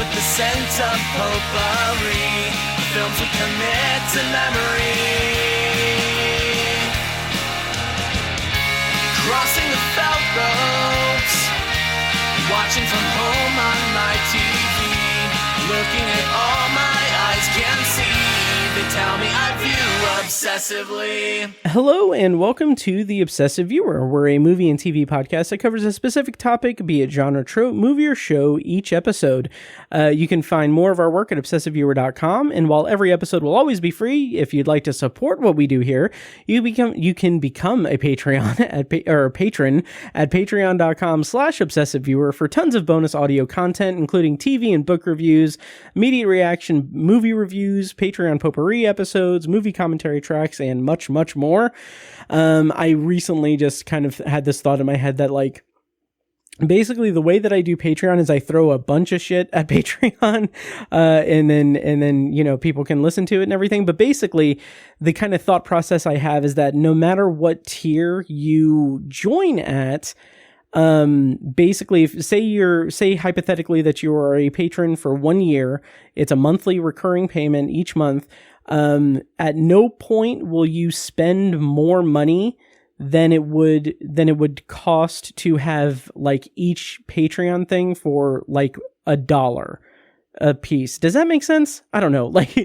with the scent of potpourri. The films we commit to memory. Crossing the felt ropes, watching from home on my TV, looking at all my eyes can see. They tell me I view obsessively. Hello and welcome to The Obsessive Viewer. We're a movie and TV podcast that covers a specific topic, be it genre, trope, movie, or show, each episode. You can find more of our work at ObsessiveViewer.com, and while every episode will always be free, if you'd like to support what we do here, you can become a Patreon or a patron at patreon.com/ObsessiveViewer for tons of bonus audio content, including TV and book reviews, immediate reaction movie reviews, Patreon potpourri episodes, movie commentary tracks, and much, much more. I recently just kind of had this thought in my head that, like, basically the way that I do Patreon is I throw a bunch of shit at Patreon, and then, you know, people can listen to it and everything. But basically the kind of thought process I have is that no matter what tier you join at, basically, if say hypothetically that you are a patron for 1 year, it's a monthly recurring payment each month. At no point will you spend more money than it would cost to have, like, each Patreon thing for like $1 a piece. Does that make sense? I don't know. Like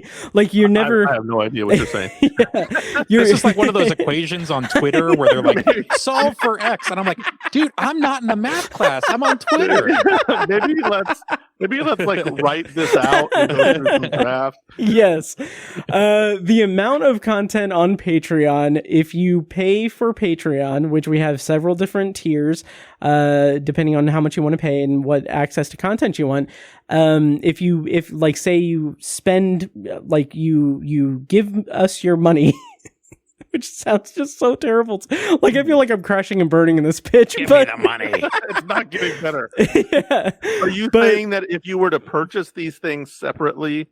you're never. I have no idea what you're saying. It's just like one of those equations on Twitter where they're like, solve for X, and I'm like, dude, I'm not in a math class. I'm on Twitter. maybe let's like write this out and go through some drafts. Yes. The amount of content on Patreon, if you pay for Patreon, which we have several different tiers, depending on how much you want to pay and what access to content you want. If like, say you spend, like, you give us your money, which sounds just so terrible. Like, I feel like I'm crashing and burning in this pitch. Give me the money. It's not getting better. Yeah. Are you saying that if you were to purchase these things separately,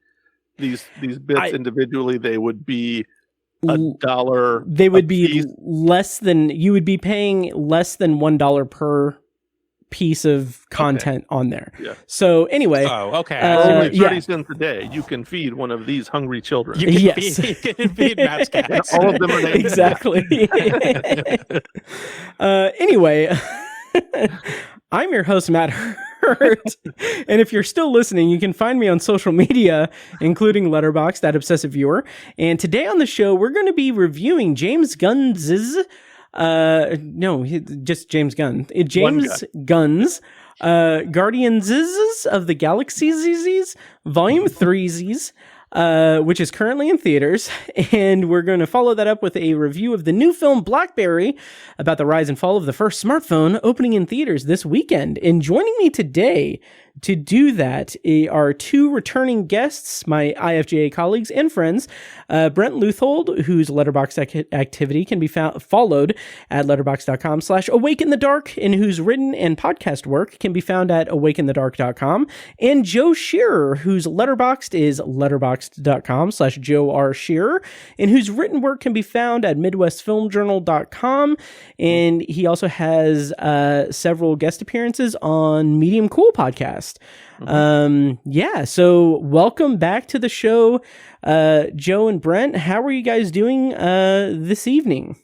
these bits individually, they would be $1? They would be less than, you would be paying less than $1 per piece of content on there. Yeah. So anyway, okay. For only 30 cents a day, you can feed one of these hungry children. You can feed Matt's cats. All of them are named exactly. Anyway, I'm your host, Matt Hurt, and if you're still listening, you can find me on social media, including Letterboxd at Obsessive Viewer. And today on the show, we're going to be reviewing James Gunn's just James Gunn. James Gunn's Guardians of the Galaxy Volume 3, which is currently in theaters, and we're going to follow that up with a review of the new film BlackBerry, about the rise and fall of the first smartphone, opening in theaters this weekend. And joining me today to do that are two returning guests, my IFJA colleagues and friends, Brent Leuthold, whose Letterboxd activity can be followed at letterboxd.com/awakeinthedark, and whose written and podcast work can be found at awakeinthedark.com, and Joe Shearer, whose Letterboxd is letterboxd.com/Joe R. Shearer, and whose written work can be found at midwestfilmjournal.com, and he also has several guest appearances on Medium Cool podcast. So welcome back to the show, Joe and Brent. How are you guys doing this evening?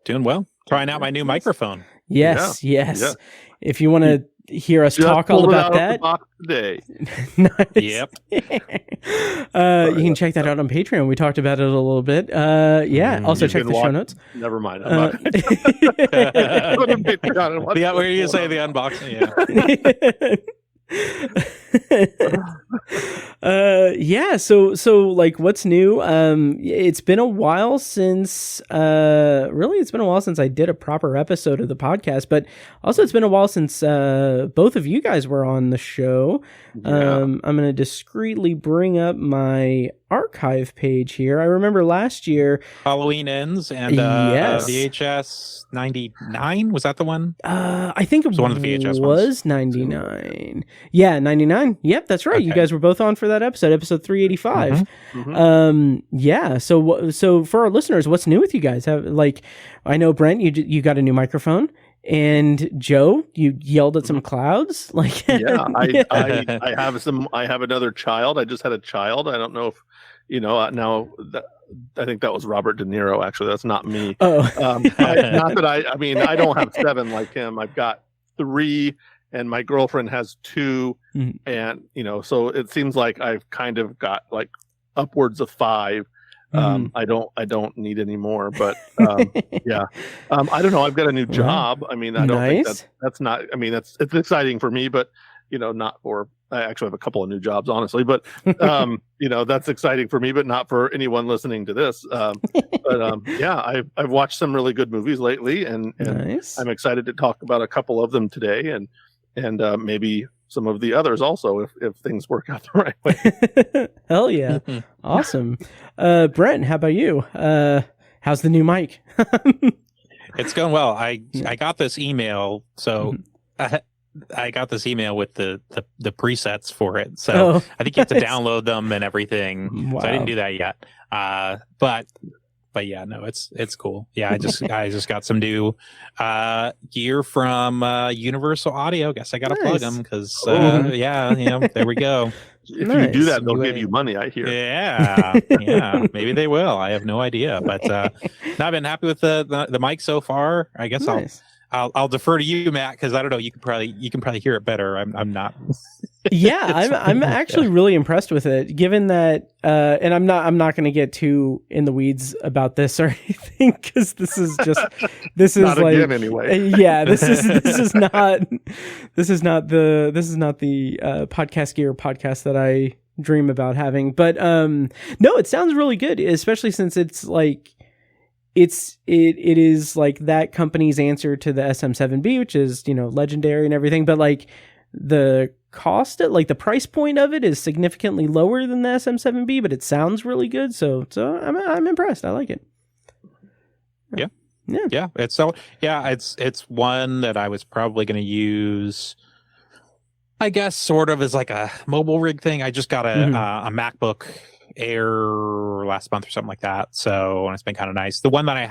Doing well. Trying out my new microphone. Yes. Yeah. If you want to hear us talk all about that, today. Nice. Yep. You can check that out on Patreon. We talked about it a little bit. Also check the show notes. Never mind. Where do you say the unboxing? Yeah. So like, what's new? It's been a while since I did a proper episode of the podcast, but also it's been a while since both of you guys were on the show. I'm going to discreetly bring up my archive page here. I remember last year Halloween Ends and VHS 99, was that the one? I think it was one of the VHS was 99. Yeah, 99. Yep, that's right. Okay. You guys were both on for that episode 385. So for our listeners, what's new with you guys? I know, Brent, you got a new microphone, And Joe, you yelled at some clouds, like Yeah, I have another child. I just had a child. I don't know if now. I think that was Robert De Niro. Actually, that's not me. Oh, not that I mean, I don't have 7 like him. I've got 3, and my girlfriend has 2, and so it seems like I've kind of got like upwards of 5. I don't need any more, but yeah. I don't know. I've got a new job. I mean, I don't think that's not. I mean, it's exciting for me, but not for. I actually have a couple of new jobs, honestly, but that's exciting for me, but not for anyone listening to this. But yeah, I've watched some really good movies lately, and I'm excited to talk about a couple of them today, and maybe some of the others also if things work out the right way. Hell yeah. Awesome. Brent, how about you? How's the new mic? It's going well. I got this email, so I got this email with the presets for it. So I think you have to download them and everything. Wow. So I didn't do that yet. But yeah, no, it's cool. Yeah, I just got some new gear from Universal Audio. Guess I got to plug them because there we go. If you do that, they'll give you money, I hear. Yeah, maybe they will. I have no idea, but no, I've been happy with the mic so far. I guess I'll defer to you, Matt, because I don't know. You can probably hear it better. I'm not. Yeah, I'm actually really impressed with it. Given that, and I'm not going to get too in the weeds about this or anything because this is not like again anyway. Yeah, this is not the podcast gear podcast that I dream about having. But no, it sounds really good, especially since it's like. It is like that company's answer to the SM7B, which is, legendary and everything, but like the cost, like the price point of it is significantly lower than the SM7B, but it sounds really good. So I'm impressed. I like it. Yeah. It's one that I was probably going to use, I guess, sort of as like a mobile rig thing. I just got a MacBook Air last month or something like that, so it's been kind of nice. The one that I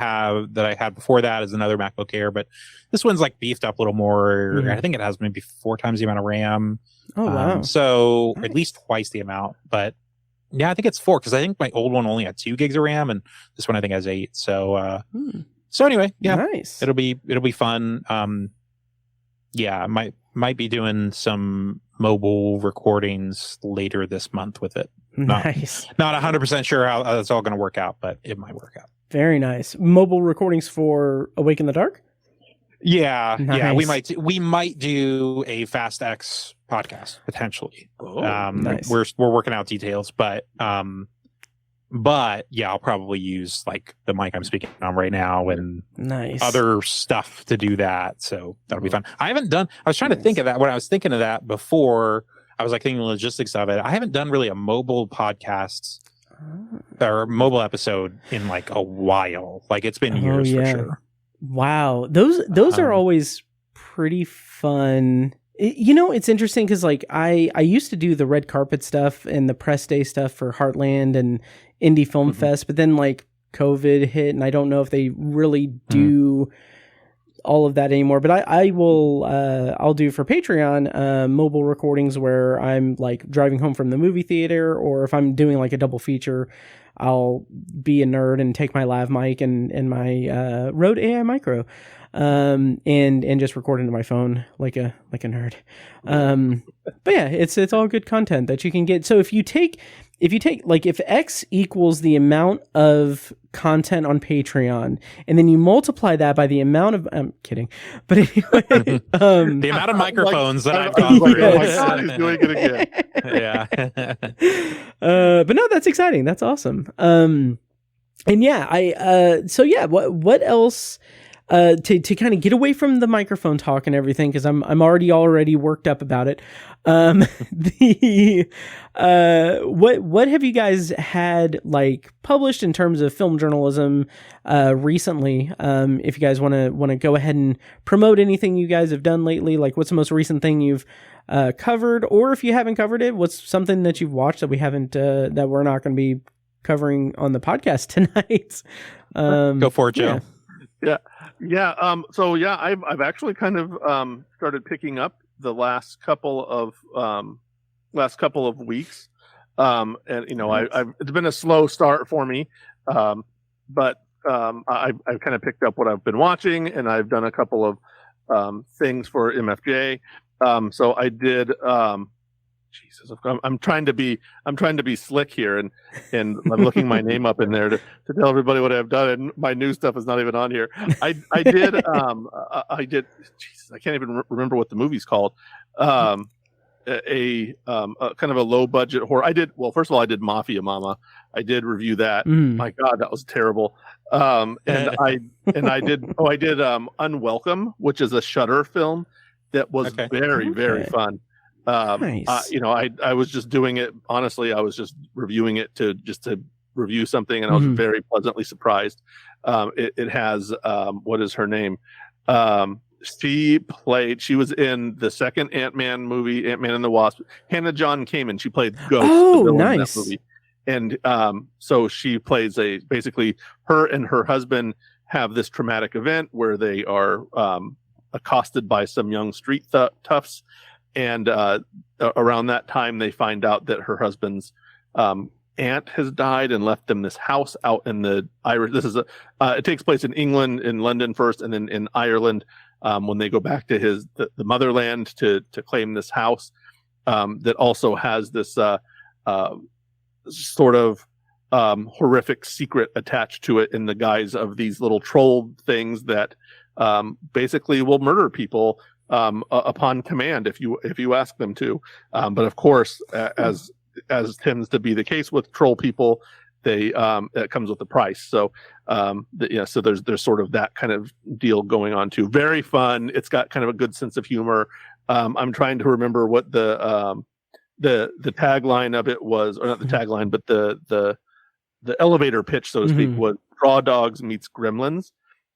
had before that is another MacBook Air, but this one's like beefed up a little more. I think it has maybe 4 times the amount of RAM. Oh wow. So nice. At least twice the amount, but yeah, I think it's 4 because I think my old one only had 2 gigs of RAM and this one I think has 8. So anyway, yeah, nice. It'll be fun. Yeah, I might be doing some mobile recordings later this month with it. Nice. Not 100% sure how that's all going to work out, but it might work out. Very nice. Mobile recordings for Awake in the Dark? Yeah. Nice. Yeah. We might do a Fast X podcast potentially. Nice. We're working out details, but yeah, I'll probably use like the mic I'm speaking on right now and other stuff to do that. So that'll be fun. I was trying to think of that when I was thinking of that before. I was like thinking the logistics of it. I haven't done really a mobile podcast or mobile episode in like a while. Like it's been years for sure. Wow. Those are always pretty fun. It's interesting because like I used to do the red carpet stuff and the press day stuff for Heartland and Indie Film Fest, but then like COVID hit and I don't know if they really do all of that anymore, but I'll do for Patreon mobile recordings where I'm like driving home from the movie theater, or if I'm doing like a double feature, I'll be a nerd and take my lav mic and my Rode AI Micro and just record into my phone like a nerd. But yeah, it's all good content that you can get. So if you take like if X equals the amount of content on Patreon and then you multiply that by the amount of I'm kidding, but anyway, the amount of microphones that I've gone through. Oh my God, he's doing it again. Yeah. But no, that's exciting. That's awesome. And yeah, what else? To kind of get away from the microphone talk and everything, because I'm already worked up about it. What have you guys had like published in terms of film journalism recently? If you guys want to go ahead and promote anything you guys have done lately, like what's the most recent thing you've covered, or if you haven't covered it, what's something that you've watched that we haven't that we're not going to be covering on the podcast tonight? Go for it, Joe. Yeah. So yeah, I've actually kind of started picking up the last couple of weeks. And I've it's been a slow start for me. But I've kind of picked up what I've been watching, and I've done a couple of things for MFJ. So I did. Jesus, I'm trying to be slick here, and I'm looking my name up in there to tell everybody what I've done, and my new stuff is not even on here. I did. Jesus, I can't even remember what the movie's called. A kind of a low budget horror. First of all, I did Mafia Mama. I did review that. My God, that was terrible. And I did Unwelcome, which is a Shudder film that was very fun. Nice. I was just doing it. Honestly, I was just reviewing it to review something, and I was very pleasantly surprised. It has, what is her name? She was in the second Ant-Man movie, Ant-Man and the Wasp. Hannah John Kamen. She played Ghost. Oh, the villain nice. in that movie. And so she plays basically her and her husband have this traumatic event where they are accosted by some young street toughs. And around that time, they find out that her husband's aunt has died and left them this house out in the Irish. It takes place in England, in London first, and then in Ireland when they go back to the motherland to claim this house that also has this sort of horrific secret attached to it in the guise of these little troll things that basically will murder people upon command if you ask them to. But of course, as tends to be the case with troll people, it comes with a price. So so there's sort of that kind of deal going on too. Very fun. It's got kind of a good sense of humor. I'm trying to remember what the tagline of it was, or not the tagline, but the elevator pitch, so to speak, was Draw Dogs meets Gremlins,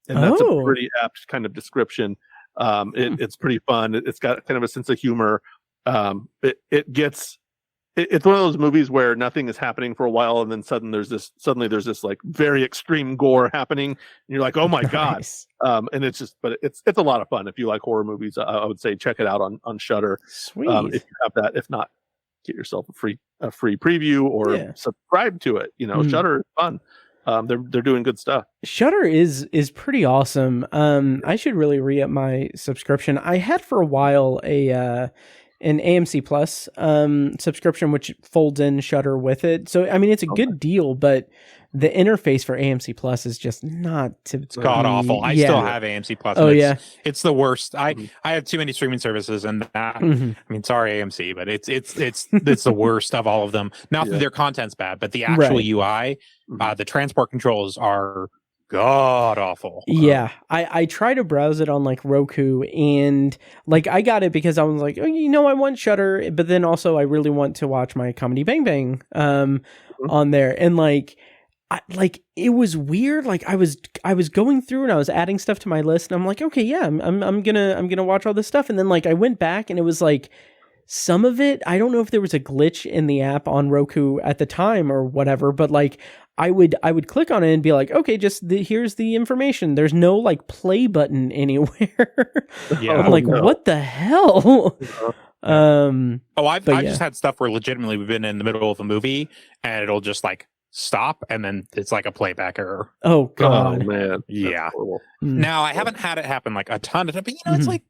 and that's a pretty apt kind of description. It's pretty fun. It's got kind of a sense of humor. It's one of those movies where nothing is happening for a while, and then suddenly there's this like very extreme gore happening, and you're like, oh my God. And it's a lot of fun. If you like horror movies, I would say check it out on Shudder. Sweet. If you have that. If not, get yourself a free preview or subscribe to it. Shudder is fun. They're doing good stuff. Shudder is pretty awesome. I should really re-up my subscription. I had for a while an AMC Plus subscription, which folds in Shudder with it. So I mean, it's a good deal, but the interface for AMC Plus is just not to. It's god awful. I still have AMC Plus. It's the worst. I have too many streaming services, and that, I mean, sorry AMC, but it's the worst of all of them. Not that their content's bad, but the actual UI, the transport controls are god awful. I try to browse it on like Roku, and like I got it because I was like, I want Shudder, but then also I really want to watch my Comedy Bang Bang on there, and it was weird. Like I was going through and I was adding stuff to my list, and I'm like, okay, yeah, I'm gonna watch all this stuff, and then like I went back and it was like some of it, I don't know if there was a glitch in the app on Roku at the time or whatever, but like I would click on it and be like, okay, here's the information. There's no like play button anywhere. I'm like, what the hell? I've just had stuff where legitimately we've been in the middle of a movie and it'll just like stop, and then it's like a playback error. Oh God. Oh man. Yeah. Now I haven't had it happen like a ton of times, but it's like,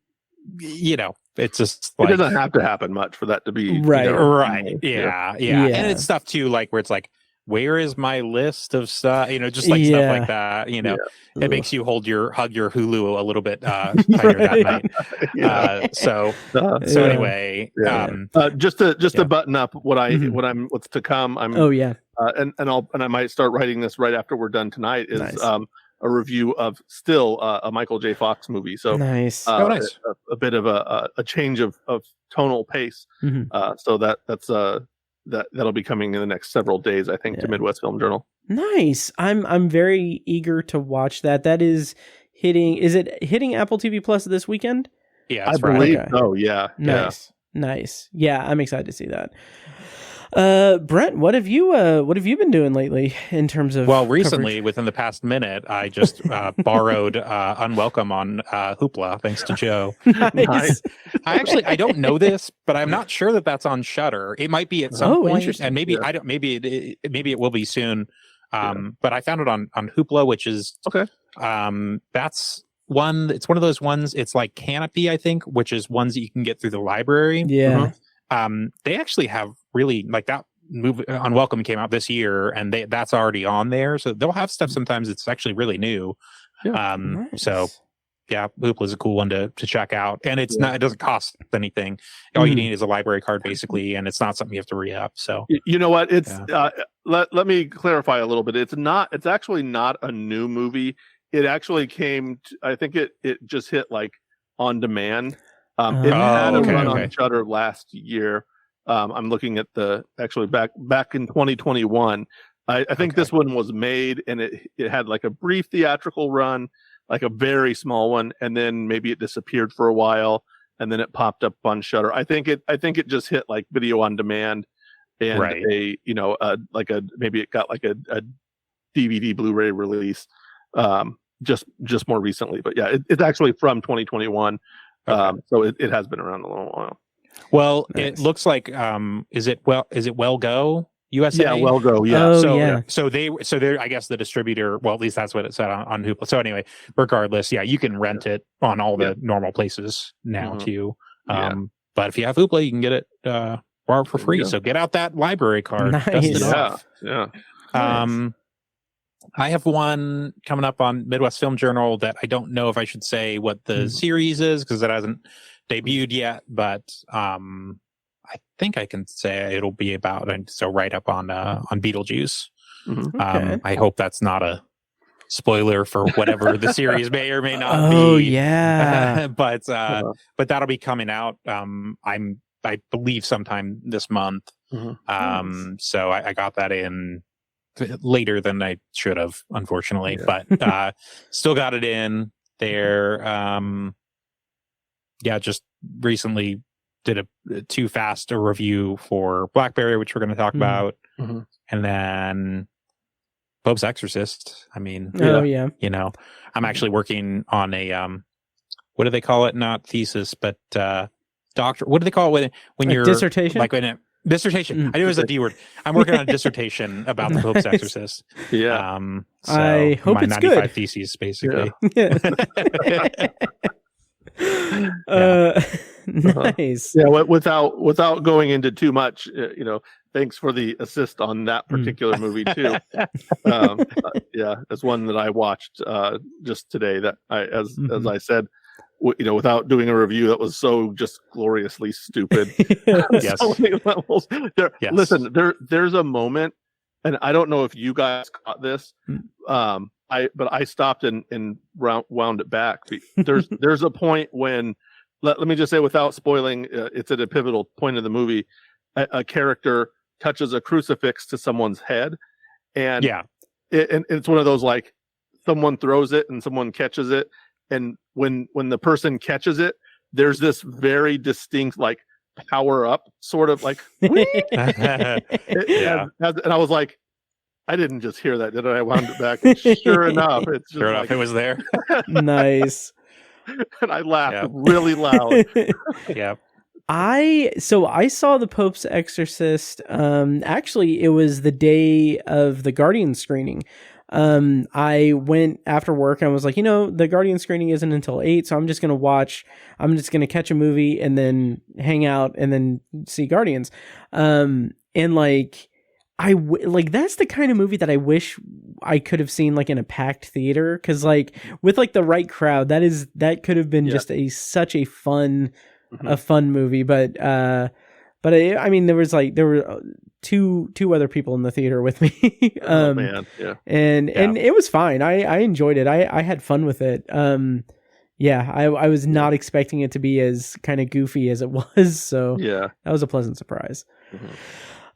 it's just like, it doesn't have to happen much for that to be right. Yeah. And it's stuff too, like where it's like, where is my list of stuff? Just like stuff like that. It makes you hug your Hulu a little bit tighter that night. So anyway, just to button up what's to come. And I might start writing this right after we're done tonight. Is a review of still a Michael J. Fox movie. So nice. A bit of a change of tonal pace. So that'll be coming in the next several days, I think, to Midwest Film Journal. Nice. I'm very eager to watch that. That is hitting. Is it hitting Apple TV Plus this weekend? Yeah, I believe so. Yeah. Nice. Yeah, I'm excited to see that. Brent, what have you been doing lately in terms of recently, coverage? within the past minute, I just borrowed Unwelcome on Hoopla, thanks to Joe. Nice. I don't know this, but I'm not sure that that's on Shudder. It might be at some point, interesting. and maybe I don't. Maybe it will be soon. But I found it on Hoopla, which is okay. That's one. It's one of those ones. It's like Canopy, I think, which is ones that you can get through the library. Yeah. They actually have really like that movie Unwelcome came out this year, and that's already on there. So they'll have stuff sometimes it's actually really new. Yeah. Nice. So yeah, Hoopla is a cool one to check out, and it's not. It doesn't cost anything. All you need is a library card, basically, and it's not something you have to re-up. So you know what? It's let me clarify a little bit. It's actually not a new movie. It actually came. I think it just hit like on demand. It had a run on Shudder last year. I'm looking at actually back in 2021. I think this one was made, and it had like a brief theatrical run, like a very small one, and then maybe it disappeared for a while, and then it popped up on Shudder. I think it just hit like video on demand, and maybe it got like a DVD Blu-ray release just more recently. But yeah, it's actually from 2021. So it has been around a little while. Well, nice. It looks like is it Well Go USA? Yeah, Well Go. Yeah. Oh, so they're I guess the distributor. Well, at least that's what it said on Hoopla. So anyway, regardless, yeah, you can rent it on all the normal places now too. But if you have Hoopla, you can get it borrowed for free. So get out that library card. Nice. Dust it off. Yeah. Nice. I have one coming up on Midwest Film Journal that I don't know if I should say what the series is because it hasn't debuted yet, but I think I can say it'll be about right up on Beetlejuice. Okay. I hope that's not a spoiler for whatever the series may or may not be. Oh yeah. but that'll be coming out. I believe sometime this month. So I got that in later than I should have, unfortunately, but still got it in there. Just recently did a too fast a review for BlackBerry, which we're going to talk about, and then Pope's Exorcist. I mean, I'm actually working on a what do they call it? Not thesis, but doctor. What do they call it when you're dissertation? Like when dissertation. I knew it was a D word. I'm working on a dissertation about the Pope's Exorcist. Yeah. So I hope my it's 95 good. theses, basically. Nice. Yeah. Without going into too much, thanks for the assist on that particular movie too. It's one that I watched just today. That as I said. Without doing a review that was so just gloriously stupid. Yes. So many levels. Yes. Listen, there's a moment, and I don't know if you guys caught this. But I stopped and wound it back. There's a point when, let me just say, without spoiling, it's at a pivotal point in the movie. A character touches a crucifix to someone's head, and it's one of those like someone throws it and someone catches it. And when the person catches it, there's this very distinct like power up sort of like, and I was like, I didn't just hear that, did I? I wound it back. Sure enough, it's just it was there. Nice. And I laughed really loud. Yeah. I saw the Pope's Exorcist. Actually, it was the day of the Guardian screening. I went after work and I was like, the Guardian screening isn't until 8, so I'm just going to catch a movie and then hang out and then see Guardians. And like, that's the kind of movie that I wish I could have seen like in a packed theater. 'Cause like with like the right crowd, that could have been just such a fun movie. But I mean, there were two other people in the theater with me. Oh man, yeah. And it was fine. I enjoyed it. I had fun with it. I was not expecting it to be as kind of goofy as it was. So that was a pleasant surprise.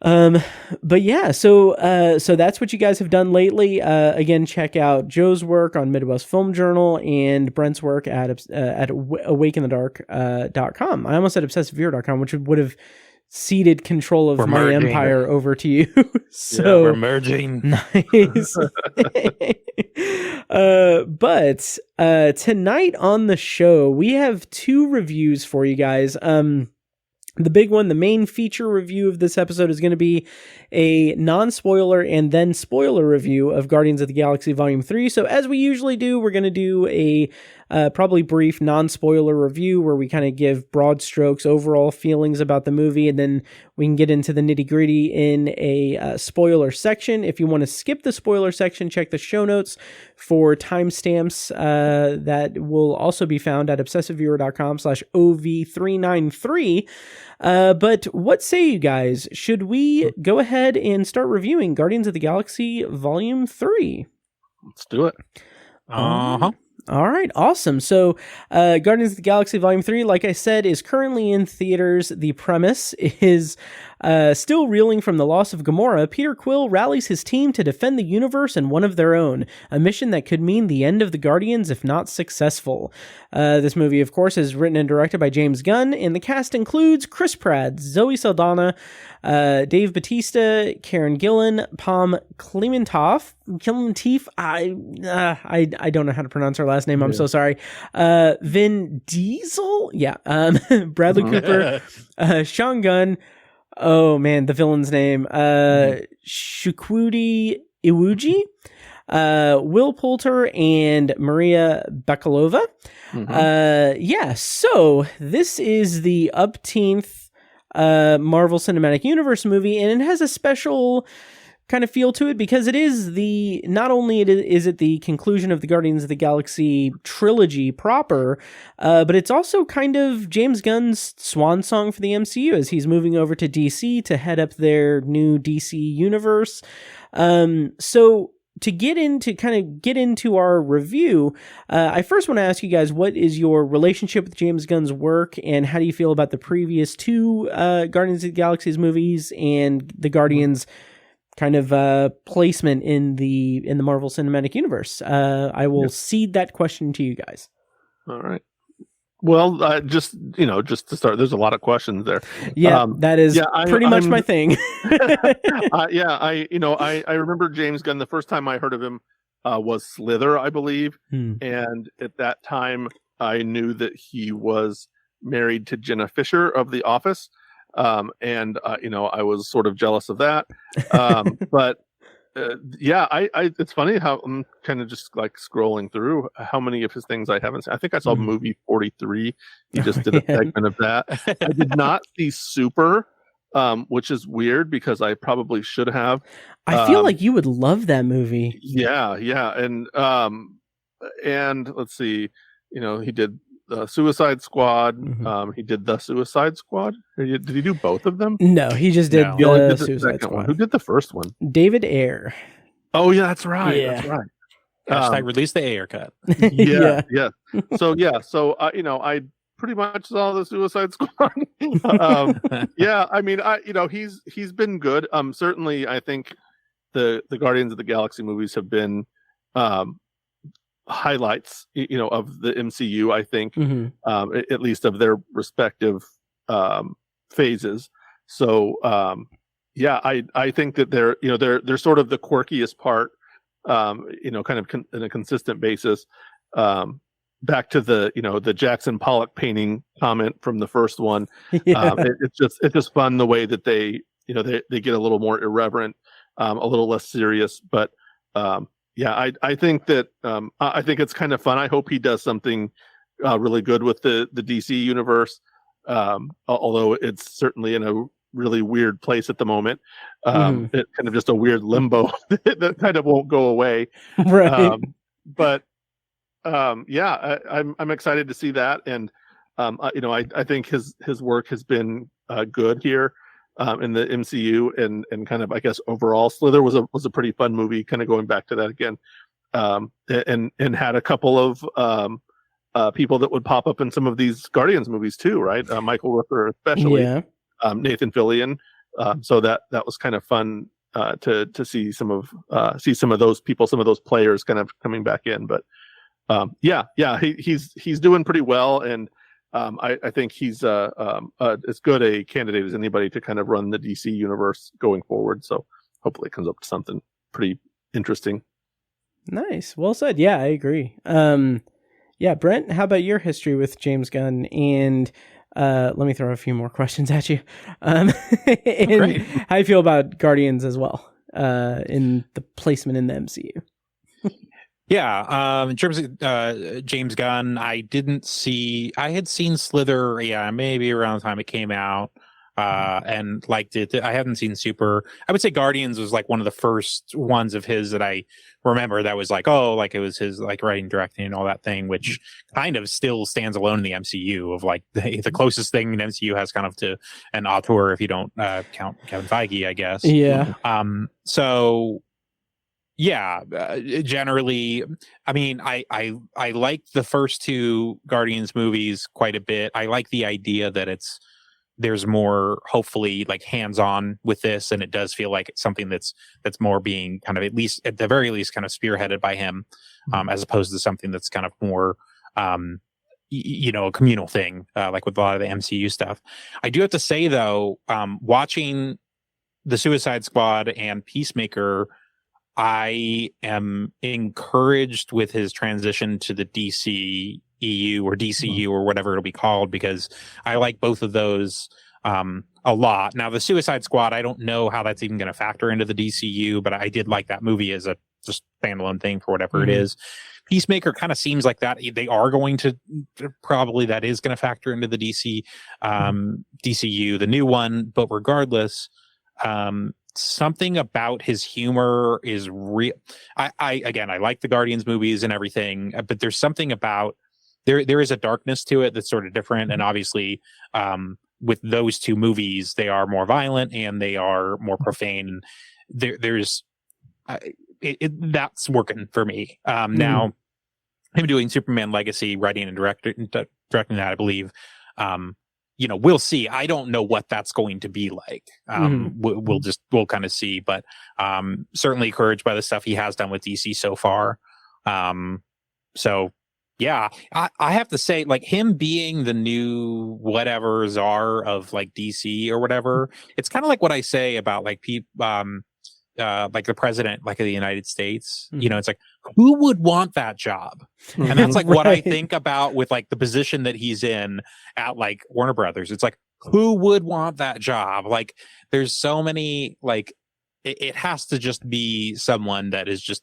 But yeah, so that's what you guys have done lately. Again, check out Joe's work on Midwest Film Journal and Brent's work at awakeinthedark.com. I almost said obsessiveviewer.com, which would have ceded control of my empire over to you. So we're merging. Nice. But tonight on the show, we have 2 reviews for you guys. The big one, the main feature review of this episode, is going to be a non-spoiler and then spoiler review of Guardians of the Galaxy Volume 3. So as we usually do, we're going to do a probably brief non-spoiler review where we kind of give broad strokes, overall feelings about the movie, and then we can get into the nitty-gritty in a spoiler section. If you want to skip the spoiler section, check the show notes for timestamps that will also be found at obsessiveviewer.com/OV393. But what say you guys? Should we go ahead and start reviewing Guardians of the Galaxy Volume 3? Let's do it. All right, awesome. So, Guardians of the Galaxy Volume 3, like I said, is currently in theaters. The premise is still reeling from the loss of Gamora. Peter Quill rallies his team to defend the universe and one of their own, a mission that could mean the end of the Guardians if not successful. This movie, of course, is written and directed by James Gunn, and the cast includes Chris Pratt, Zoe Saldana, Dave Bautista, Karen Gillan, Pom Klementieff. I don't know how to pronounce her last name. I'm so sorry. Vin Diesel? Yeah. Bradley Cooper, Sean Gunn. Oh man, the villain's name. Shukwudi Iwuji, Will Poulter, and Maria Bakalova. So this is the upteenth Marvel Cinematic Universe movie, and it has a special kind of feel to it because it is not only is it the conclusion of the Guardians of the Galaxy trilogy proper, but it's also kind of James Gunn's swan song for the MCU as he's moving over to DC to head up their new DC universe. So to get into our review, I first want to ask you guys, what is your relationship with James Gunn's work, and how do you feel about the previous 2 Guardians of the Galaxy movies and the Guardians kind of placement in the Marvel Cinematic Universe? I will cede that question to you guys. All right. Well, just to start, there's a lot of questions there. Yeah, that is pretty much my thing. I remember James Gunn. The first time I heard of him was Slither, I believe, and at that time I knew that he was married to Jenna Fisher of The Office. I was sort of jealous of that. But it's funny how I'm kind of just like scrolling through how many of his things I haven't seen. I think I saw movie 43. He just did a segment of that. I did not see Super, which is weird because I probably should have. I feel like you would love that movie. Yeah. And let's see, he did the Suicide Squad. He did the Suicide Squad. Did he do both of them? No, he just did the Suicide Squad. One. Who did the first one? David Ayer. Oh yeah, that's right. Yeah. That's right. Hashtag release the Ayer cut. Yeah. So I pretty much saw the Suicide Squad. He's been good. Certainly, I think the Guardians of the Galaxy movies have been highlights of the MCU, I think, at least of their respective phases. So I think that they're sort of the quirkiest part, kind of in a consistent basis. Back to the Jackson Pollock painting comment from the first one. It's just fun the way that they get a little more irreverent, a little less serious, but I think that I think it's kind of fun. I hope he does something really good with the DC universe, although it's certainly in a really weird place at the moment. It's kind of just a weird limbo that kind of won't go away. Right. I'm excited to see that, and I think his work has been good here. In the MCU and kind of, I guess, overall, Slither was a pretty fun movie, kind of going back to that again, and had a couple of people that would pop up in some of these Guardians movies too, right? Michael Rooker especially, Nathan Fillion. So that was kind of fun to see some of those people, some of those players kind of coming back in. But he's doing pretty well, and I think he's as good a candidate as anybody to kind of run the DC universe going forward. So hopefully it comes up to something pretty interesting. Nice. Well said. Yeah, I agree. Yeah, Brent, how about your history with James Gunn? And let me throw a few more questions at you. And how you feel about Guardians as well, in the placement in the MCU? Yeah, in terms of James Gunn, I had seen Slither, maybe around the time it came out, and liked it. I hadn't seen Super. I would say Guardians was like one of the first ones of his that I remember that was like, oh, like it was his like writing, directing, and all that thing, which kind of still stands alone in the MCU of like the closest thing the MCU has kind of to an auteur if you don't count Kevin Feige, I guess. Yeah. So. Yeah, generally, I mean, I liked the first two Guardians movies quite a bit. I like the idea that there's more, hopefully, like hands-on with this, and it does feel like it's something that's more being kind of, at the very least, kind of spearheaded by him, as opposed to something that's kind of more, a communal thing, like with a lot of the MCU stuff. I do have to say though, watching the Suicide Squad and Peacemaker, I am encouraged with his transition to the DC EU or DCU or whatever it'll be called, because I like both of those a lot. Now, the Suicide Squad, I don't know how that's even going to factor into the DCU, but I did like that movie as a just standalone thing for whatever it is. Peacemaker kind of seems like that they are going to probably, that is going to factor into the DCU, the new one. But regardless, something about his humor is real. I like the Guardians movies and everything, but there's something about there is a darkness to it that's sort of different. And obviously, with those two movies, they are more violent and they are more profane. There's that's working for me. Now, him doing Superman Legacy, writing and directing that, I believe. We'll see. I don't know what that's going to be like. We'll kind of see, but certainly encouraged by the stuff he has done with DC so far. So yeah, I have to say, like, him being the new whatever czar of like DC or whatever, it's kind of like what I say about like like the president, like of the United States. It's like, who would want that job? And that's like what I think about with like the position that he's in at like Warner Brothers. It's like, who would want that job? Like, there's so many, like, it has to just be someone that is just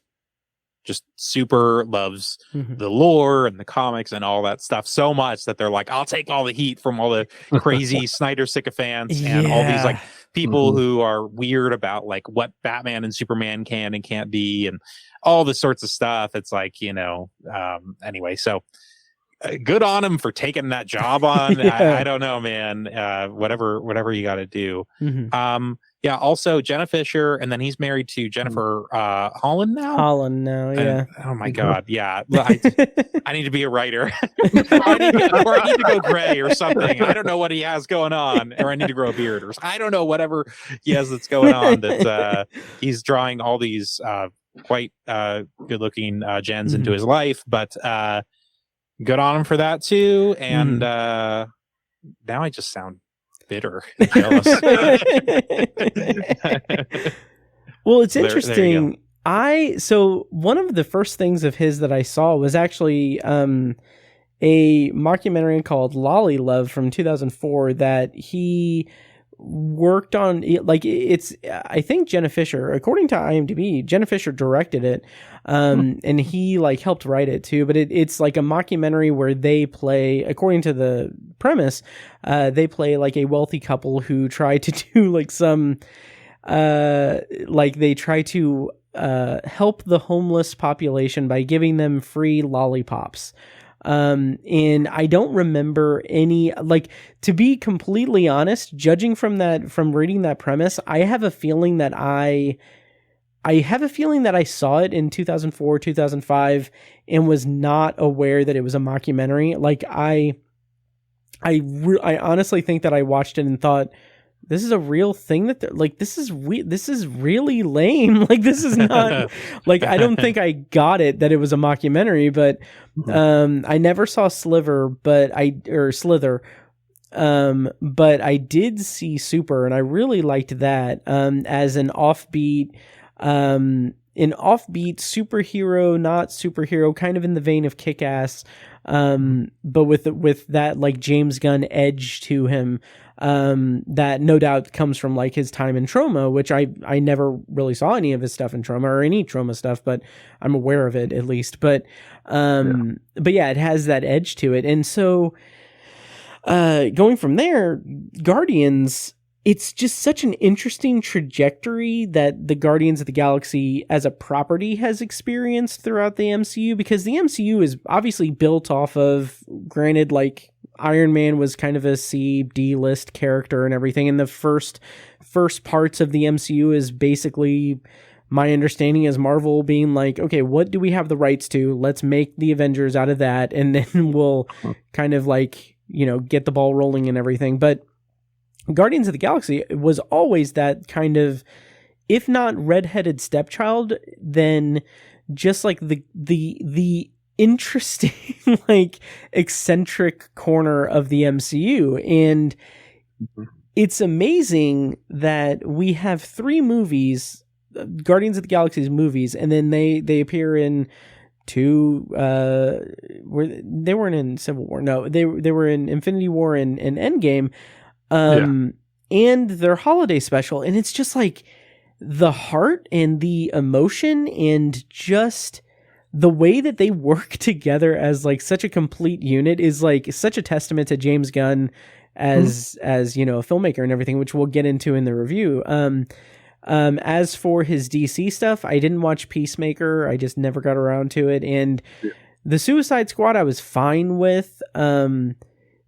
super loves the lore and the comics and all that stuff so much that they're like, I'll take all the heat from all the crazy Snyder sycophants and all these like people who are weird about like what Batman and Superman can and can't be and all this sorts of stuff. It's like, anyway, so good on him for taking that job on. I don't know, man. Whatever you got to do. Yeah. Also, Jenna Fisher, and then he's married to Jennifer Holland now. Yeah. Oh my God. Yeah. I need to be a writer. I need to go gray or something. I don't know what he has going on, or I need to grow a beard, or I don't know whatever he has that's going on. That he's drawing all these quite good-looking gens into his life, but good on him for that too. And now I just sound bitter and jealous. Well, it's interesting. So one of the first things of his that I saw was actually a mockumentary called Lolly Love from 2004 that he worked on. Like, it's, I think Jenna Fisher, according to IMDb, Jenna Fisher directed it, and he like helped write it too. But it's like a mockumentary where they play, according to the premise, they play like a wealthy couple who try to do like some, like they try to help the homeless population by giving them free lollipops. And I don't remember any, like, to be completely honest, judging from reading that premise, I have a feeling that I saw it in 2004, 2005 and was not aware that it was a mockumentary. Like, I honestly think that I watched it and thought, this is a real thing that they're like, this is really lame. Like, this is not like, I don't think I got it that it was a mockumentary, but I never saw Slither, but I did see Super, and I really liked that as an offbeat superhero, not superhero, kind of in the vein of Kick-Ass, but with that like James Gunn edge to him, that no doubt comes from like his time in Troma, which I never really saw any of his stuff in Troma or any Troma stuff, but I'm aware of it at least. But yeah, it has that edge to it, and so going from there, Guardians. It's just such an interesting trajectory that the Guardians of the Galaxy as a property has experienced throughout the MCU, because the MCU is obviously built off of, granted, like Iron Man was kind of a C-D list character and everything, and the first parts of the MCU is basically, my understanding is Marvel being like, okay, what do we have the rights to? Let's make the Avengers out of that, and then we'll kind of like, get the ball rolling and everything. But Guardians of the Galaxy was always that kind of, if not redheaded stepchild, then just like the interesting, like eccentric corner of the MCU. And it's amazing that we have 3 movies, Guardians of the Galaxy's movies, and then they appear in 2, they weren't in Civil War. No, they were in Infinity War and Endgame. And their holiday special, and it's just like the heart and the emotion and just the way that they work together as like such a complete unit is like such a testament to James Gunn as a filmmaker and everything, which we'll get into in the review. As for his DC stuff, I didn't watch Peacemaker. I just never got around to it. And the Suicide Squad I was fine with,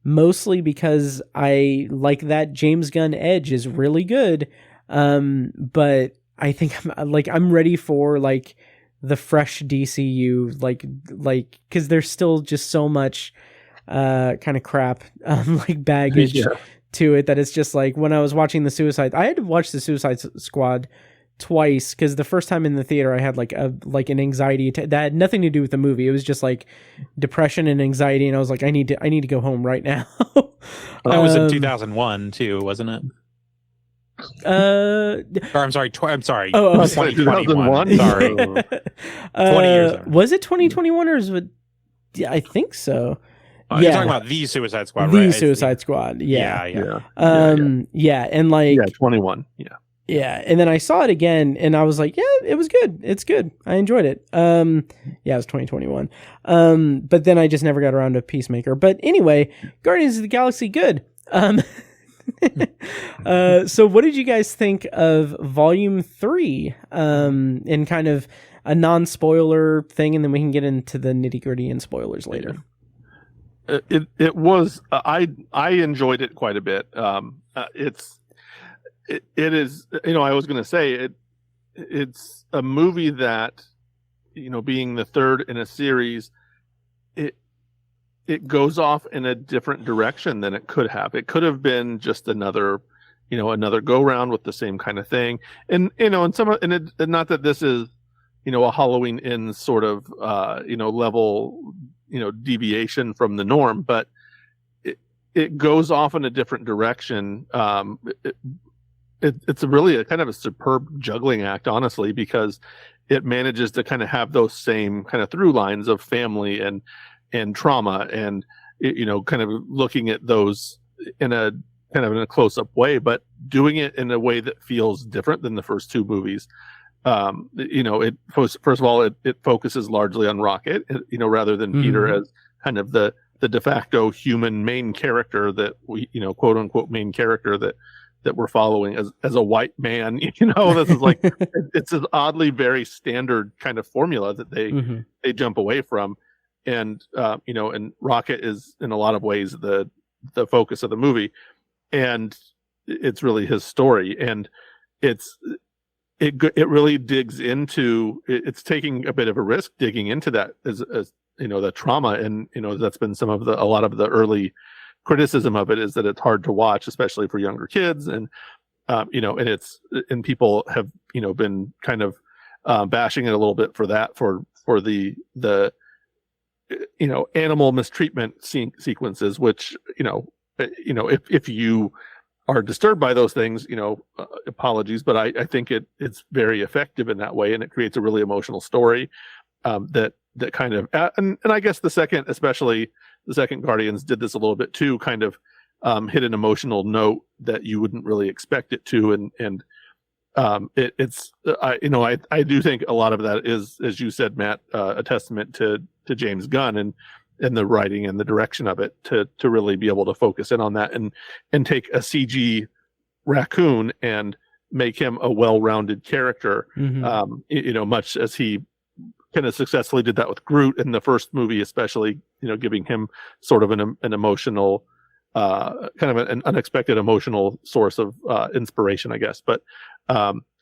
mostly because I like that James Gunn edge is really good. But I think I'm ready for like the fresh DCU, like, cause there's still just so much, kind of crap, like baggage to it that it's just like, when I was watching I had to watch the Suicide Squad twice, because the first time in the theater I had like an anxiety that had nothing to do with the movie. It was just like depression and anxiety, and I was like, I need to go home right now. That was in 2001 too, wasn't it? Or I'm sorry. Oh, 2021. Sorry, 20 years ago. Was it 2021 or is it? Yeah, I think so. You're talking about the Suicide Squad, the right? Suicide Squad. Yeah. Yeah, and like 21. Yeah, and then I saw it again, and I was like, yeah, it was good. It's good. I enjoyed it. It was 2021. But then I just never got around to Peacemaker. But anyway, Guardians of the Galaxy, good. So what did you guys think of Volume 3? In kind of a non-spoiler thing, and then we can get into the nitty-gritty and spoilers later. It was, I enjoyed it quite a bit. It is, I was going to say it's a movie that, being the third in a series, it goes off in a different direction than it could have. It could have been just another go round with the same kind of thing. And, not that this is, a Halloween Inn sort of, level, deviation from the norm, but it goes off in a different direction. It's really a kind of a superb juggling act, honestly, because it manages to kind of have those same kind of through lines of family and trauma, and kind of looking at those in a close up way, but doing it in a way that feels different than the first 2 movies. First of all, it focuses largely on Rocket, rather than Peter as kind of the de facto human main character that we, quote unquote main character that we're following as a white man. This is like, it's an oddly very standard kind of formula that they jump away from. And, and Rocket is in a lot of ways the focus of the movie, and it's really his story. And it really digs into, it's taking a bit of a risk digging into that as the trauma. And, that's been a lot of the early criticism of it, is that it's hard to watch, especially for younger kids. And, and people have, been kind of bashing it a little bit for that, for the animal mistreatment sequences, which, if you are disturbed by those things, apologies, but I think it's very effective in that way, and it creates a really emotional story that kind of, and I guess especially the second Guardians did this a little bit too, kind of hit an emotional note that you wouldn't really expect it to, and I do think a lot of that is, as you said, Matt, a testament to James Gunn and the writing and the direction of it to really be able to focus in on that and take a CG raccoon and make him a well-rounded character, much as he kind of successfully did that with Groot in the first movie, especially, giving him sort of an emotional, kind of an unexpected emotional source of inspiration, I guess. But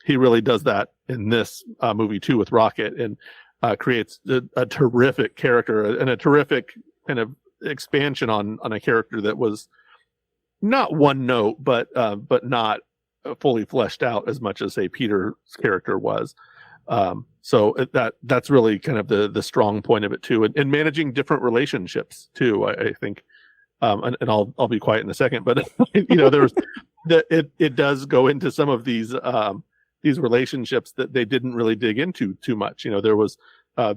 he really does that in this movie too with Rocket, and creates a terrific character and a terrific kind of expansion on a character that was not one note, but not fully fleshed out as much as, say, Peter's character was. So that's really kind of the strong point of it too, and managing different relationships too. I think, and I'll be quiet in a second, but there's it does go into some of these relationships that they didn't really dig into too much.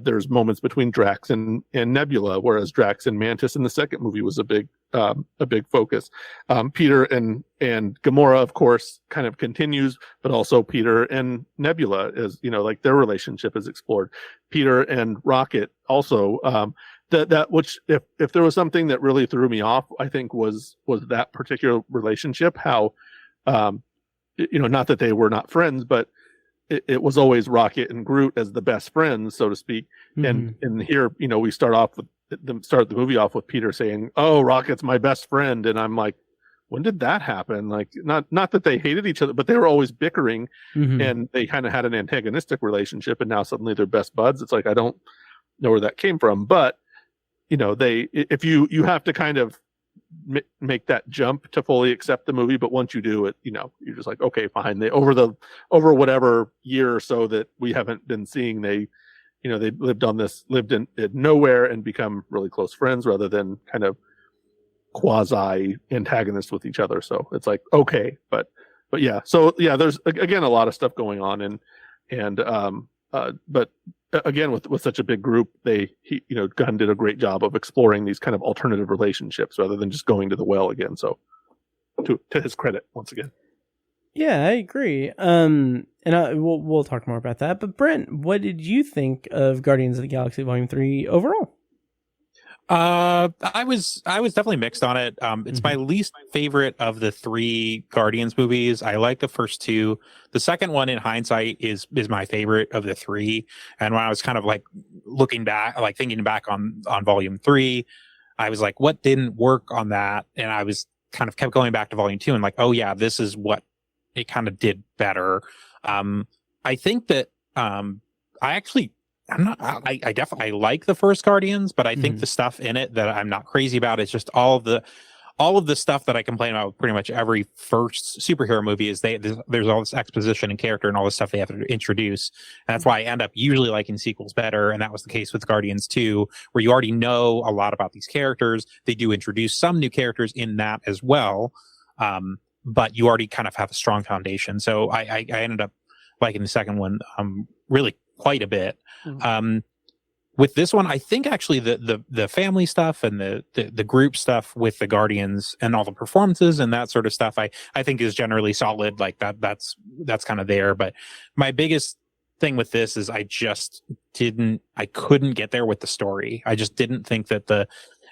There's moments between Drax and Nebula, whereas Drax and Mantis in the second movie was a big focus. Peter and Gamora, of course, kind of continues, but also Peter and Nebula is, like their relationship is explored. Peter and Rocket also, that which if there was something that really threw me off, I think was that particular relationship, how, not that they were not friends, but it was always Rocket and Groot as the best friends, so to speak. And here, we start the movie off with Peter saying, "Oh, Rocket's my best friend," and I'm like, when did that happen? Like, not that they hated each other, but they were always bickering, and they kind of had an antagonistic relationship, and now suddenly they're best buds. It's like, I don't know where that came from, but if you have to kind of make that jump to fully accept the movie, but once you do it, you're just like, okay, fine. They over whatever year or so that we haven't been seeing, they lived in nowhere and become really close friends rather than kind of quasi antagonists with each other. So it's like, okay, but yeah, so yeah, there's again a lot of stuff going on, but again, with such a big group, Gunn did a great job of exploring these kind of alternative relationships rather than just going to the well again. So, to his credit, once again. Yeah, I agree. And we'll talk more about that. But Brent, what did you think of Guardians of the Galaxy Volume 3 overall? I was definitely mixed on it. It's my least favorite of the three Guardians movies. I like the first two. The second one, in hindsight, is my favorite of the three. And when I was kind of like looking back, like thinking back on Volume 3, I was like, what didn't work on that? And I was kind of kept going back to Volume 2 and like, oh yeah, this is what it kind of did better. I think that I definitely like the first Guardians, but I think the stuff in it that I'm not crazy about is just all of the stuff that I complain about with pretty much every first superhero movie is there's all this exposition and character and all this stuff they have to introduce. And that's why I end up usually liking sequels better. And that was the case with Guardians 2, where you already know a lot about these characters. They do introduce some new characters in that as well. But you already kind of have a strong foundation. So I ended up liking the second one, really quite a bit. With this one, I think actually the family stuff and the group stuff with the Guardians and all the performances and that sort of stuff, I think is generally solid. Like that's kind of there. But my biggest thing with this is I couldn't get there with the story. I just didn't think that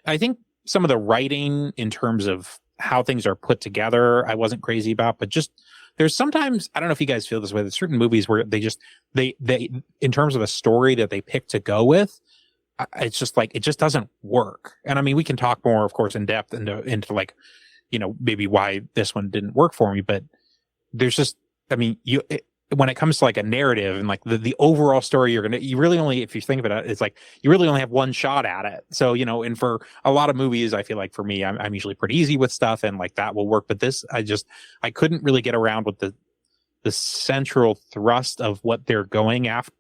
I think some of the writing in terms of how things are put together, I wasn't crazy about, but just there's sometimes, I don't know if you guys feel this way, there's certain movies where they in terms of a story that they pick to go with, it's just like, it just doesn't work. And I mean, we can talk more, of course, in depth into like, maybe why this one didn't work for me, but there's just, I mean, when it comes to like a narrative and like the overall story, you really only, if you think of it, it's like you really only have one shot at it. So, and for a lot of movies, I feel like for me, I'm usually pretty easy with stuff and like that will work. But this, I couldn't really get around with the central thrust of what they're going after.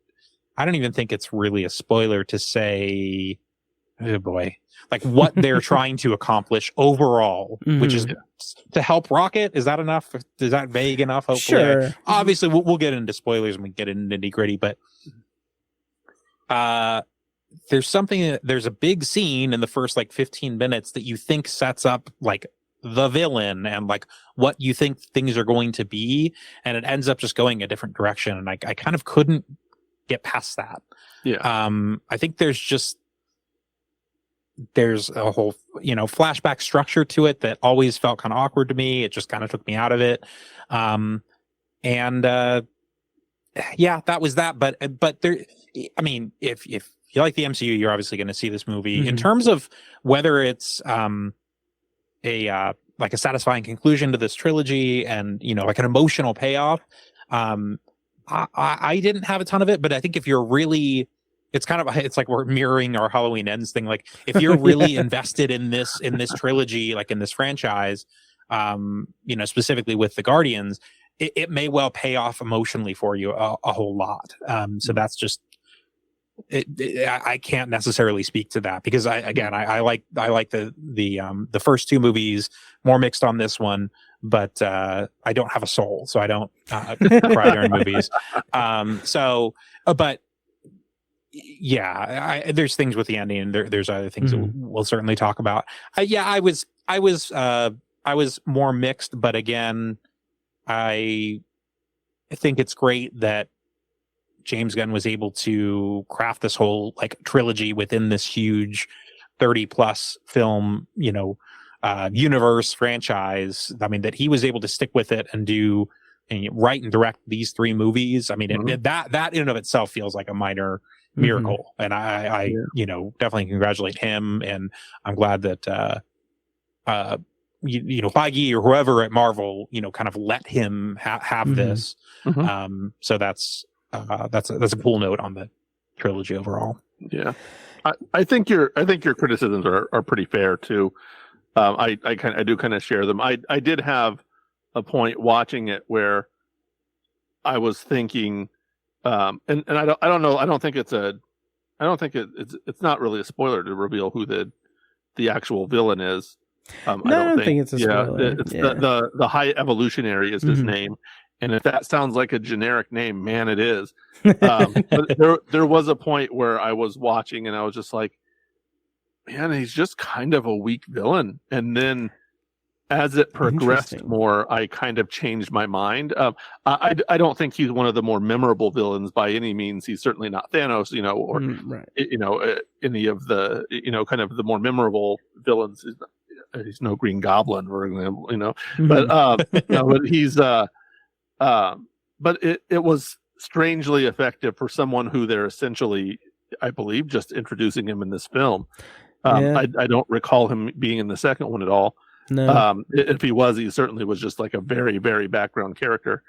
I don't even think it's really a spoiler to say, oh boy, like what they're trying to accomplish overall, which is to help Rocket. Is that enough? Is that vague enough? Hopefully, sure. Obviously, we'll get into spoilers when we get into nitty gritty, but there's a big scene in the first like 15 minutes that you think sets up like the villain and like what you think things are going to be, and it ends up just going a different direction. And I kind of couldn't get past that. Yeah. I think there's a whole, flashback structure to it that always felt kind of awkward to me. It just kind of took me out of it. Yeah, that was that. But there, I mean, if you like the MCU, you're obviously going to see this movie. In terms of whether it's a satisfying conclusion to this trilogy and, like an emotional payoff, I didn't have a ton of it, but I think if you're really, it's like we're mirroring our Halloween Ends thing. Like if you're really invested in this trilogy, like in this franchise, specifically with the Guardians, it may well pay off emotionally for you a whole lot. So that's just, I can't necessarily speak to that because I like the first two movies, more mixed on this one, but I don't have a soul, so I don't cry during movies. But yeah, there's things with the ending, and there's other things that we'll certainly talk about. I was more mixed, but again, I think it's great that James Gunn was able to craft this whole like trilogy within this huge 30 plus film, universe franchise. I mean, that he was able to stick with it and do and write and direct these three movies. I mean, that in and of itself feels like a minor miracle. And I definitely congratulate him. And I'm glad that, Feige or whoever at Marvel, kind of let him have this. So that's a cool note on the trilogy overall. Yeah, I think your criticisms are pretty fair too. I do kind of share them. I did have a point watching it where I was thinking, and I don't know. I don't think it's not really a spoiler to reveal who the actual villain is. I don't think it's a spoiler. It's the High Evolutionary is his name. And if that sounds like a generic name, man, it is. But there was a point where I was watching and I was just like, man, he's just kind of a weak villain. And then as it progressed more, I kind of changed my mind. I don't think he's one of the more memorable villains by any means. He's certainly not Thanos, or any of the, kind of the more memorable villains. He's no Green Goblin, for example, but he's but it was strangely effective for someone who they're essentially, I believe, just introducing him in this film. I don't recall him being in the second one at all. No. If he was, he certainly was just like a very, very background character.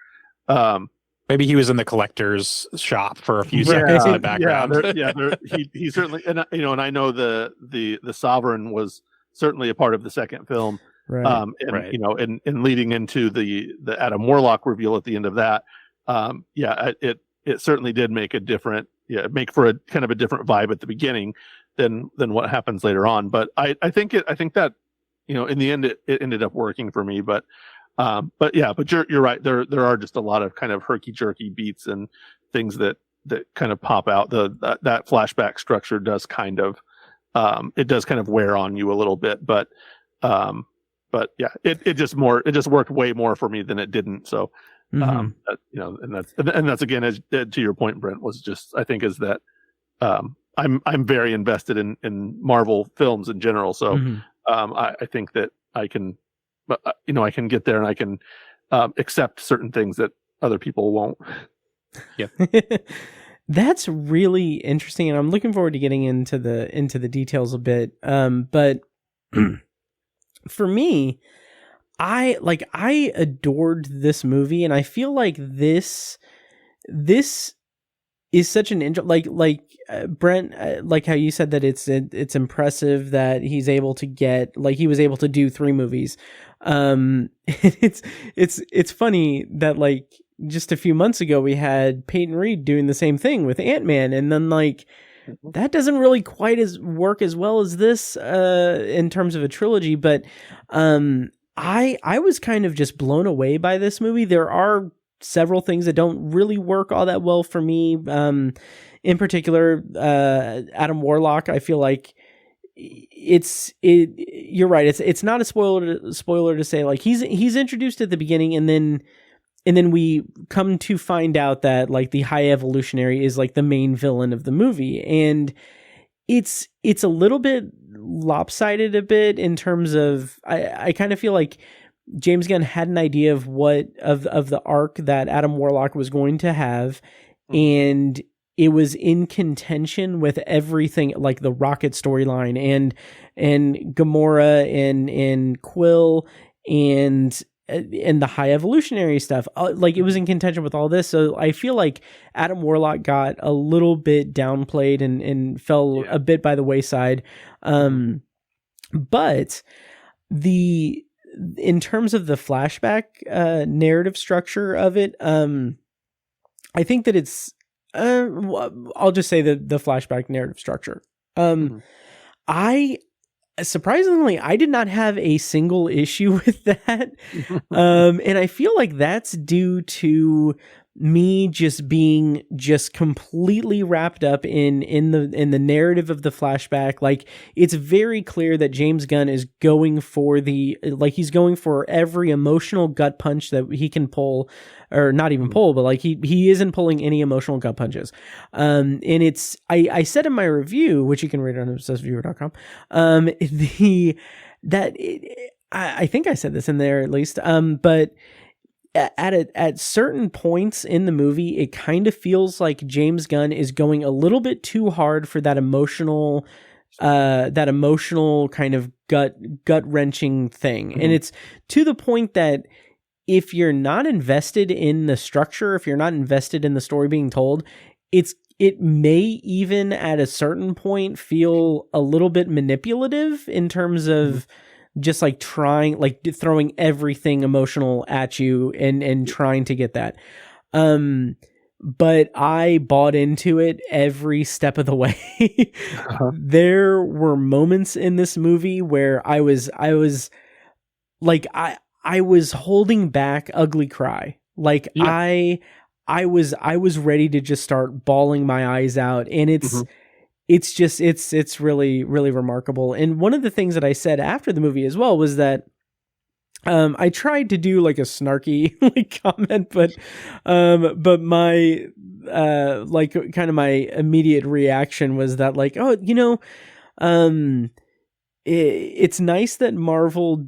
Maybe he was in the collector's shop for a few seconds in the background. He certainly, and I know the Sovereign was certainly a part of the second film. Right. And leading into the Adam Warlock reveal at the end of that, it certainly did make for a kind of a different vibe at the beginning than what happens later on. But I think that, in the end it ended up working for me. But you're right. There are just a lot of kind of herky jerky beats and things that kind of pop out. That flashback structure does kind of wear on you a little bit, but yeah, it just worked way more for me than it didn't. So, and that's again, as to your point, Brent, was just, I think is that, I'm very invested in Marvel films in general. So, I think that I can get there and I can, accept certain things that other people won't. Yeah. That's really interesting. And I'm looking forward to getting into the details a bit. But for me, I adored this movie, and I feel like this this is such an Brent, like how you said that it's impressive that he's able to get, like, he was able to do 3 movies. It's funny that, like, just a few months ago we had Peyton Reed doing the same thing with Ant-Man, and then, like, that doesn't really quite work as well as this in terms of a trilogy. But I was kind of just blown away by this movie. There are several things that don't really work all that well for me. In particular, Adam Warlock, I feel like you're right. It's not a spoiler to say, like, he's introduced at the beginning, and then we come to find out that, like, the High Evolutionary is, like, the main villain of the movie, and it's a little bit lopsided a bit in terms of, I kind of feel like James Gunn had an idea of what of the arc that Adam Warlock was going to have, and it was in contention with everything, like the Rocket storyline and Gamora and Quill and the High Evolutionary stuff. Like, it was in contention with all this. So I feel like Adam Warlock got a little bit downplayed and fell a bit by the wayside. But in terms of the flashback narrative structure of it, I think that it's, I'll just say the flashback narrative structure. Surprisingly, I did not have a single issue with that. And I feel like that's due to me just being completely wrapped up in the narrative of the flashback. Like, it's very clear that James Gunn is going for he's going for every emotional gut punch that he can pull, or not even pull, but, like, he isn't pulling any emotional gut punches. And it's, I said in my review, which you can read on obsessiveviewer.com, I think I said this in there at least, but at certain points in the movie, it kind of feels like James Gunn is going a little bit too hard for that emotional kind of gut wrenching thing. And it's to the point that if you're not invested in the structure, if you're not invested in the story being told, it may even at a certain point feel a little bit manipulative in terms of just, like, trying, like, throwing everything emotional at you and trying to get that. But I bought into it every step of the way. There were moments in this movie where I was like, I was holding back ugly cry. Like, I was ready to just start bawling my eyes out, and it's really, really remarkable. And one of the things that I said after the movie as well was that I tried to do, like, a snarky, like, comment, but my like, kind of my immediate reaction was that, like, oh, you know, it's nice that Marvel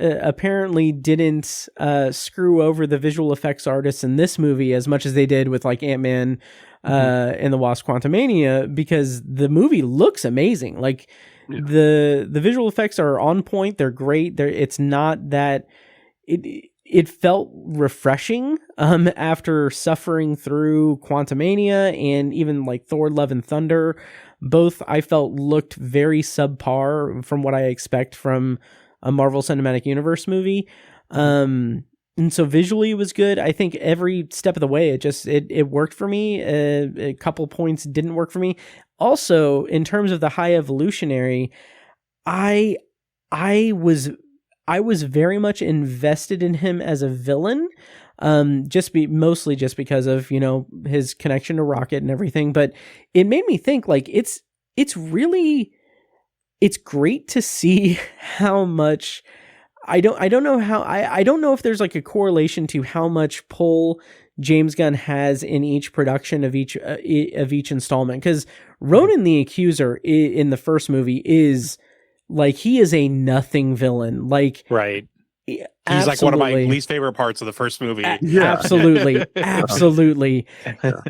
apparently didn't screw over the visual effects artists in this movie as much as they did with, like, Ant-Man and the Wasp: Quantumania, because the movie looks amazing. Like, the visual effects are on point. They're great. It's not that it felt refreshing after suffering through Quantumania and even, like, Thor: Love and Thunder. Both, I felt, looked very subpar from what I expect from a Marvel Cinematic Universe movie. And so visually it was good. I think every step of the way, it worked for me. A couple points didn't work for me. Also, in terms of the High Evolutionary, I was very much invested in him as a villain. Mostly just because of, you know, his connection to Rocket and everything. But it made me think, like, it's great to see how much. I don't know if there's, like, a correlation to how much pull James Gunn has in each production of each installment, because Ronan the Accuser in the first movie is, like, he is a nothing villain, like, right. He's like one of my least favorite parts of the first movie. Absolutely.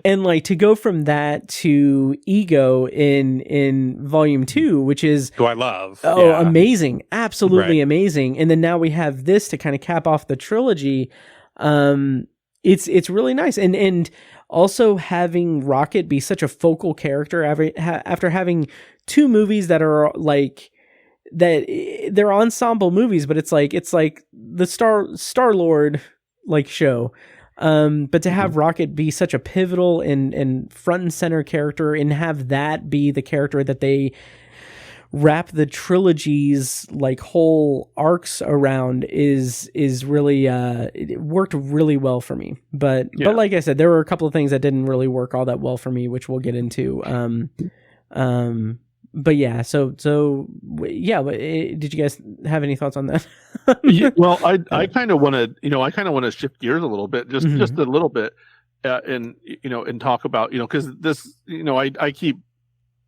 And, like, to go from that to Ego in volume 2, which is, who I love. Amazing. Absolutely amazing. And then now we have this to kind of cap off the trilogy. it's really nice. And also having Rocket be such a focal character after having two movies that are like that, they're ensemble movies, but it's like the Star-Lord like show. But to have Rocket be such a pivotal and front and center character, and have that be the character that they wrap the trilogy's like whole arcs around is really it worked really well for me. But like I said, there were a couple of things that didn't really work all that well for me, which we'll get into. But yeah, so yeah. Did you guys have any thoughts on that? Well, I kind of want to shift gears a little bit, just a little bit, and talk about because this I keep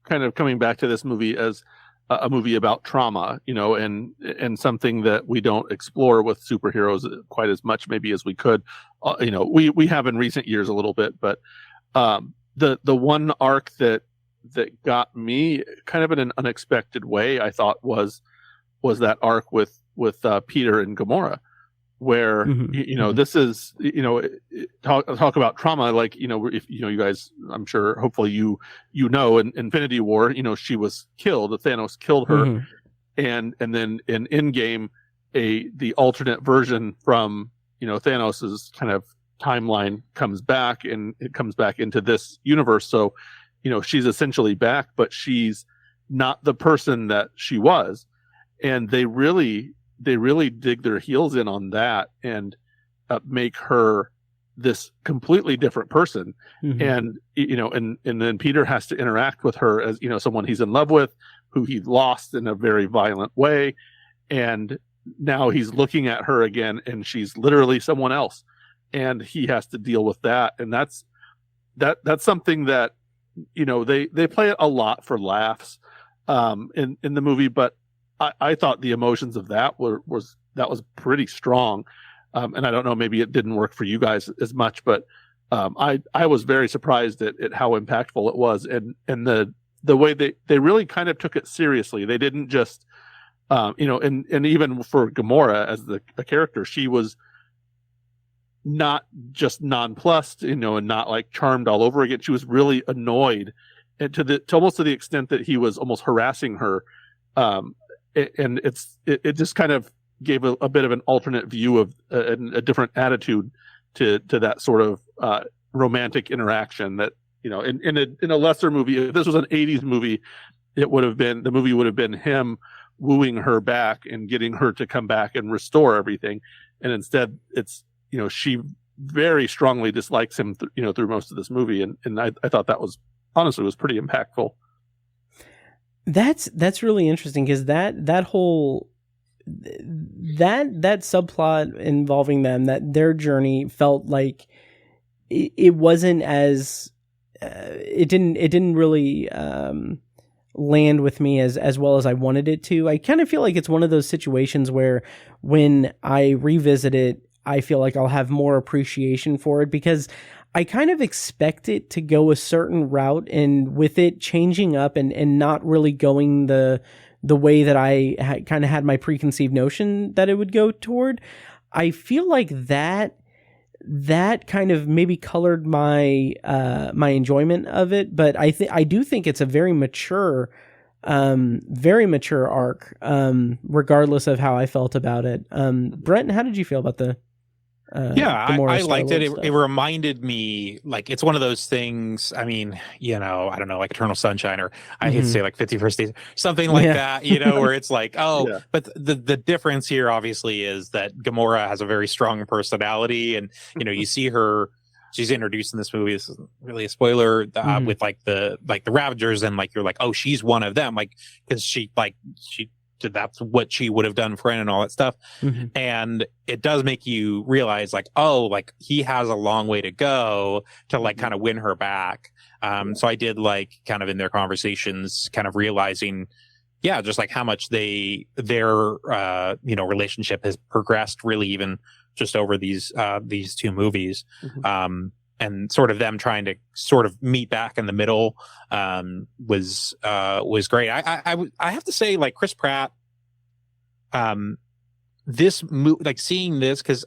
kind of coming back to this movie as a movie about trauma, and something that we don't explore with superheroes quite as much maybe as we could. We have in recent years a little bit, but the one arc that got me kind of in an unexpected way, I thought was that arc with Peter and Gamora, where this is talk about trauma, like if you guys, I'm sure hopefully in Infinity War, she was killed, Thanos killed her, and then in Endgame the alternate version from Thanos's kind of timeline comes back, and it comes back into this universe, so she's essentially back, but she's not the person that she was. And they really dig their heels in on that and make her this completely different person. And, and then Peter has to interact with her as, someone he's in love with, who he lost in a very violent way. And now he's looking at her again, and she's literally someone else. And he has to deal with that. And that's something that, they play it a lot for laughs in the movie, but I thought the emotions of that was pretty strong, and I don't know, maybe it didn't work for you guys as much, but I was very surprised at how impactful it was, and the way they really kind of took it seriously. They didn't just and even for Gamora as a character, she was not just nonplussed, and not like charmed all over again. She was really annoyed, and to almost to the extent that he was almost harassing her. And it just kind of gave a bit of an alternate view of a different attitude to that sort of romantic interaction that in a lesser movie, if this was an 80s movie, the movie would have been him wooing her back and getting her to come back and restore everything, and instead it's she very strongly dislikes him through most of this movie, and I thought that was pretty impactful. That's really interesting, because that whole that subplot involving them, that their journey felt like it wasn't as it didn't really land with me as well as I wanted it to. I kind of feel like it's one of those situations where when I revisit it, I feel like I'll have more appreciation for it, because I kind of expect it to go a certain route, and with it changing up and not really going the way that I kind of had my preconceived notion that it would go toward, I feel like that kind of maybe colored my my enjoyment of it. But I do think it's a very mature arc, regardless of how I felt about it. Brent, how did you feel about the I liked it. It reminded me, like, it's one of those things. I mean, I don't know, like Eternal Sunshine, or I hate to say like 51st Days, something like that, where it's like, but the difference here obviously is that Gamora has a very strong personality, and you see her. She's introduced in this movie. This isn't really a spoiler, with like the Ravagers, and like you're like, oh, she's one of them, like, because she that's what she would have done for him and all that stuff. And it does make you realize, like, oh, like he has a long way to go to like kind of win her back. So I did like kind of in their conversations kind of realizing, just like how much their relationship has progressed, really, even just over these two movies. And sort of them trying to sort of meet back in the middle was great. I have to say, like, Chris Pratt, this movie, like seeing this, because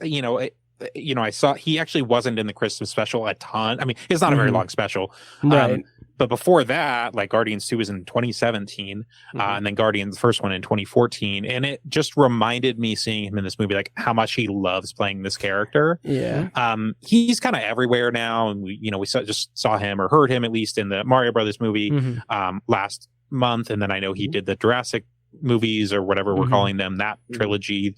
I saw he actually wasn't in the Christmas special a ton. I mean, it's not a very long special. Right. But before that, like Guardians 2 was in 2017, and then Guardians, the first one, in 2014. And it just reminded me, seeing him in this movie, like how much he loves playing this character. Yeah. He's kind of everywhere now. And we just saw him, or heard him at least, in the Mario Brothers movie last month. And then I know he did the Jurassic movies, or whatever we're calling them, that trilogy,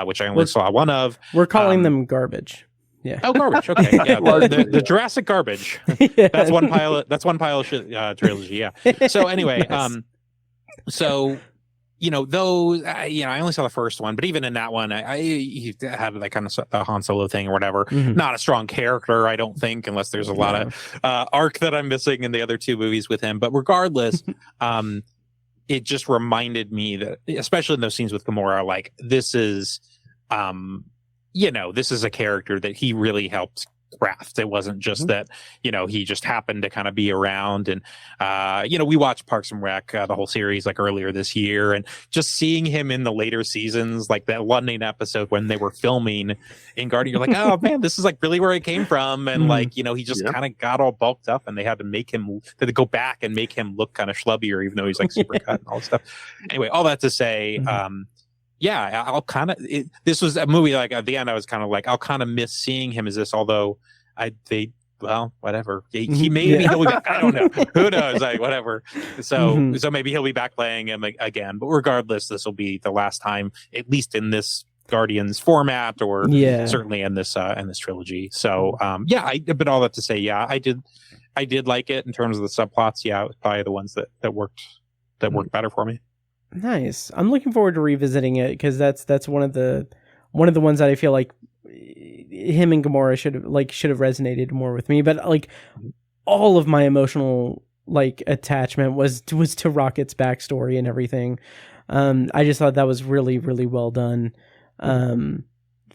which I only saw one of. We're calling them garbage. Yeah. Oh, garbage. Okay. Yeah. The Jurassic garbage. That's one pile of shit, trilogy. Yeah. So anyway, so those, I only saw the first one, but even in that one, he had like kind of the Han Solo thing or whatever. Not a strong character, I don't think, unless there's a lot of arc that I'm missing in the other two movies with him. But regardless, it just reminded me that, especially in those scenes with Gamora, like this is this is a character that he really helped craft. It wasn't just that, he just happened to kind of be around. And, we watched Parks and Rec, the whole series, like earlier this year, and just seeing him in the later seasons, like that London episode when they were filming in Guardian, you're like, oh man, this is like really where he came from. And like, he just kind of got all bulked up, and they had to go back and make him look kind of schlubbier, even though he's like super cut and all that stuff. Anyway, all that to say, I'll kind of, this was a movie, like at the end I was kind of like, I'll kind of miss seeing him as this, although whatever, maybe he'll be back. I don't know, who knows, like whatever. So maybe he'll be back playing him again, but regardless, this will be the last time, at least in this Guardians format, or certainly in this trilogy. So but all that to say, I did like it in terms of the subplots. It was probably the ones that worked better for me. Nice. I'm looking forward to revisiting it, because that's one of the ones that I feel like him and Gamora should have resonated more with me. But like all of my emotional like attachment was to Rocket's backstory and everything. I just thought that was really, really well done.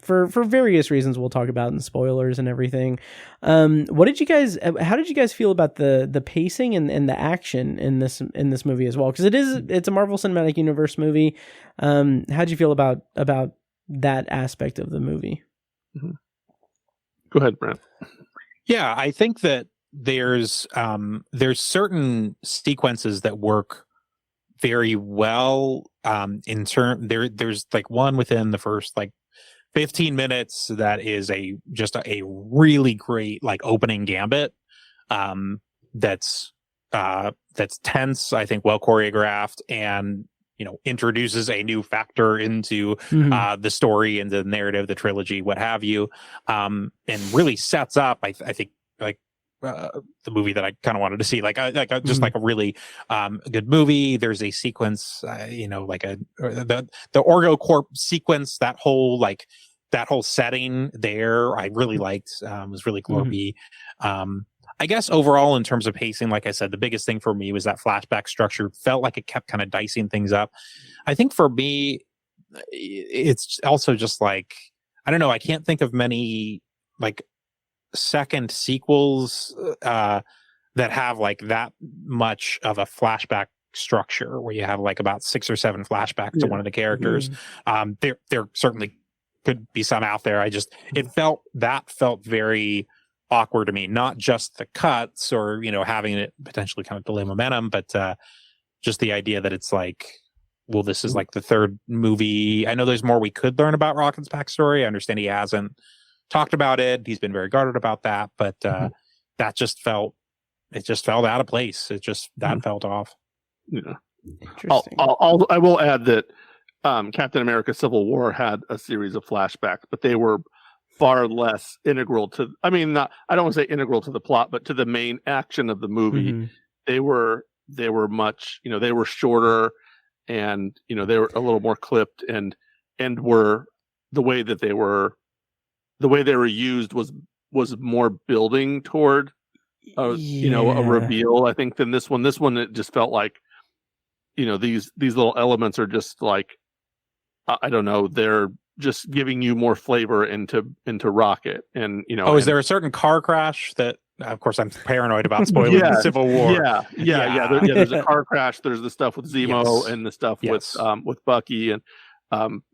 For various reasons we'll talk about in spoilers and everything. How did you guys feel about the pacing and the action in this movie as well? Because it's a Marvel Cinematic Universe movie. How'd you feel about that aspect of the movie? Go ahead, Brent. Yeah, I think that there's certain sequences that work very well. There's like one within the first like 15 minutes that is just a really great like opening gambit. That's tense, I think, well choreographed, and introduces a new factor into the story and the narrative, the trilogy, what have you, and really sets up, I think, like the movie that I kind of wanted to see, like a really good movie. There's a sequence, like the Orgo Corp sequence, that whole setting there, I really liked. Was really glorpy. I guess overall, in terms of pacing, like I said, the biggest thing for me was that flashback structure felt like it kept kind of dicing things up. I think for me, it's also just like, I don't know, I can't think of many like second sequels that have like that much of a flashback structure, where you have like about 6 or 7 flashbacks to one of the characters. There certainly could be some out there. It felt very awkward to me, not just the cuts or having it potentially kind of delay momentum, but just the idea that it's like, well, this is like the third movie. I know there's more we could learn about Rocket's backstory. I understand he hasn't talked about it, he's been very guarded about that, but that just felt out of place. That felt off. Interesting. I will add that Captain America Civil War had a series of flashbacks, but they were far less integral to, I don't want to say integral to the plot, but to the main action of the movie. They were much, they were shorter, and they were a little more clipped, and were the way they were used was more building toward a reveal, I think, than this one. This one, it just felt like these little elements are just like, I don't know, they're just giving you more flavor into Rocket. And is there a certain car crash that, of course, I'm paranoid about spoiling the Civil War? There's a car crash. There's the stuff with Zemo and the stuff with Bucky, and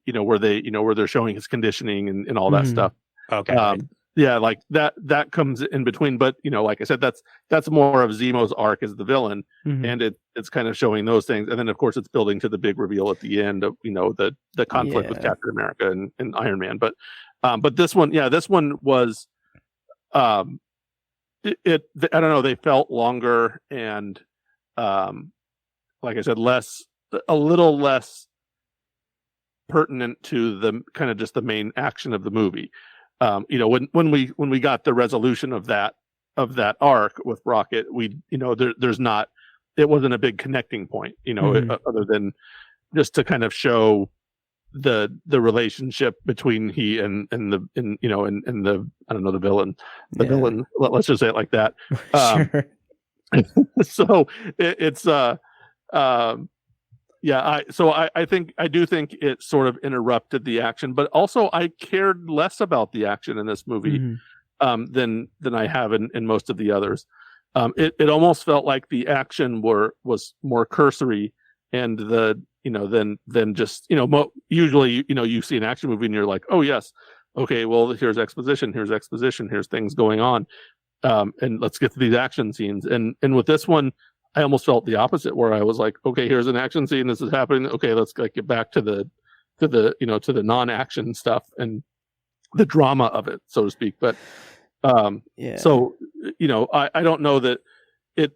where they're showing his conditioning and all that stuff. Okay. Yeah, like that comes in between, but like I said, that's more of Zemo's arc as the villain, and it's kind of showing those things, and then of course it's building to the big reveal at the end of the conflict with Captain America and Iron Man. But this one was I don't know, they felt longer and like I said, a little less pertinent to the kind of just the main action of the movie. When we got the resolution of that arc with Rocket, it wasn't a big connecting point, other than just to kind of show the relationship between he and the I don't know, the villain, villain. Let's just say it like that. Sure. So it's I do think it sort of interrupted the action, but also I cared less about the action in this movie than I have in most of the others. It almost felt like the action was more cursory, and than just usually you see an action movie and you're like, oh yes, okay, well here's exposition, here's things going on, and let's get to these action scenes. And with this one, I almost felt the opposite, where I was like, okay, here's an action scene, this is happening. Okay, let's get back to the non-action stuff and the drama of it, so to speak. But so I don't know that it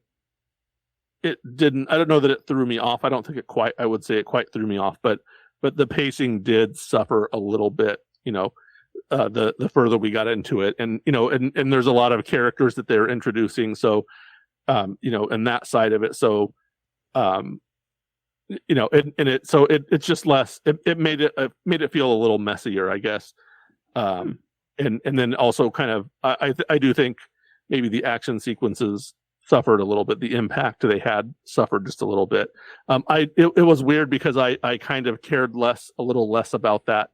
didn't. I don't know that it threw me off. I don't think I would say it quite threw me off, but the pacing did suffer a little bit. The further we got into it, and there's a lot of characters that they're introducing, so. And that side of it. So, it's just less, it made it feel a little messier, I guess. And then also kind of, I do think maybe the action sequences suffered a little bit. The impact they had suffered just a little bit. It was weird because I kind of cared a little less about that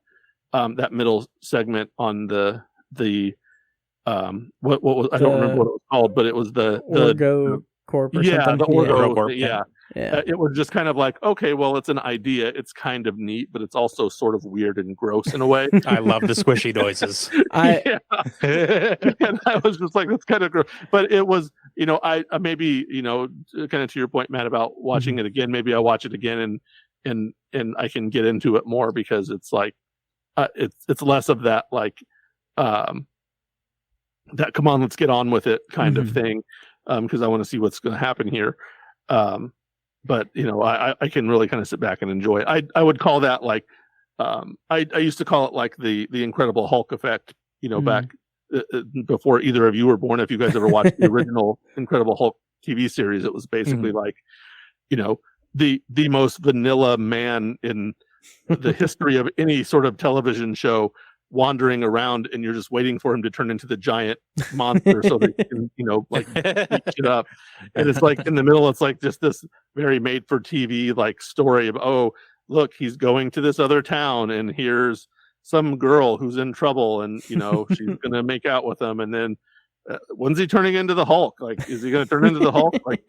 middle segment on the what was, I don't remember what it was called, but it was the Orgo Corp or something. The Orgo Corp, yeah. It was just kind of like, okay, well, it's an idea, it's kind of neat, but it's also sort of weird and gross in a way. I love the squishy noises. And I was just like, that's kind of gross, but it was, I maybe, kind of to your point, Matt, about watching it again, maybe I'll watch it again and I can get into it more, because it's like it's less of that, like that come on, let's get on with it kind of thing, because I want to see what's going to happen here. But I can really kind of sit back and enjoy it. I would call that like I used to call it like the Incredible Hulk effect, back before either of you were born. If you guys ever watched the original Incredible Hulk TV series, it was basically like the most vanilla man in the history of any sort of television show, wandering around, and you're just waiting for him to turn into the giant monster so that you can, like eat it up. And it's like in the middle, it's like just this very made for TV like story of, oh, look, he's going to this other town, and here's some girl who's in trouble, and she's gonna make out with him, and then when's he turning into the Hulk? Like, is he gonna turn into the Hulk? Like,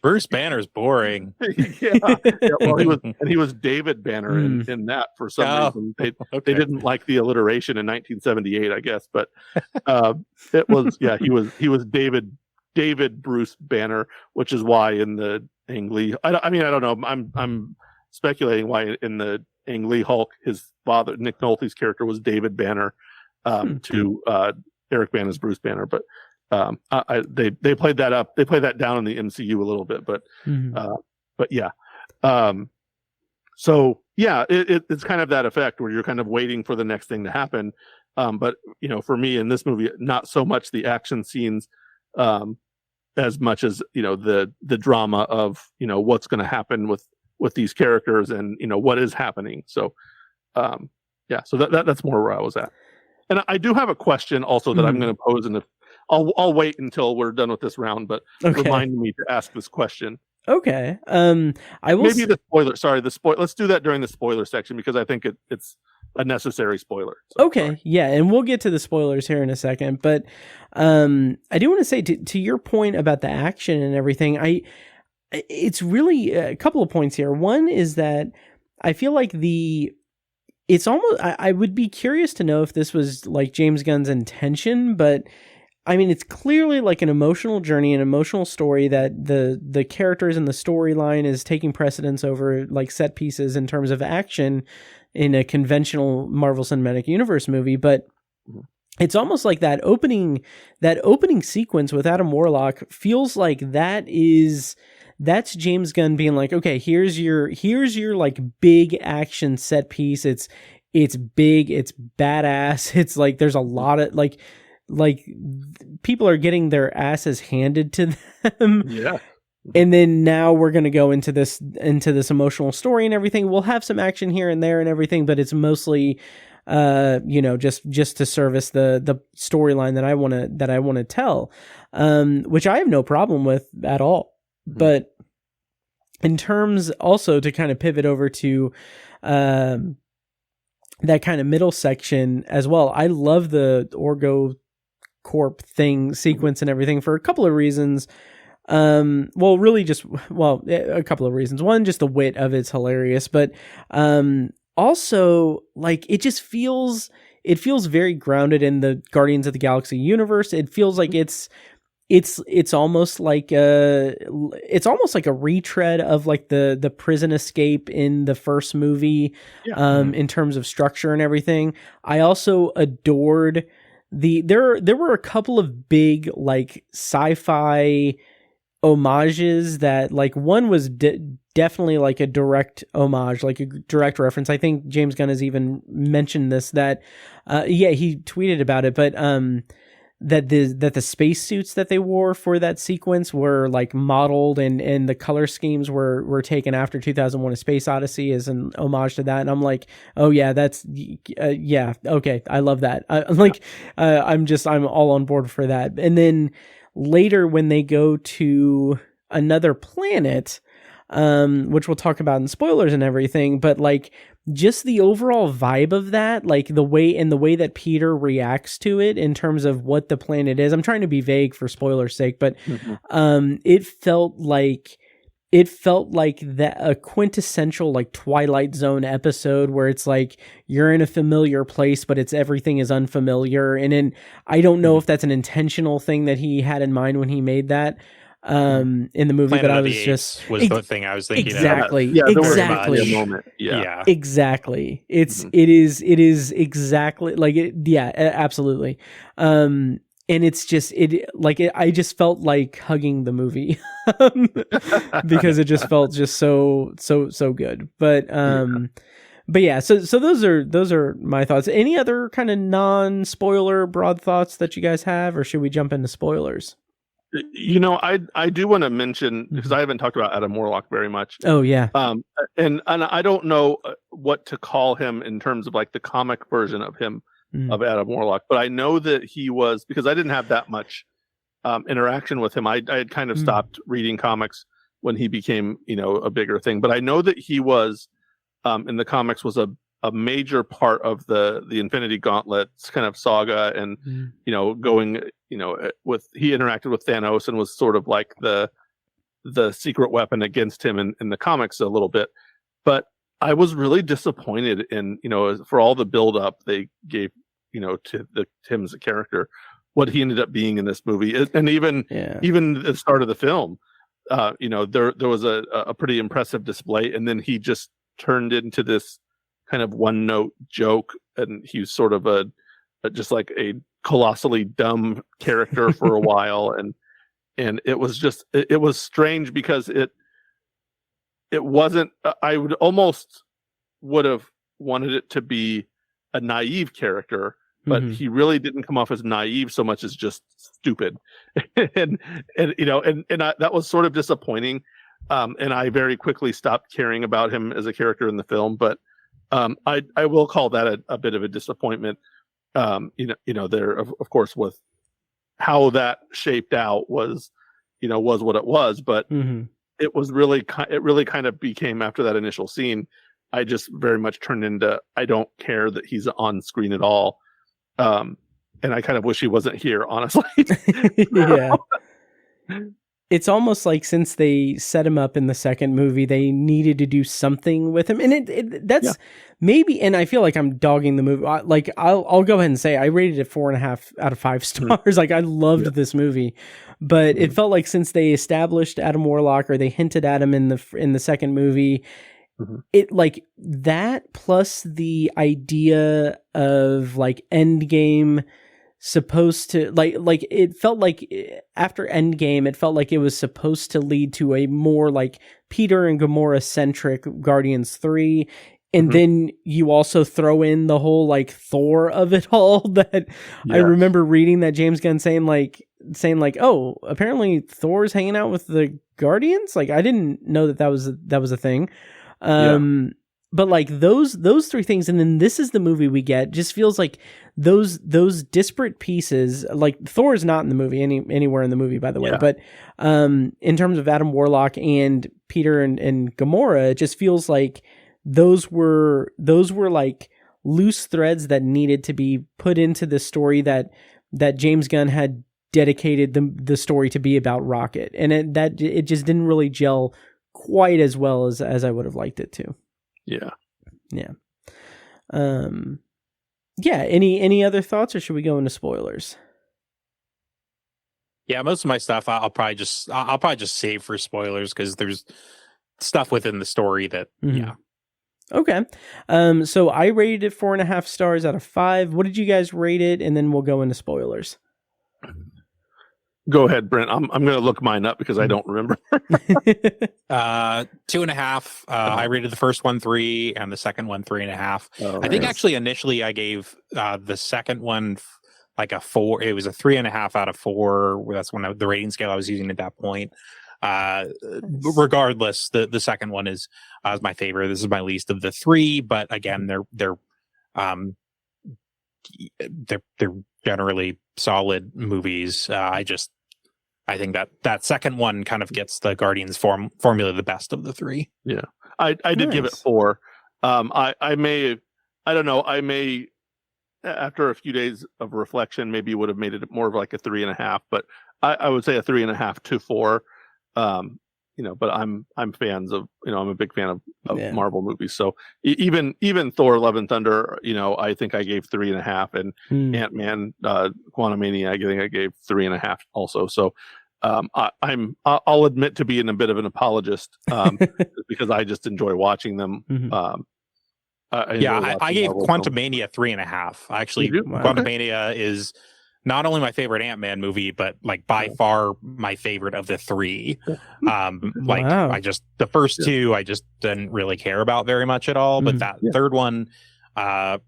Bruce Banner's boring. Well, he was David Banner in that for some reason. They didn't like the alliteration in 1978, I guess, but it was he was David Bruce Banner, which is why in the Ang Lee, I don't know, I'm speculating why in the Ang Lee Hulk, his father Nick Nolte's character was David Banner to Eric Bana's Bruce Banner, but they played that up. They played that down in the MCU a little bit, but yeah. So yeah, it's kind of that effect where you're kind of waiting for the next thing to happen. But for me in this movie, not so much the action scenes, as much as the drama of what's going to happen with these characters and what is happening. So yeah, so that's more where I was at. And I do have a question also that I'm going to pose, and I'll wait until we're done with this round, but remind me to ask this question. Okay. I will maybe the spoiler. Sorry, the spoiler. Let's do that during the spoiler section, because I think it's a necessary spoiler. So, okay. Sorry. Yeah, and we'll get to the spoilers here in a second, but I do want to say to your point about the action and everything. It's really a couple of points here. One is that I feel like it's almost, I would be curious to know if this was like James Gunn's intention, but I mean, it's clearly like an emotional journey, an emotional story that the characters and the storyline is taking precedence over like set pieces in terms of action in a conventional Marvel Cinematic Universe movie. But it's almost like that opening sequence with Adam Warlock feels like that's James Gunn being like, okay, here's your like big action set piece. It's big, it's badass. It's like there's a lot of like people are getting their asses handed to them. Yeah. And then now we're going to go into this emotional story and everything. We'll have some action here and there and everything, but it's mostly just to service the storyline that I want to tell. Which I have no problem with at all. Mm-hmm. But in terms also to kind of pivot over to that kind of middle section as well, I love the Orgo Corp thing sequence and everything for a couple of reasons. A couple of reasons. One, just the wit of it's hilarious, but also like it feels very grounded in the Guardians of the Galaxy universe. It feels like it's almost like a retread of like the prison escape in the first movie, in terms of structure and everything. I also adored there were a couple of big like sci-fi homages that like one was definitely like a direct homage, like a direct reference. I think James Gunn has even mentioned this, that he tweeted about it, but that the spacesuits that they wore for that sequence were like modeled and the color schemes were taken after 2001: A Space Odyssey as an homage to that. And I'm like, oh yeah, that's okay, I love that. I'm all on board for that. And then later when they go to another planet, which we'll talk about in spoilers and everything, but like just the overall vibe of that, like the way that Peter reacts to it in terms of what the planet is. I'm trying to be vague for spoilers' sake, but it felt like that a quintessential like Twilight Zone episode where it's like you're in a familiar place, but everything is unfamiliar. And then I don't know if that's an intentional thing that he had in mind when he made that in the movie, Planet but I of was the just Apes was the thing I was thinking exactly. of. Yeah, there exactly. was a moment. Yeah. Exactly. It is exactly like it. Yeah, absolutely. And it's just I just felt like hugging the movie because it just felt just so good. But yeah, so those are my thoughts. Any other kind of non-spoiler broad thoughts that you guys have, or should we jump into spoilers? You know, I do want to mention, because I haven't talked about Adam Warlock very much. Oh yeah. And I don't know what to call him in terms of like the comic version of him, of Adam Warlock, but I know that he was, because I didn't have that much interaction with him. I had kind of stopped reading comics when he became, a bigger thing. But I know that he was in the comics was a major part of the Infinity Gauntlet's kind of saga, and going, he interacted with Thanos and was sort of like the secret weapon against him in the comics a little bit. But I was really disappointed in, for all the build up they gave, to Tim as a character, what he ended up being in this movie. And even the start of the film, there was a pretty impressive display, and then he just turned into this kind of one note joke, and he was sort of just like a colossally dumb character for a while. And it was just, it was strange because it wasn't, I would have wanted it to be a naive character, but he really didn't come off as naive so much as just stupid. and that was sort of disappointing. And I very quickly stopped caring about him as a character in the film, but I will call that a bit of a disappointment. There of course with how that shaped out was what it was, but it was really kind of became, after that initial scene, I just very much turned into, I don't care that he's on screen at all. And I kind of wish he wasn't here, honestly. Yeah. it's almost like since they set him up in the second movie, they needed to do something with him, and that's maybe. And I feel like I'm dogging the movie. Like I'll go ahead and say I rated it 4.5 out of 5 stars. Like I loved this movie, but it felt like since they established Adam Warlock, or they hinted at him in the second movie, it like that plus the idea of like Endgame. Supposed to like it felt like after Endgame, it felt like it was supposed to lead to a more like Peter and Gamora centric Guardians 3, and then you also throw in the whole like Thor of it all. That I remember reading that James Gunn saying like, oh, apparently Thor's hanging out with the Guardians. Like I didn't know that was a thing. But like those 3 things, and then this is the movie we get. Just feels like those disparate pieces. Like Thor is not in the movie anywhere in the movie, by the way. But in terms of Adam Warlock and Peter and Gamora, it just feels like those were like loose threads that needed to be put into the story that James Gunn had dedicated the story to be about Rocket, and it just didn't really gel quite as well as I would have liked it to. Yeah. Any other thoughts, or should we go into spoilers? Yeah, most of my stuff I'll probably just save for spoilers, because there's stuff within the story that Okay. So I rated it 4.5 stars out of 5. What did you guys rate it? And then we'll go into spoilers. Go ahead, Brent. I'm going to look mine up because I don't remember. 2.5. I rated the first one 3 and the second one 3.5. Oh, I think actually initially I gave the second one like a 4. It was a 3.5 out of 4. That's when the rating scale I was using at that point. Regardless, the second one is my favorite. This is my least of the 3, but again, they're generally solid movies. I think that second one kind of gets the Guardians formula the best of the 3. Yeah, I did give it 4. I may after a few days of reflection maybe would have made it more of like a 3.5, but I would say a 3.5 to 4. But I'm fans of, I'm a big fan of Marvel movies. So even Thor: Love and Thunder, I think I gave 3.5, and Ant-Man, Quantumania, I think I gave 3.5 also. So I'll admit to being a bit of an apologist because I just enjoy watching them. I gave Quantumania 3.5. Actually, Quantumania is not only my favorite Ant-Man movie, but like by far my favorite of the 3. I just, the first 2, I just didn't really care about very much at all. But that third one, I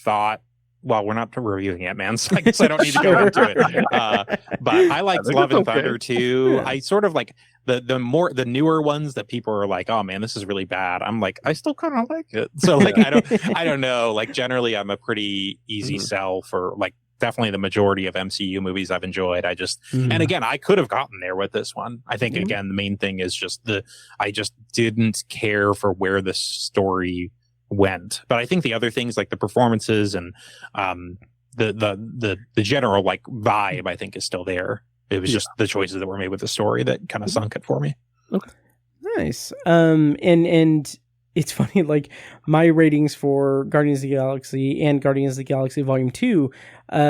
thought, well, we're not reviewing Ant-Man, so I guess I don't need to go into it. But I liked Love and Thunder too. I sort of like the newer ones that people are like, oh man, this is really bad. I'm like, I still kind of like it. So like, I don't know. Like generally I'm a pretty easy sell for like, definitely the majority of MCU movies I've enjoyed. I just, and again, I could have gotten there with this one. I think again, the main thing is just I just didn't care for where the story went. But I think the other things like the performances and the general like vibe, I think is still there. It was just the choices that were made with the story that kind of sunk it for me. Okay. Nice. And it's funny, like my ratings for Guardians of the Galaxy and Guardians of the Galaxy Volume 2,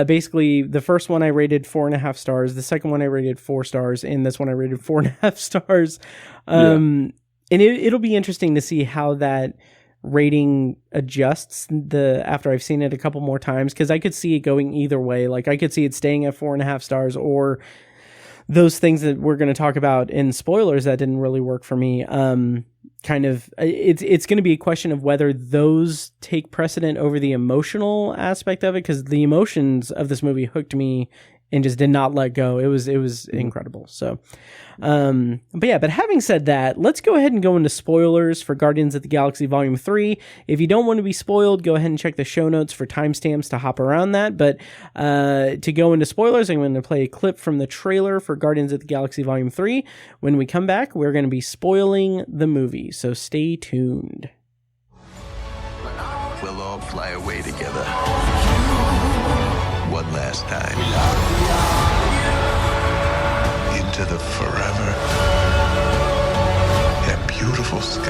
basically the first one I rated 4.5 stars, the second one I rated 4 stars, and this one I rated 4.5 stars. And it'll be interesting to see how that rating adjusts after I've seen it a couple more times, because I could see it going either way. Like I could see it staying at 4.5 stars, or those things that we're going to talk about in spoilers that didn't really work for me. Kind of, it's going to be a question of whether those take precedent over the emotional aspect of it, because the emotions of this movie hooked me and just did not let go. It was incredible. So, but having said that, let's go ahead and go into spoilers for Guardians of the Galaxy Volume 3. If you don't want to be spoiled, go ahead and check the show notes for timestamps to hop around that. But to go into spoilers, I'm going to play a clip from the trailer for Guardians of the Galaxy Volume 3. When we come back, we're going to be spoiling the movie, so stay tuned. We'll all fly away together. One last time. Into into the forever. That beautiful sky.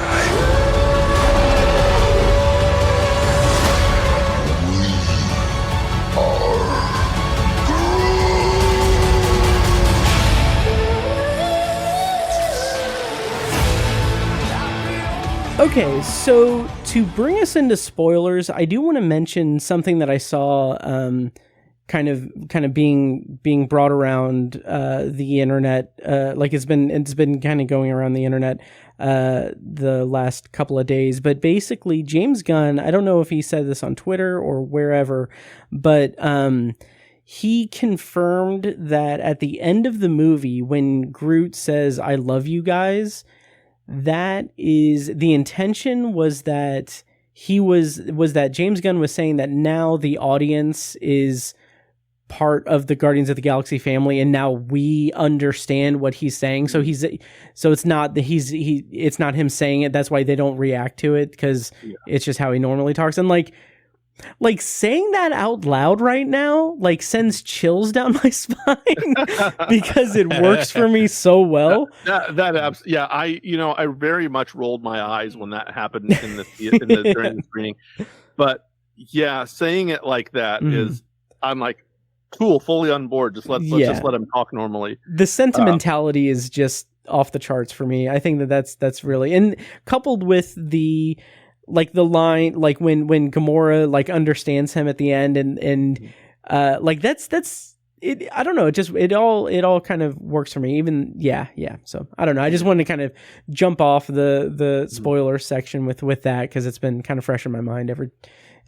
Okay, so to bring us into spoilers, I do want to mention something that I saw kind of being brought around the internet. Like it's been kind of going around the internet the last couple of days. But basically, James Gunn, I don't know if he said this on Twitter or wherever, but he confirmed that at the end of the movie, when Groot says, "I love you guys," that is the intention was that that James Gunn was saying that now the audience is part of the Guardians of the Galaxy family, and now we understand what he's saying. So it's not it's not him saying it. That's why they don't react to it, because it's just how he normally talks. And like saying that out loud right now, like sends chills down my spine because it works for me so well. I very much rolled my eyes when that happened during the screening. But yeah, saying it like that is, I'm like, cool, fully on board. Let's just let him talk normally. The sentimentality is just off the charts for me. I think that's really, and coupled with the line, like when Gamora like understands him at the end, and like that's it. I don't know. It all kind of works for me. Even So I don't know. I just wanted to kind of jump off the spoiler section with that, because it's been kind of fresh in my mind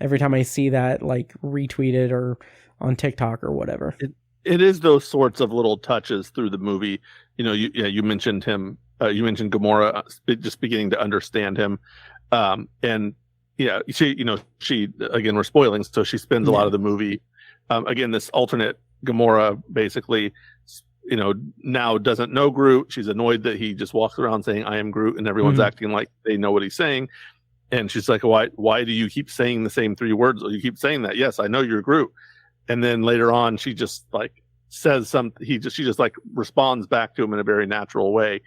every time I see that like retweeted or on TikTok or whatever. It is those sorts of little touches through the movie. You mentioned him. You mentioned Gamora just beginning to understand him. And she again, we're spoiling, so she spends a lot of the movie, again, this alternate Gamora basically, now doesn't know Groot. She's annoyed that he just walks around saying, "I am Groot," and everyone's acting like they know what he's saying. And she's like, why do you keep saying the same three words? You keep saying that. Yes, I know you're Groot. And then later on, she just like says something. She just like responds back to him in a very natural way.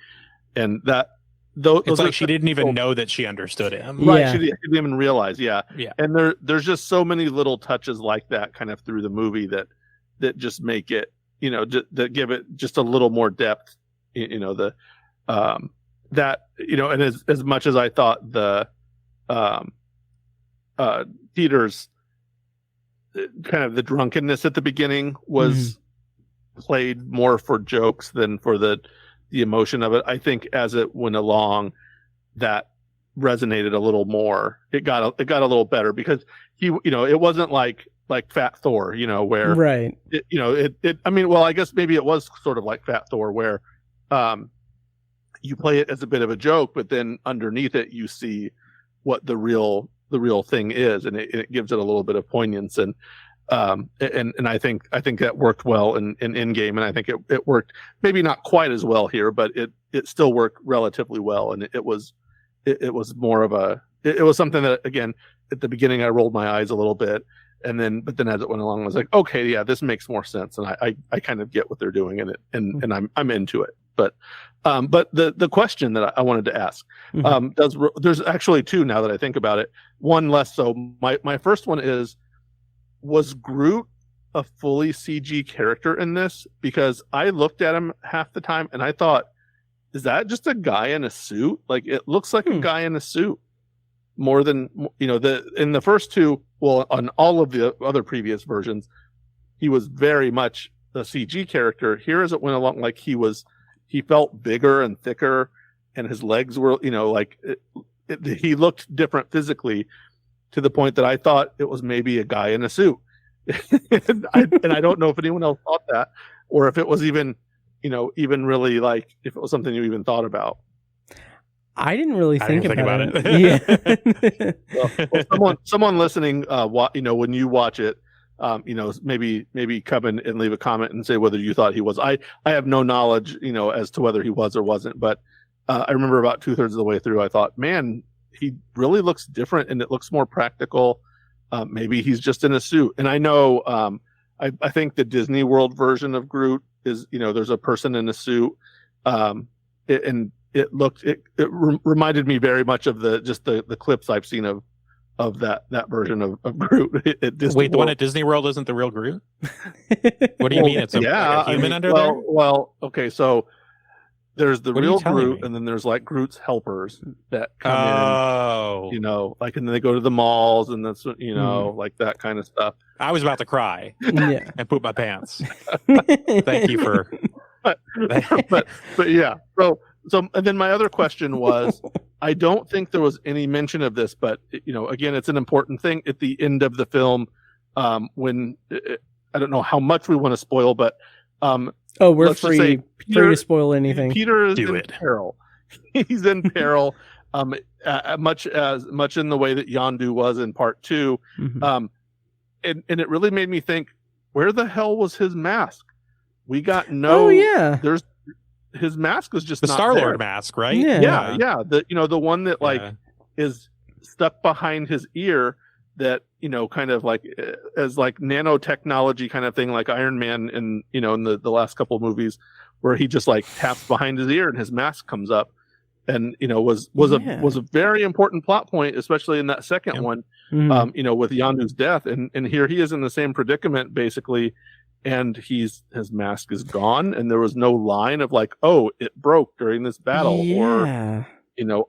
And that, it's like she didn't even know that she understood him. Right. Yeah. She didn't even realize. Yeah. And there's just so many little touches like that kind of through the movie that just make it, that give it just a little more depth, and as much as I thought the, Peter's kind of the drunkenness at the beginning was played more for jokes than for the emotion of it. I think as it went along, that resonated a little more. It got a little better, because he, it wasn't like Fat Thor, where right. I guess maybe it was sort of like Fat Thor, where you play it as a bit of a joke, but then underneath it you see what the real thing is, and it gives it a little bit of poignance, and I think that worked well in Endgame, and I think it worked maybe not quite as well here, but it still worked relatively well, and it was more of it was something that, again, at the beginning I rolled my eyes a little bit, but then as it went along, I was like, okay, yeah, this makes more sense, and I kind of get what they're doing in it, and I'm into it. But the question that I wanted to ask, there's actually two now that I think about it. One less so. My first one is, was Groot a fully CG character in this? Because I looked at him half the time and I thought, is that just a guy in a suit? Like, it looks like a guy in a suit more than, in the first two, well, on all of the other previous versions, he was very much a CG character. Here, as it went along, like he felt bigger and thicker, and his legs were, he looked different physically, to the point that I thought it was maybe a guy in a suit. and I don't know if anyone else thought that, or if it was even really, like, if it was something you even thought about. I didn't really think about it. Yeah. Well, someone listening, when you watch it, maybe come in and leave a comment and say whether you thought he was. I have no knowledge, as to whether he was or wasn't, but I remember about 2/3 of the way through, I thought, man, he really looks different, and it looks more practical. Maybe he's just in a suit. And I know I think the Disney World version of Groot is, there's a person in a suit, and it reminded me very much of the clips I've seen of that version of Groot at Disney Wait, the World. one at Disney World isn't the real Groot? What do you mean? It's like a human under there? Well, okay, so there's the What are you real telling Groot, me? and then there's like Groot's helpers that come in, like, and then they go to the malls, and that's like that kind of stuff. I was about to cry Yeah. and poop my pants. Thank you for. but yeah. So and then my other question was, I don't think there was any mention of this, but again, it's an important thing at the end of the film, when I don't know how much we want to spoil, but we're let's just say free to spoil anything. Peter is Do in it. peril. He's in peril, much in the way that Yondu was in part 2. Mhm. And it really made me think, where the hell was his mask? We got Oh yeah. His mask was just The not Star-Lord there. mask, right? Yeah. Yeah. The one that Yeah. is stuck behind his ear, that kind of like as like nanotechnology kind of thing, like Iron Man in the last couple of movies, where he just like taps behind his ear and his mask comes up, and was a very important plot point, especially in that second one. Mhm. With Yondu's death, and here he is in the same predicament basically, and his mask is gone, and there was no line of like, oh, it broke during this battle, or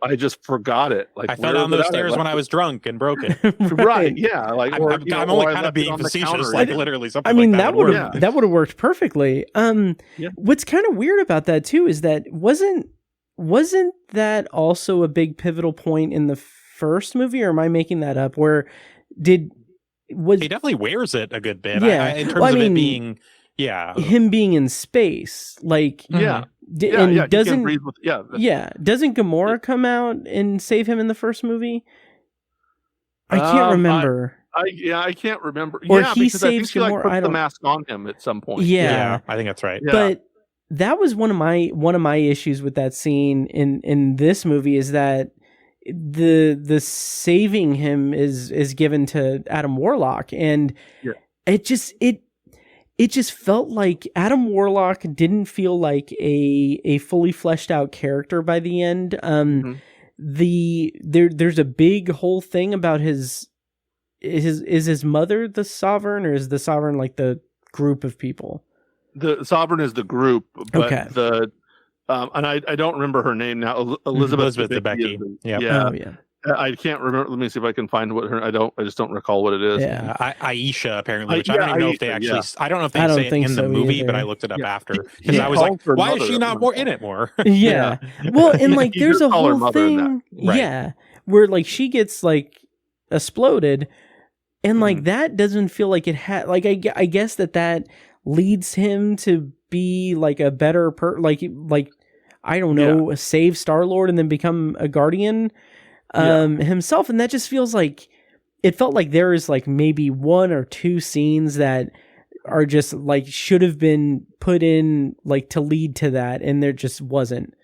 I just forgot it. Like, I fell down those stairs when I was drunk and broke it. right. Yeah. Like, I'm only kind of being facetious, like literally something. I mean, like that would have worked perfectly. What's kind of weird about that too is that wasn't that also a big pivotal point in the first movie, or am I making that up? Where he definitely wears it a good bit. Yeah. In terms of it being, him being in space, like and doesn't breathe with, doesn't Gamora come out and save him in the first movie? I can't remember. I can't remember. Or yeah, he because I think saves she like Gamora, puts I the don't- mask on him at some point. Yeah. I think that's right. Yeah. But that was one of my issues with that scene in this movie, is that the saving him is given to Adam Warlock, and it just felt like Adam Warlock didn't feel like a fully fleshed out character by the end. There's a big whole thing about is his mother the Sovereign, or is the Sovereign like the group of people? The Sovereign is the group, but Okay. and I don't remember her name now. Elizabeth Debicki. Oh yeah. I can't remember. Let me see if I can find what her. I just don't recall what it is. Yeah. Aisha, apparently, which I don't even know if they actually. I don't know if they I don't say it think in the so movie, either. but I looked it up after, because He I was calls like, her why is mother she at not one in it more? Yeah. Well, and like He there's did a call her whole mother in thing, that. Right. yeah, where like she gets like exploded, and like that doesn't feel like it had. Like I guess that leads him to be like a better like I don't know, save Star-Lord and then become a Guardian himself, and that just feels like it felt like there is like maybe one or two scenes that are just like should have been put in like to lead to that, and there just wasn't.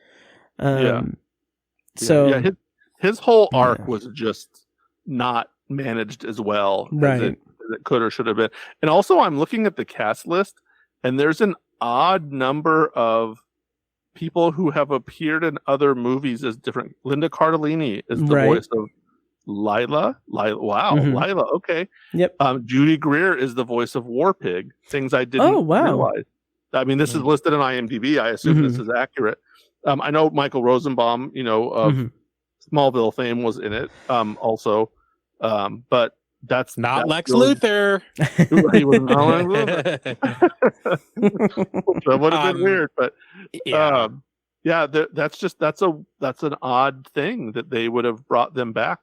So his whole arc was just not managed as well as it could or should have been. And also, I'm looking at the cast list, and there's an odd number of people who have appeared in other movies as different. Linda Cardellini is the voice of Lila. Wow, Lila. Okay. Yep. Judy Greer is the voice of War Pig. Things I didn't realize. I mean, this is listed on IMDb. I assume this is accurate. I know Michael Rosenbaum, of Smallville fame, was in it. Also, but that's Lex really, Luthor. He was not Lex Luthor. That would have been weird, but that's an odd thing that they would have brought them back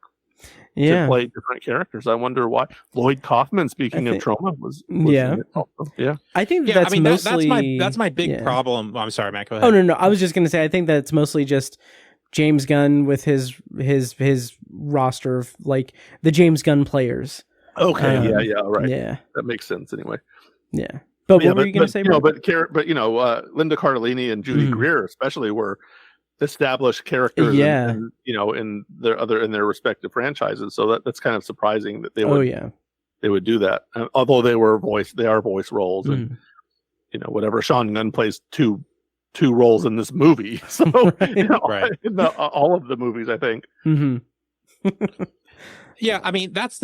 to play different characters. I wonder why. Lloyd Kaufman, speaking of trauma, was in it also. Yeah. I think that's mostly that's my big problem. I'm sorry, Matt. Go ahead. Oh no, I was just gonna say I think that's mostly just James Gunn with his roster of like the James Gunn players. Okay. Right. Yeah. That makes sense anyway. Yeah. But what were you going to say? Linda Cardellini and Judy Greer especially were established characters in their respective franchises. So that's kind of surprising that they would they would do that. Although they are voice roles, and whatever. Sean Gunn plays two roles in this movie, so Right. in all of the movies, I think. Yeah, I mean that's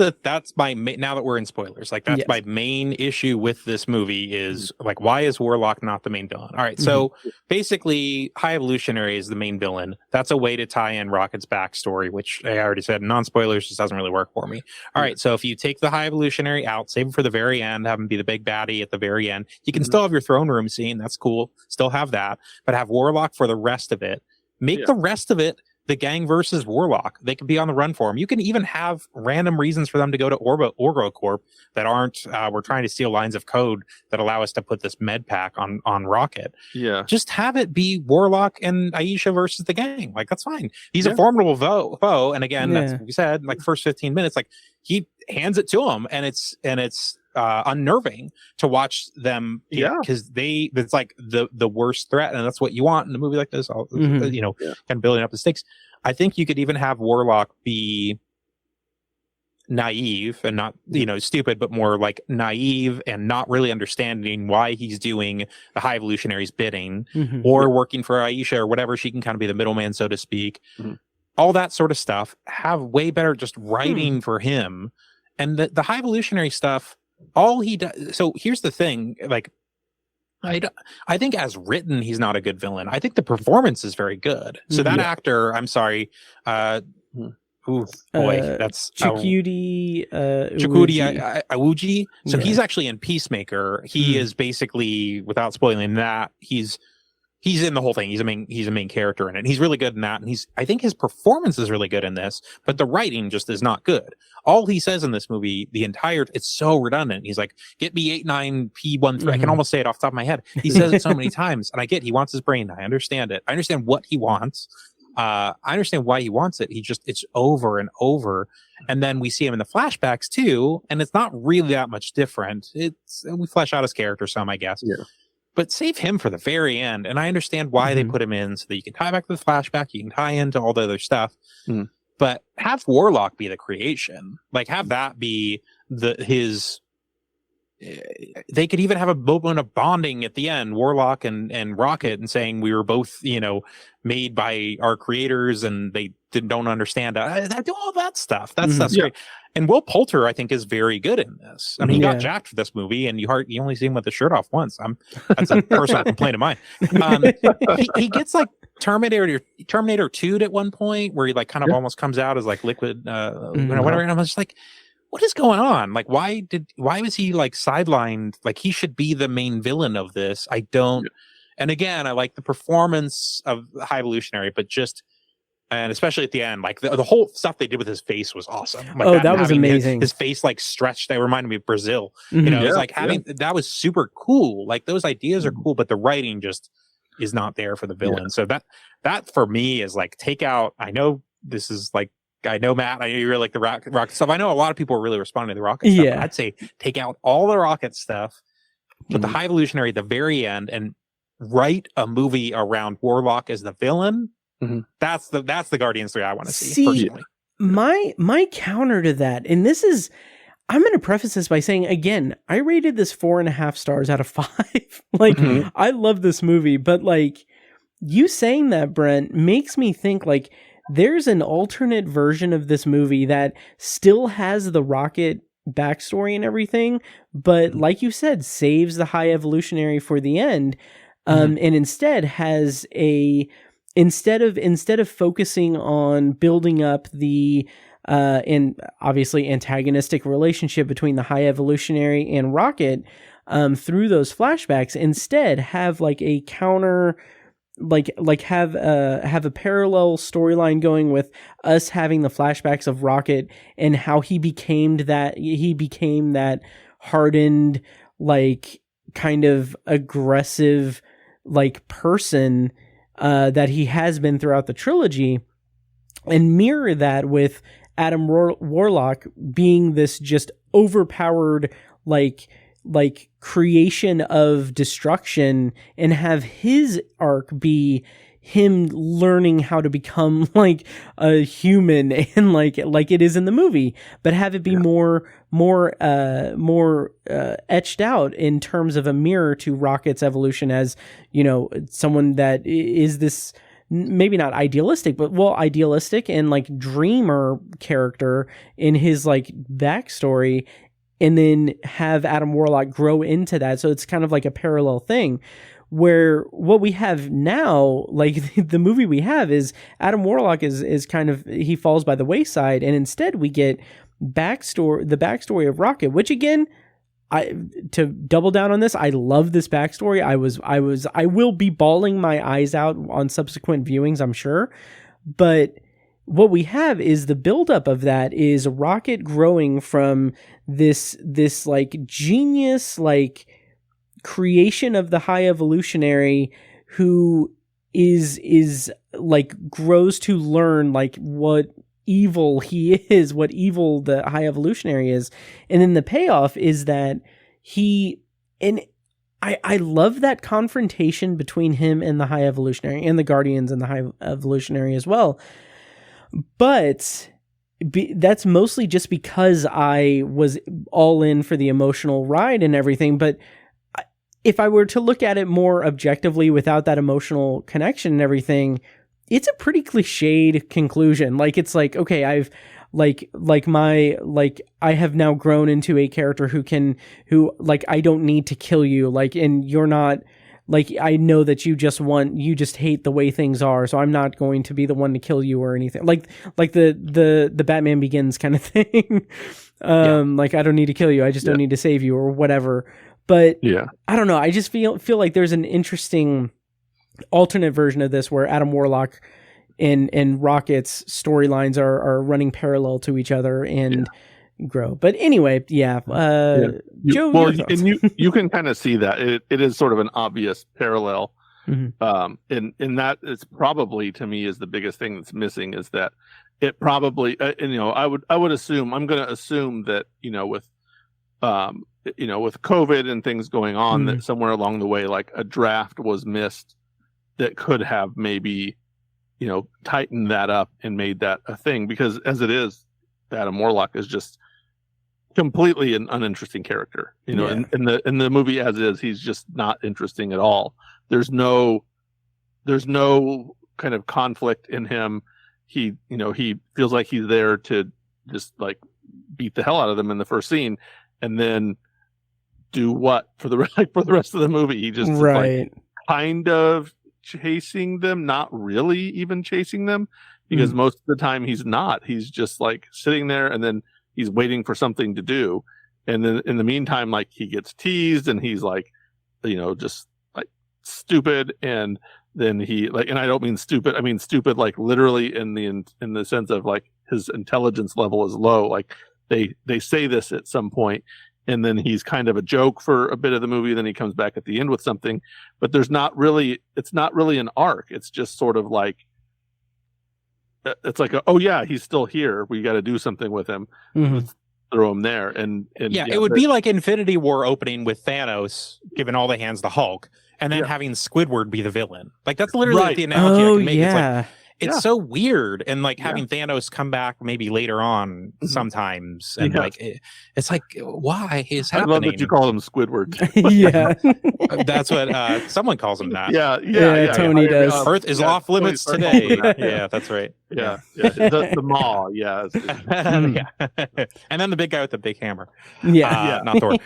my now that we're in spoilers, like that's my main issue with this movie is like, why is Warlock not the main villain? All right, so basically High Evolutionary is the main villain. That's a way to tie in Rocket's backstory, which I already said non-spoilers just doesn't really work for me. All right, so if you take the High Evolutionary out, save him for the very end, have him be the big baddie at the very end, you can still have your throne room scene. That's cool, still have that, but have Warlock for the rest of it. Make the rest of it the gang versus Warlock. They could be on the run for him. You can even have random reasons for them to go to Orgo Corp that aren't, we're trying to steal lines of code that allow us to put this med pack on Rocket. Yeah. Just have it be Warlock and Aisha versus the gang. Like, that's fine. He's a formidable foe. And again, that's what we said, like first 15 minutes, like he hands it to him and it's unnerving to watch them because it's like the worst threat, and that's what you want in a movie like this, kind of building up the stakes. I think you could even have Warlock be naive and not stupid, but more like naive and not really understanding why he's doing the High Evolutionary's bidding or working for Aisha or whatever. She can kind of be the middleman, so to speak. All that sort of stuff. Have way better just writing for him. And the High Evolutionary stuff, all he does. So here's the thing, like, I think as written, he's not a good villain. I think the performance is very good. So that actor, I'm sorry, that's Chukwudi Awuji. So he's actually in Peacemaker. He is basically, without spoiling that, he's in the whole thing. He's a main character in it. He's really good in that. And I think his performance is really good in this, but the writing just is not good. All he says in this movie, it's so redundant. He's like, get me 89P13. I can almost say it off the top of my head. He says it so many times, and he wants his brain. I understand it. I understand what he wants. I understand why he wants it. It's over and over. And then we see him in the flashbacks too, and it's not really that much different. We flesh out his character some, I guess. Yeah. But save him for the very end. And I understand why they put him in, so that you can tie back to the flashback, you can tie into all the other stuff. But have Warlock be the creation. Like, have that be his. They could even have a moment of bonding at the end, Warlock and Rocket, and saying we were both, made by our creators, and they don't understand. Do all that stuff. That's great. And Will Poulter, I think, is very good in this. I mean, he got jacked for this movie, and you only see him with the shirt off once. That's a personal complaint of mine. He gets like Terminator 2'd at one point, where he like kind of almost comes out as like liquid, whatever. And I'm just like, what is going on? Like, why was he like sidelined? Like, he should be the main villain of this. I don't. And again, I like the performance of High Evolutionary, but just. And especially at the end, like the whole stuff they did with his face was awesome. Like that was amazing. His face like stretched. That reminded me of Brazil. It's like that was super cool. Like, those ideas are cool, but the writing just is not there for the villain. So that for me is like, take out. I know this is like, I know Matt, I know you really like the rocket stuff. I know a lot of people are really responding to the rocket stuff. But I'd say take out all the rocket stuff, put the High Evolutionary at the very end, and write a movie around Warlock as the villain. That's the Guardians 3 I want to see personally. My counter to that, and this is, I'm going to preface this by saying, again, I rated this 4.5 stars out of 5. Like, I love this movie, but like, you saying that, Brent, makes me think like there's an alternate version of this movie that still has the Rocket backstory and everything, but like you said, saves the High Evolutionary for the end, and instead has instead of focusing on building up the and obviously antagonistic relationship between the High Evolutionary and Rocket through those flashbacks, instead have like a counter, like have a parallel storyline going with us having the flashbacks of Rocket and how he became that hardened, like kind of aggressive like person that he has been throughout the trilogy, and mirror that with Adam Warlock being this just overpowered like creation of destruction, and have his arc be him learning how to become like a human and like it is in the movie, but have it be more etched out in terms of a mirror to Rocket's evolution as, you know, someone that is this maybe not idealistic, but idealistic and like dreamer character in his like backstory, and then have Adam Warlock grow into that. So it's kind of like a parallel thing. Where what we have now, like the movie we have, is Adam Warlock is kind of, he falls by the wayside, and instead we get the backstory of Rocket, which again, to double down on this, I love this backstory. I will be bawling my eyes out on subsequent viewings, I'm sure. But what we have is the buildup of that is Rocket growing from this like genius, like creation of the high evolutionary who is like grows to learn like what evil he is, what evil the high evolutionary is. And then the payoff is that I love that confrontation between him and the high evolutionary and the Guardians and the high evolutionary as well. But that's mostly just because I was all in for the emotional ride and everything. But if I were to look at it more objectively without that emotional connection and everything, it's a pretty cliched conclusion. Like, it's like, okay, I have now grown into a character who I don't need to kill you. Like, and you're not, like, I know that you just hate the way things are. So I'm not going to be the one to kill you or anything. Like the Batman Begins kind of thing. Like, I don't need to kill you. I just don't need to save you or whatever. But I don't know. I just feel like there's an interesting alternate version of this where Adam Warlock and Rocket's storylines are running parallel to each other and grow. But anyway, Joe. You can kind of see that it is sort of an obvious parallel. Mm-hmm. In that is probably, to me, is the biggest thing that's missing, is that it probably, I would assume, I'm going to assume that, with COVID and things going on, that somewhere along the way, like a draft was missed that could have maybe, tightened that up and made that a thing. Because as it is, Adam Warlock is just completely an uninteresting character. In the movie as is, he's just not interesting at all. There's no kind of conflict in him. He feels like he's there to just like beat the hell out of them in the first scene, and then do what for the rest of the movie? He just like kind of chasing them, not really even chasing them, because most of the time he's not. He's just like sitting there, and then he's waiting for something to do, and then in the meantime, like, he gets teased, and he's like, just like stupid, and then he like, and I don't mean stupid, I mean stupid like literally in the sense of like his intelligence level is low. Like they say this at some point, and then he's kind of a joke for a bit of the movie, then he comes back at the end with something, but it's not really an arc. It's just sort of like, it's like, oh yeah, he's still here, we got to do something with him. Let's throw him there. And it would be like Infinity War opening with Thanos giving all the hands to Hulk, and then having Squidward be the villain. Like, that's literally like the analogy I can make. It's like, it's so weird, and like having Thanos come back maybe later on sometimes, and like it's like, why is happening? I love that you call him Squidward. That's what someone calls him that. Tony does. Earth is off limits today. That's right. The maw. And then the big guy with the big hammer. Not Thor.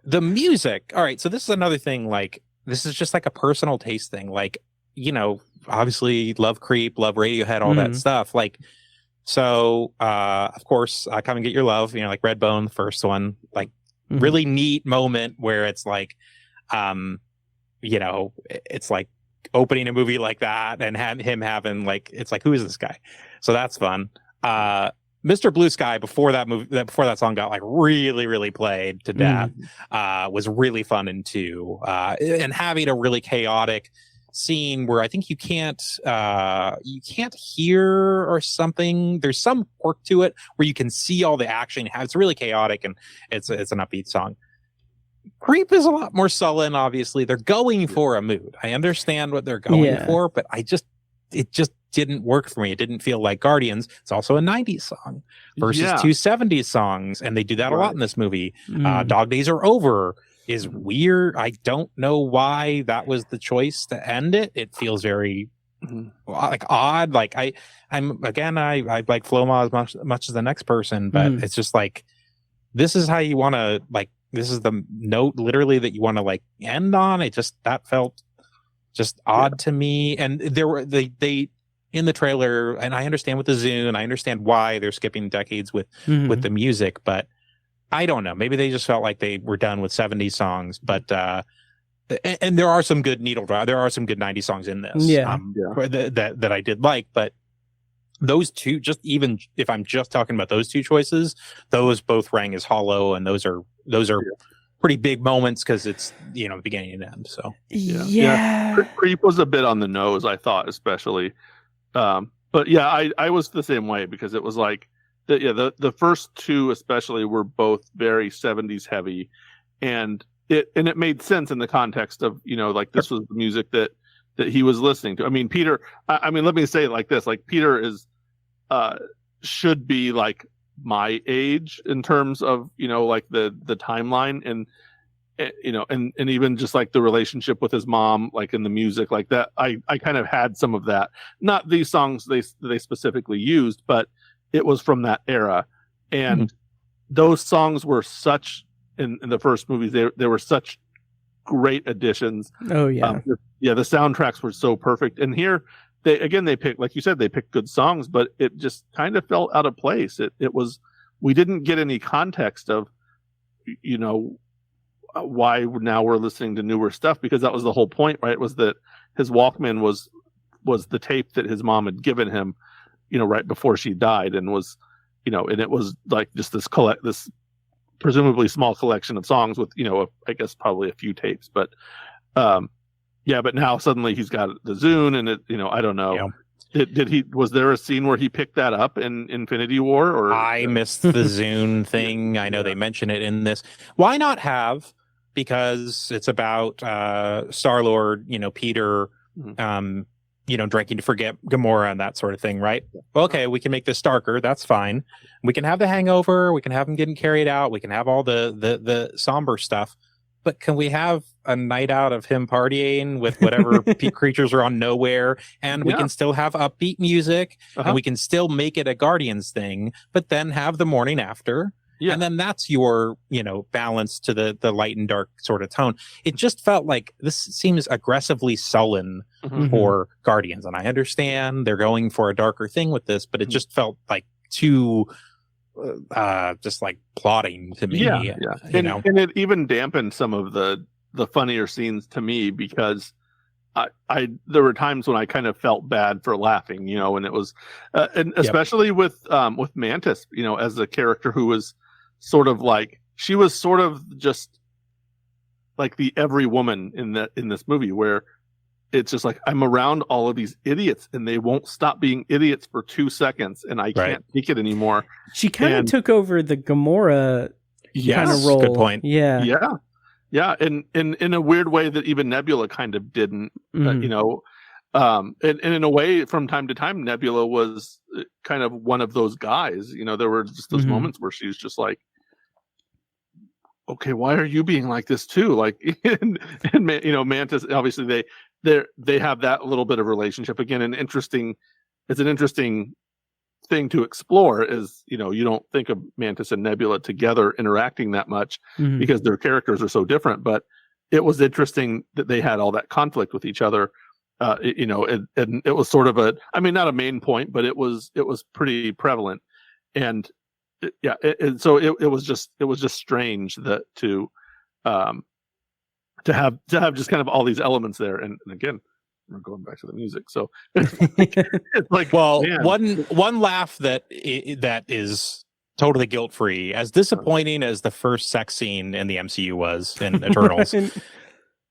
The music. All right, so this is another thing. Like, this is just like a personal taste thing. Like, obviously love Creep, love Radiohead, all that stuff. Like, so of course, Come and Get Your Love, like Redbone, the first one, like really neat moment where it's like, it's like opening a movie like that and him having like, it's like, who is this guy? So that's fun. Mr. Blue Sky, before that song got like really, really played to death, was really fun and having a really chaotic scene where I think you can't hear or something. There's some quirk to it where you can see all the action. It's really chaotic, and it's an upbeat song. Creep is a lot more sullen. Obviously, they're going for a mood. I understand what they're going for, but it just didn't work for me. It didn't feel like Guardians. It's also a 90s song versus two 70s songs, and they do that a lot in this movie. Dog Days Are Over is weird. I don't know why that was the choice to end it. It feels very like odd. Like I like Floma as much as the next person, but it's just like, this is how you want to, like, this is the note literally that you want to like end on. That felt just odd to me. And there were they in the trailer, and I understand with the Zune, I understand why they're skipping decades with the music, but I don't know. Maybe they just felt like they were done with 70s songs, but and there are some good needle drop. There are some good 90s songs in this, that I did like, but those two, just even if I'm just talking about those two choices, those both rang as hollow, and those are pretty big moments because it's, the beginning and end. So Creep was a bit on the nose, I thought, especially. But yeah, I was the same way, because it was like the first two especially were both very 70s heavy, and it made sense in the context of, like, this was the music that he was listening to. I mean, Peter, I mean, let me say it like this, like, Peter is should be like my age in terms of, like the timeline, and and even just like the relationship with his mom, like in the music, like that. I kind of had some of that, not these songs they specifically used, but it was from that era. And those songs were such, in the first movies, they were such great additions. The soundtracks were so perfect. And here they picked, like you said, they picked good songs, but it just kind of felt out of place. It was, we didn't get any context of, why now we're listening to newer stuff, because that was the whole point, right? Was that his Walkman was the tape that his mom had given him, right before she died, and was, and it was like just this presumably small collection of songs with, I guess probably a few tapes, but but now suddenly he's got the Zune, and it, I don't know. Was there a scene where he picked that up in Infinity War? Or I missed the Zune thing. I know they mention it in this. Why not have? Because it's about Star-Lord, Peter, drinking to forget Gamora and that sort of thing, right? Okay, we can make this darker. That's fine. We can have the hangover. We can have him getting carried out. We can have all the somber stuff. But can we have a night out of him partying with whatever creatures are on Nowhere, and we can still have upbeat music, and we can still make it a Guardians thing, but then have the morning after, and then that's your, balance to the light and dark sort of tone. It just felt like this seems aggressively sullen for Guardians, and I understand they're going for a darker thing with this, but it just felt like too just like plotting to me. And it even dampened some of the funnier scenes to me, because I there were times when I kind of felt bad for laughing, and it was and especially with Mantis, as a character who was sort of like, she was sort of just like the every woman in this movie, where it's just like, I'm around all of these idiots and they won't stop being idiots for 2 seconds, and I can't take it anymore. She kind of took over the Gamora kind of role. Good point. Yeah. And in a weird way that even Nebula kind of didn't, and in a way, from time to time, Nebula was kind of one of those guys. There were just those moments where she was just like, okay, why are you being like this too? Like, and Mantis, obviously they have that little bit of relationship. Again, it's an interesting thing to explore, is, you don't think of Mantis and Nebula together interacting that much, because their characters are so different, but it was interesting that they had all that conflict with each other. And it was sort of not a main point, but it was pretty prevalent. And so it was just strange that to have just kind of all these elements there. And again, we're going back to the music, so it's like, well, one laugh that is totally guilt free, as disappointing as the first sex scene in the MCU was in Eternals.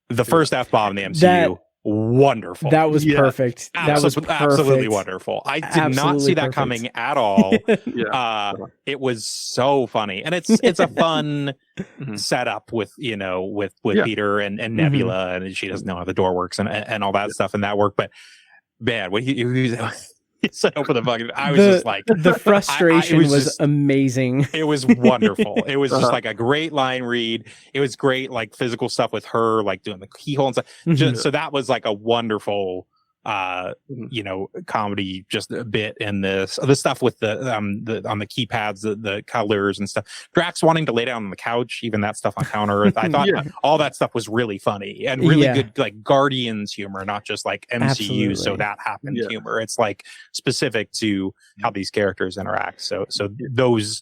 The first F-bomb in the MCU wonderful. That was perfect. That was perfect. Absolutely wonderful. I did not see that coming at all. It was so funny, and it's a fun setup with with Peter and Nebula, and she doesn't know how the door works and all that stuff, and that worked. But man, when he set open the fucking, I was just like, the frustration was amazing. It was wonderful. It was just like a great line read. It was great, like physical stuff with her, like doing the keyhole and stuff. So that was like a wonderful, comedy just a bit in this. The stuff with the on the keypads, the colors and stuff. Drax wanting to lay down on the couch, even that stuff on Counter Earth. I thought all that stuff was really funny and really good, like Guardians humor, not just like MCU. So that happened humor. It's like specific to how these characters interact. So those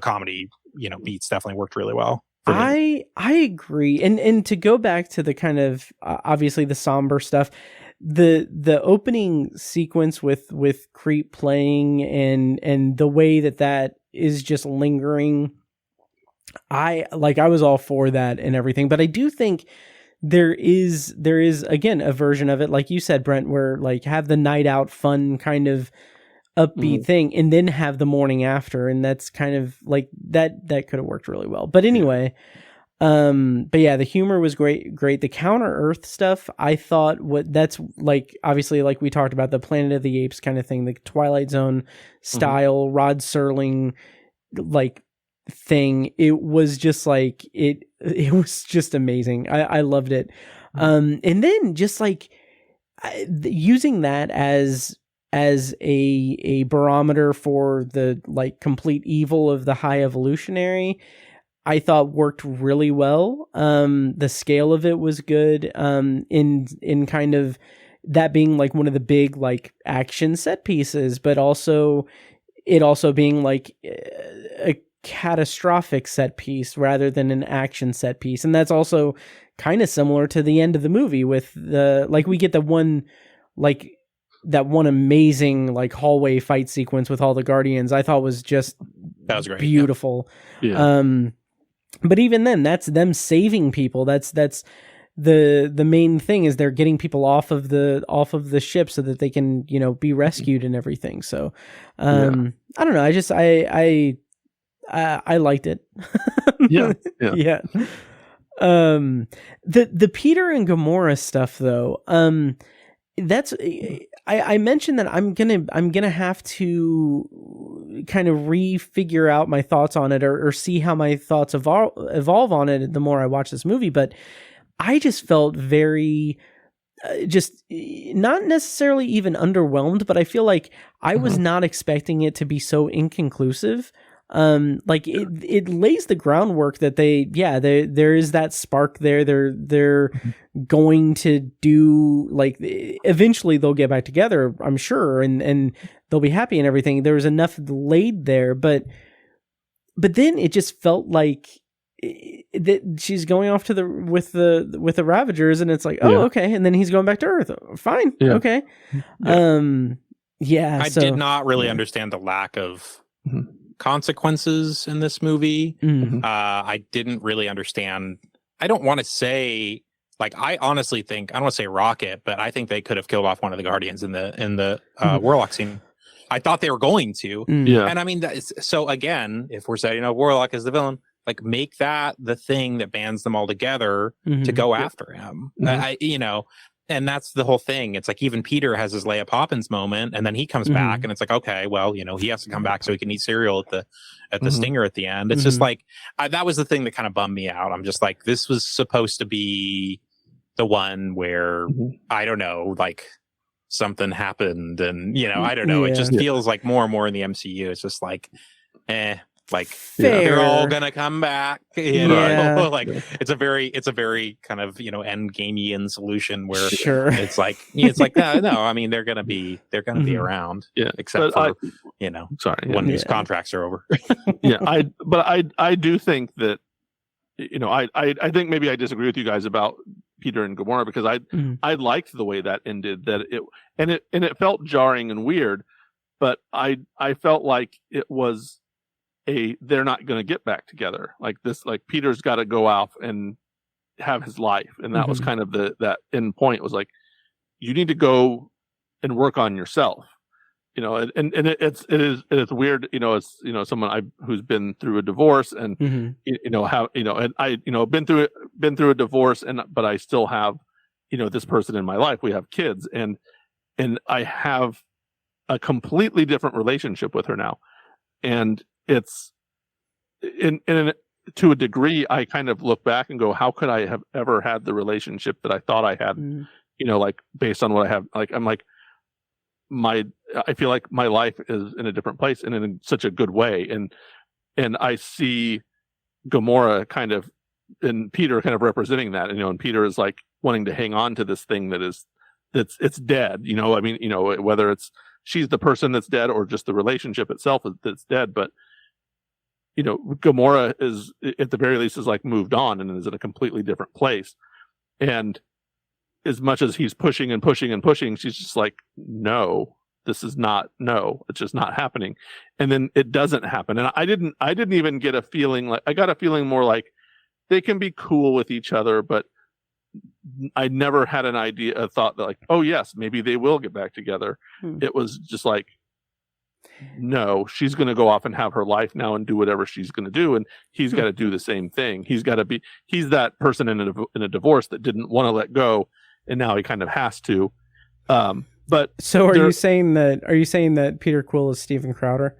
comedy beats definitely worked really well. I agree, and to go back to the kind of obviously the somber stuff. The opening sequence with Creep playing and the way that is just lingering, I was all for that and everything, but I do think there is again a version of it, like you said, Brent, where like have the night out fun kind of upbeat thing and then have the morning after, and that's kind of like that could have worked really well. But anyway, but yeah, the humor was great. The Counter Earth stuff, I thought that's like obviously like we talked about the Planet of the Apes kind of thing, the Twilight Zone style Rod Serling like thing. It was just like it was just amazing. I loved it. And then just like using that as a barometer for the like complete evil of the High Evolutionary, I thought worked really well. The scale of it was good. In kind of that being like one of the big like action set pieces, but also being like a catastrophic set piece rather than an action set piece. And that's also kind of similar to the end of the movie with the like we get that one amazing like hallway fight sequence with all the Guardians. I thought was just that was great, beautiful. But even then, that's them saving people. That's the main thing is they're getting people off of the ship so that they can be rescued and everything. So I don't know. I liked it. Yeah. The Peter and Gamora stuff though. That's I mentioned that I'm gonna have to kind of refigure out my thoughts on it or see how my thoughts evolve on it the more I watch this movie. But I just felt very just not necessarily even underwhelmed, but I feel like I was not expecting it to be so inconclusive. Like it lays the groundwork that there is that spark there. They're going to do like eventually they'll get back together, I'm sure, and they'll be happy and everything. There was enough laid there, but then it just felt like that she's going off to with the Ravagers, and it's like, oh, okay, and then he's going back to Earth. Fine, okay. I did not really understand the lack of consequences in this movie. I didn't really understand. I don't want to say like I honestly think I don't want to say Rocket, but I think they could have killed off one of the Guardians in the Warlock scene. I thought they were going to, and I mean so again, if we're setting up Warlock as the villain, like make that the thing that bands them all together to go after him. And that's the whole thing. It's like even Peter has his Leia Poppins moment, and then he comes back, and it's like, okay, well, he has to come back so he can eat cereal at the stinger at the end. It's just like that was the thing that kind of bummed me out. I'm just like, this was supposed to be the one where I don't know, like something happened, and I don't know. It just feels like more and more in the MCU. It's just like, like they're all gonna come back, like it's a very kind of end gameian solution where it's like no, I mean they're gonna be around, except for when these contracts are over. I do think that I think maybe I disagree with you guys about Peter and Gamora, because I liked the way that ended, that it felt jarring and weird, but I felt like it was they're not going to get back together like this. Like Peter's got to go off and have his life. And that was kind of that end point, was like, you need to go and work on yourself. You know, and it's weird, you know, as you know, someone who's been through a divorce, and you know, how, you know, and I, you know, been through a divorce, but I still have, you know, this person in my life. We have kids, and I have a completely different relationship with her now, and it's to a degree, I kind of look back and go, how could I have ever had the relationship that I thought I had? You know, like based on what I have, like I'm like, I feel like my life is in a different place, and in such a good way. And I see Gamora kind of, and Peter kind of representing that, you know, and Peter is like wanting to hang on to this thing it's dead. You know, I mean, you know, whether it's she's the person that's dead or just the relationship itself that's dead. But, you know, Gamora is, at the very least, is like moved on and is in a completely different place. And as much as he's pushing and pushing and pushing, she's just like, no, it's just not happening. And then it doesn't happen. And I didn't even get a feeling like, I got a feeling more like they can be cool with each other, but I never had a thought that like, oh yes, maybe they will get back together. It was just like, no, she's going to go off and have her life now and do whatever she's going to do. And he's got to do the same thing. He's that person in a divorce that didn't want to let go. And now he kind of has to. But so are you saying that Peter Quill is Steven Crowder?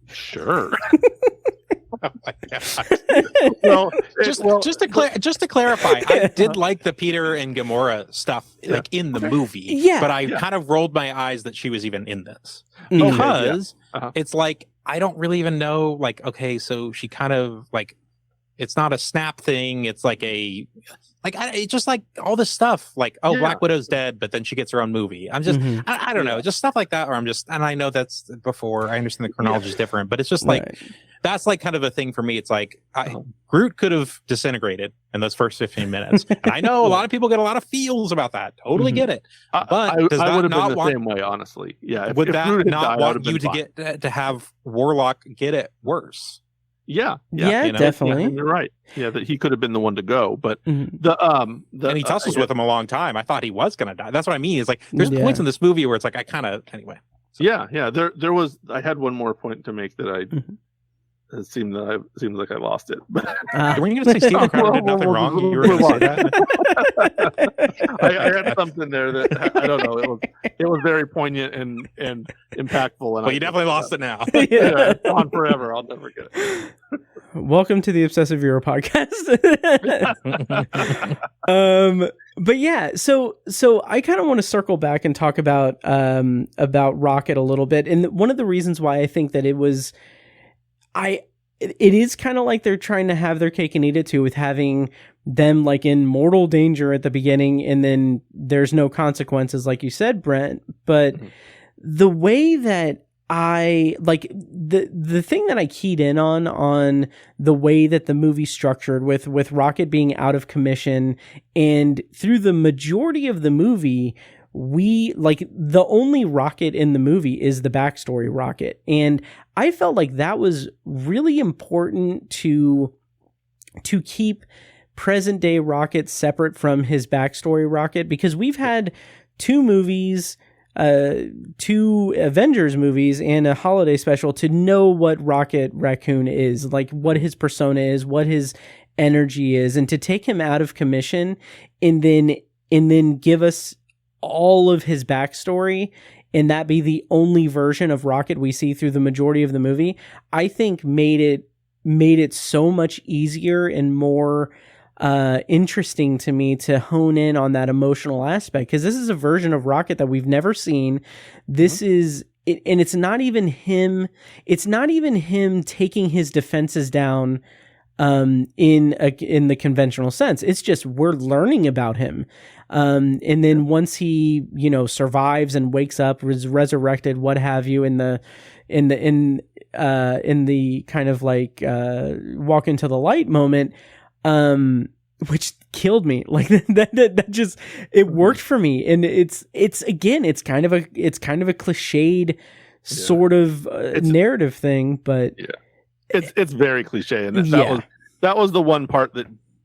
Sure. Oh my God. Just to clarify, I did like the Peter and Gamora stuff like in the movie, but I kind of rolled my eyes that she was even in this, because it's like, I don't really even know, like, okay, so she kind of like, it's not a snap thing, it's like it's just like all this stuff, like, Black Widow's dead, but then she gets her own movie. I'm just, I don't know, just stuff like that, or and I know that's before, I understand the chronology is different, but it's just like, that's like kind of a thing for me. It's like, Groot could have disintegrated in those first 15 minutes. And I know a lot of people get a lot of feels about that. Totally get it. But I would have been the same way, honestly. Yeah. Would that not want you to have Warlock get it worse? Yeah, you know? Definitely. Yeah, you're right. Yeah, that he could have been the one to go, but and he tussles with him a long time. I thought he was going to die. That's what I mean. Is like, there's points in this movie where it's like, I kind of, anyway. So. Yeah. There was. I had one more point to make that it seemed like I lost it. Were you going to say Steven Crowder did nothing wrong? You were going to say that? I had something there that I don't know. It was very poignant and impactful. And well, you definitely lost it now. It's gone forever. I'll never get it. Welcome to the Obsessive Viewer podcast. But yeah, so I kind of want to circle back and talk about Rocket a little bit, and one of the reasons why I think that it is kind of like they're trying to have their cake and eat it too, with having them like in mortal danger at the beginning, and then there's no consequences, like you said, Brent. But the way that I like the thing that I keyed in on the way that the movie's structured with Rocket being out of commission, and through the majority of the movie, we like the only Rocket in the movie is the backstory Rocket. And I felt like that was really important to keep present day Rocket separate from his backstory Rocket, because we've had two movies, two Avengers movies and a holiday special to know what Rocket Raccoon is, like what his persona is, what his energy is, and to take him out of commission and then give us all of his backstory, and that be the only version of Rocket we see through the majority of the movie, I think made it so much easier and more interesting to me to hone in on that emotional aspect, because this is a version of Rocket that we've never seen. This is it, and it's not even him taking his defenses down in the conventional sense. It's just we're learning about him. And then once he, survives and wakes up, is resurrected, what have you, in the kind of like walk into the light moment, which killed me. Like that just, it worked for me. And it's kind of a cliched sort of narrative thing, but it's very cliche. And that was the one part that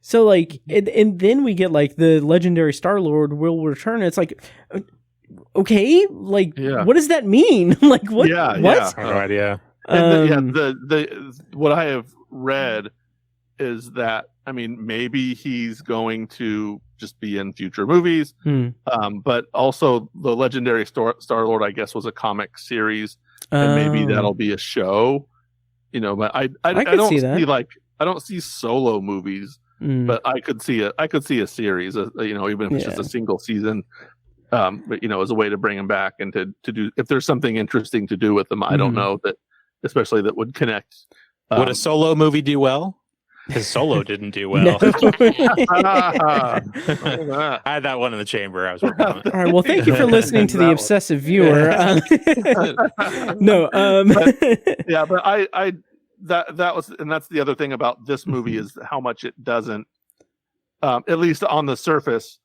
So like, and then we get like the legendary Star-Lord will return. It's like, okay, like, what does that mean? Like, what? Yeah, what? yeah. I have no idea. And the what I have read is that, I mean, maybe he's going to just be in future movies, but also the legendary Star-Lord, I guess, was a comic series, and maybe that'll be a show. You know, but I don't see like, I don't see solo movies, but I could see a series, you know, even if it's just a single season, but you know, as a way to bring them back and to do, if there's something interesting to do with them. I don't know that, especially that would connect. Would a solo movie do well? Because Solo didn't do well. I had that one in the chamber. I was working on it. All right. Well, thank you for listening to the obsessive viewer. But I that was, and that's the other thing about this movie is how much it doesn't, at least on the surface,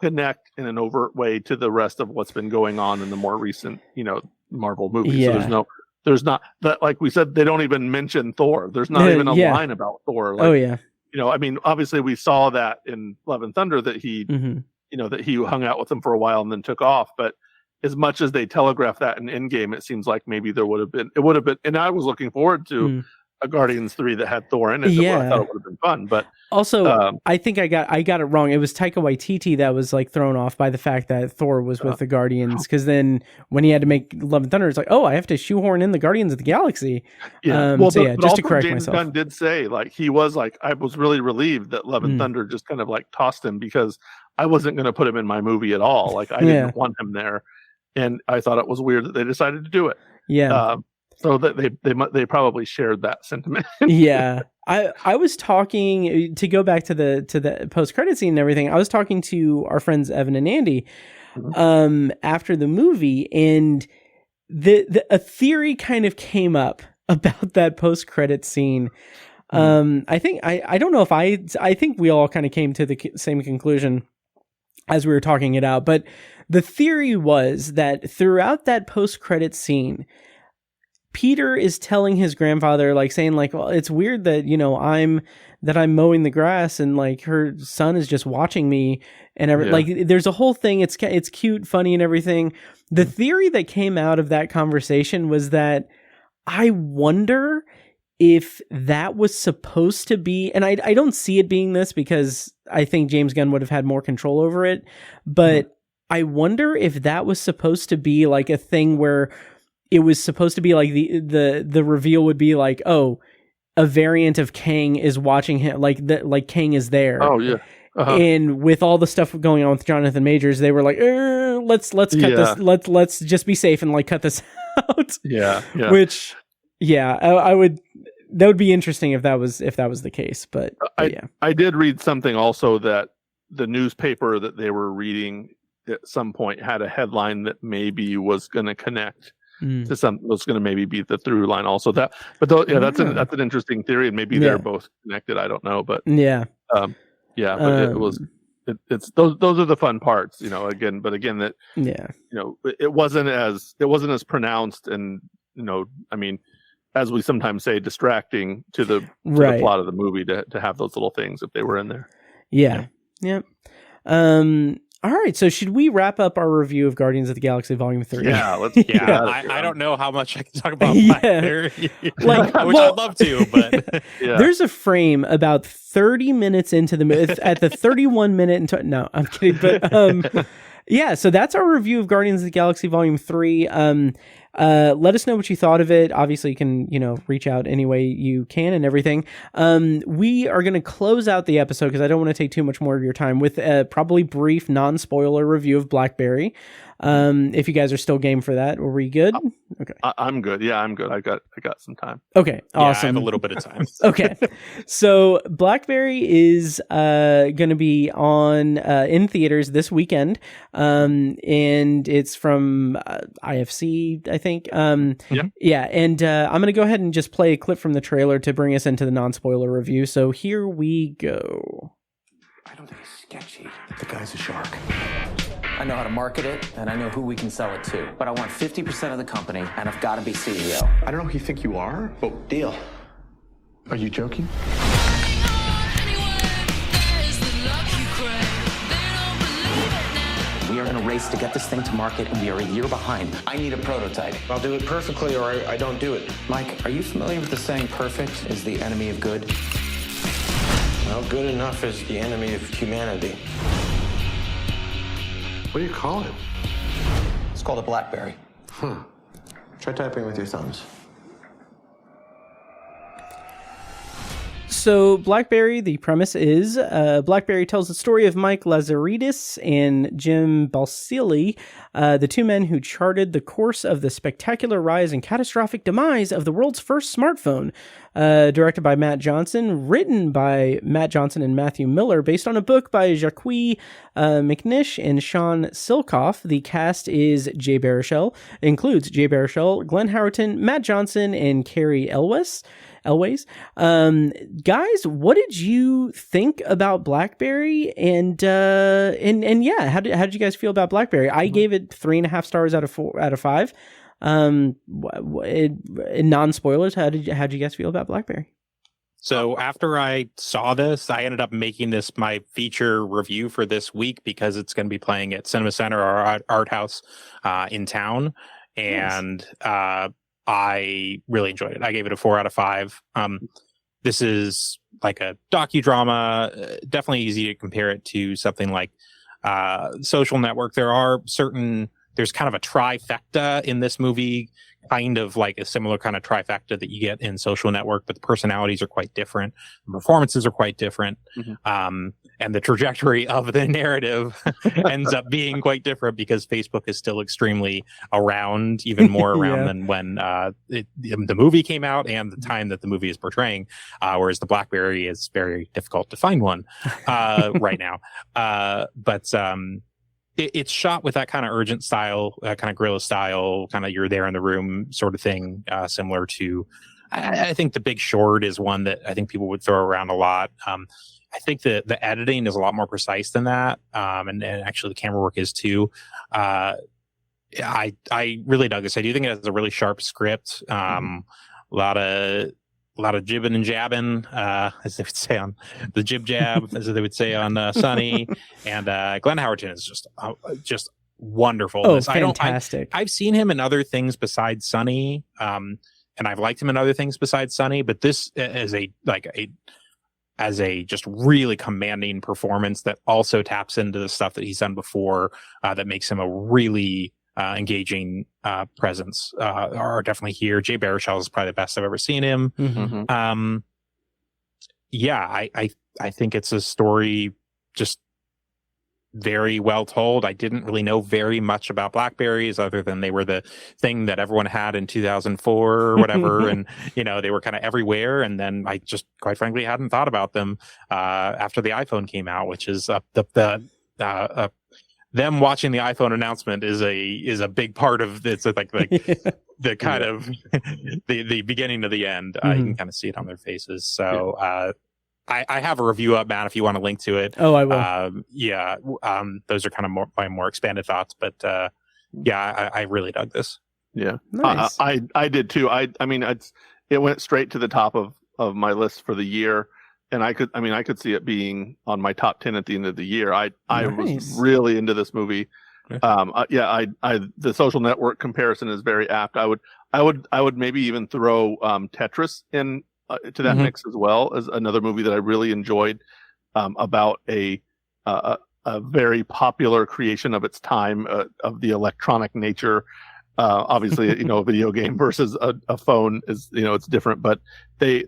connect in an overt way to the rest of what's been going on in the more recent, you know, Marvel movies. Yeah. So there's not that, like we said, they don't even mention Thor. There's not even a line about Thor. Like, you know, I mean, obviously we saw that in Love and Thunder that he, you know, that he hung out with them for a while and then took off. But as much as they telegraphed that in Endgame, it seems like maybe it would have been, and I was looking forward to a Guardians 3 that had Thor in it. I thought it would have been fun, but also I think I got it wrong. It was Taika Waititi that was like thrown off by the fact that Thor was with the Guardians, because then when he had to make Love and Thunder, it's like, oh, I have to shoehorn in the Guardians of the Galaxy. But just to correct James myself, Gunn did say, like, he was like, I was really relieved that Love and Thunder just kind of like tossed him, because I wasn't going to put him in my movie at all. Like, I didn't want him there, and I thought it was weird that they decided to do it. So that they probably shared that sentiment. I was talking, to go back to the post credit scene and everything. I was talking to our friends Evan and Andy after the movie, and a theory kind of came up about that post credit scene. I think I don't know if I think we all kind of came to the same conclusion as we were talking it out, but the theory was that throughout that post credit scene, Peter is telling his grandfather, like, saying, like, well, it's weird that, you know, I'm mowing the grass and like her son is just watching me and like there's a whole thing. It's cute, funny, and everything. The theory that came out of that conversation was that I wonder if that was supposed to be, and I don't see it being this, because I think James Gunn would have had more control over it, but I wonder if that was supposed to be like a thing where it was supposed to be like the reveal would be like, oh, a variant of Kang is watching him, like Kang is there. Oh yeah. And with all the stuff going on with Jonathan Majors, they were like, let's cut this. Let's just be safe and like cut this out. Which, I would. That would be interesting if that was the case. But I did read something also that the newspaper that they were reading at some point had a headline that maybe was going to connect to something that's going to maybe be the through line also. That's an interesting theory, and maybe they're both connected. I don't know, but but it's those are the fun parts, you know. Again that you know, it wasn't as pronounced, and you know, I mean, as we sometimes say, distracting to the plot of the movie to have those little things if they were in there. All right, so should we wrap up our review of Guardians of the Galaxy Volume 3? Yeah, let's. I don't know how much I can talk about BlackBerry, which I'd love to, but there's a frame about 30 minutes into the movie, at the 31 minute. No, I'm kidding, but so that's our review of Guardians of the Galaxy Volume 3. Let us know what you thought of it. Obviously, you can, you know, reach out any way you can and everything. We are going to close out the episode, because I don't want to take too much more of your time, with a probably brief non-spoiler review of BlackBerry. If you guys are still game for that, were we good? Okay, I'm good. Yeah, I'm good. I got some time. Okay, awesome. I have a little bit of time. Okay, so BlackBerry is going to be on in theaters this weekend, and it's from IFC, I think. And I'm going to go ahead and just play a clip from the trailer to bring us into the non-spoiler review. So here we go. I don't think he's sketchy. The guy's a shark. I know how to market it, and I know who we can sell it to. But I want 50% of the company, and I've got to be CEO. I don't know who you think you are, but deal. Are you joking? a race to get this thing to market, and we are a year behind. I need a prototype. I'll do it perfectly, or I don't do it. Mike, are you familiar with the saying, perfect is the enemy of good? Well, good enough is the enemy of humanity. What do you call it? It's called a BlackBerry. Try typing with your thumbs. So BlackBerry, the premise is BlackBerry tells the story of Mike Lazaridis and Jim Balsillie, the two men who charted the course of the spectacular rise and catastrophic demise of the world's first smartphone. Directed by Matt Johnson, written by Matt Johnson and Matthew Miller, based on a book by Jacques McNish and Sean Silkoff. The cast is Jay Baruchel, includes Jay Baruchel, Glenn Howerton, Matt Johnson, and Carrie Elwes. Guys, what did you think about BlackBerry? And yeah, how did you guys feel about BlackBerry? I gave it 3.5 stars out of 5. Non-spoilers, how did you guys feel about BlackBerry? So after I saw this, I ended up making this my feature review for this week because it's going to be playing at Cinema Center, our art house in town, and I really enjoyed it. I gave it a 4 out of 5. This is like a docudrama, definitely easy to compare it to something like Social Network. There's kind of a trifecta in this movie, kind of like a similar kind of trifecta that you get in Social Network, but the personalities are quite different. The performances are quite different. And the trajectory of the narrative ends up being quite different because Facebook is still extremely around, even more around than when the movie came out and the time that the movie is portraying, whereas the BlackBerry is very difficult to find one right now. But it's shot with that kind of urgent style, kind of guerrilla style, kind of you're there in the room sort of thing, similar to, I think The Big Short is one that I think people would throw around a lot. I think the editing is a lot more precise than that. And actually the camera work is too. I really dug this. I do think it has a really sharp script. A lot of jibbing and jabbing, as they would say on the jib jab, as they would say on Sunny. And Glenn Howerton is just wonderful. Oh, fantastic. I've seen him in other things besides Sunny, and I've liked him in other things besides Sunny, but this is as a just really commanding performance that also taps into the stuff that he's done before, that makes him a really engaging presence, are definitely here. Jay Baruchel is probably the best I've ever seen him. I think it's a story just very well told. I didn't really know very much about BlackBerries other than they were the thing that everyone had in 2004 or whatever. And, they were kind of everywhere. And then I just, quite frankly, hadn't thought about them after the iPhone came out, which is them watching the iPhone announcement is a big part of it's like the kind of the beginning of the end. You can kind of see it on their faces. So I have a review up, Matt, if you want to link to it. Oh, I will. Those are kind of my more expanded thoughts, but I really dug this. Yeah, nice. I did too. I mean, it went straight to the top of my list for the year. And I could see it being on my top 10 at the end of the year. I was really into this movie. The Social Network comparison is very apt. I would maybe even throw Tetris in to that mix as well, as another movie that I really enjoyed, about a very popular creation of its time, of the electronic nature. Obviously, a video game versus a phone is, it's different, but the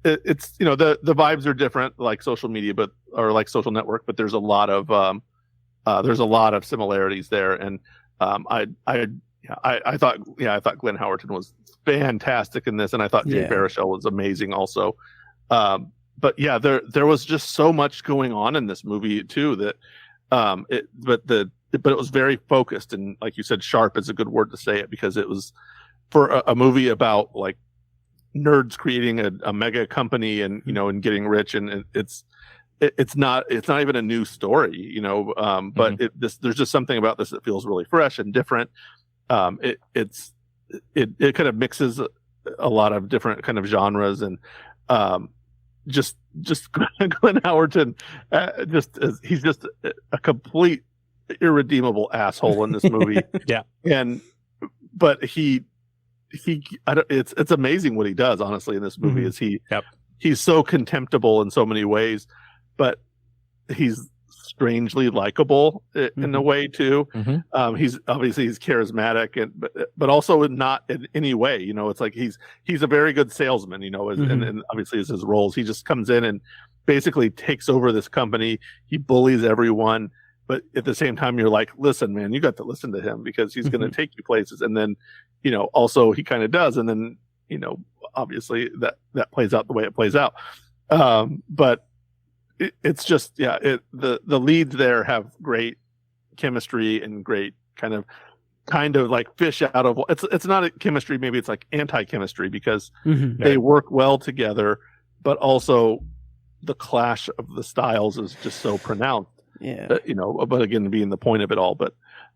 vibes are different, like social media, or like Social Network, but there's a lot of similarities there. And I thought Glenn Howerton was fantastic in this, and I thought Jay Baruchel was amazing also. But yeah, there was just so much going on in this movie too that but it was very focused, and like you said, sharp is a good word to say it, because it was for a movie about like nerds creating a mega company and and getting rich, and it's not even a new story, but there's just something about this that feels really fresh and different. It kind of mixes a lot of different kind of genres, and just Glenn Howerton, he's just a complete irredeemable asshole in this movie. Yeah. But it's amazing what he does, honestly, in this movie. Mhm. Is Yep. he's so contemptible in so many ways, but he's strangely likable in a way too. He's charismatic, but also not in any way. It's like he's a very good salesman. And obviously as his roles, he just comes in and basically takes over this company. He bullies everyone, but at the same time, you're like, listen, man, you got to listen to him because he's going to take you places. And then, also he kind of does. And then, obviously that plays out the way it plays out. But it's just, the leads there have great chemistry and great kind of like fish out of, it's not a chemistry. Maybe it's like anti-chemistry because they work well together, but also the clash of the styles is just so pronounced. Yeah. But again, being the point of it all, but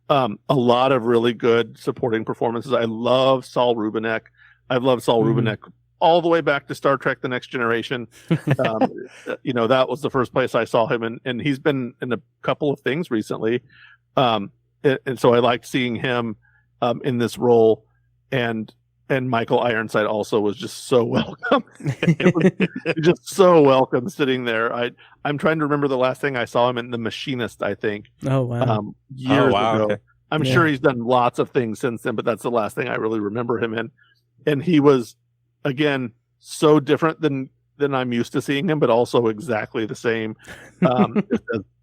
a lot of really good supporting performances. I love Saul Rubinek. I've loved Saul Rubinek all the way back to Star Trek: The Next Generation. That was the first place I saw him, and he's been in a couple of things recently. And so I liked seeing him in this role, and Michael Ironside also was just so welcome. It was just so welcome sitting there. I'm trying to remember the last thing I saw him in, The Machinist, I think. Oh wow. Years ago. Okay. I'm sure he's done lots of things since then, but that's the last thing I really remember him in. And he was, again, so different than I'm used to seeing him, but also exactly the same.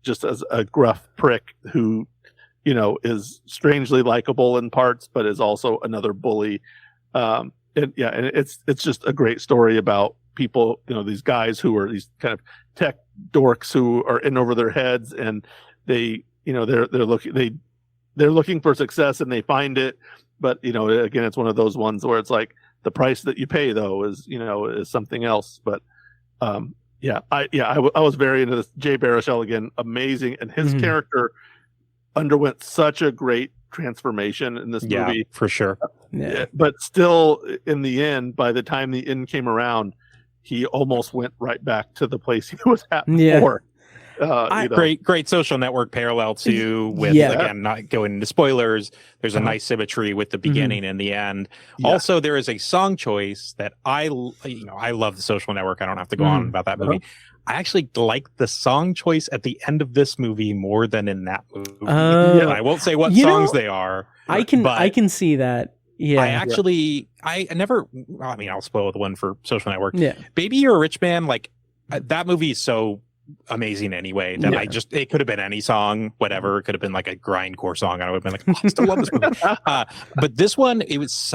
Just as a gruff prick who, is strangely likable in parts, but is also another bully. And it's just a great story about people, these guys who are these kind of tech dorks who are in over their heads, and they, they're looking for success and they find it. But, again, it's one of those ones where it's like the price that you pay though is something else. But, I was very into this. Jay Baruchel, again, amazing. And his character underwent such a great transformation in this movie. For sure. But still, in the end, by the time the end came around, he almost went right back to the place he was at before. Great Social Network parallel too, with again, not going into spoilers. There's a nice symmetry with the beginning and the end. Also, there is a song choice that I love The Social Network. I don't have to go on about that movie. I actually like the song choice at the end of this movie more than in that movie. I won't say what songs they are. I can see that. Yeah. I'll spoil the one for Social Network. Yeah. Baby You're a Rich Man, like that movie is so amazing anyway that it could have been any song, whatever. It could have been like a grindcore song. I would have been like, I still love this movie. But this one, it was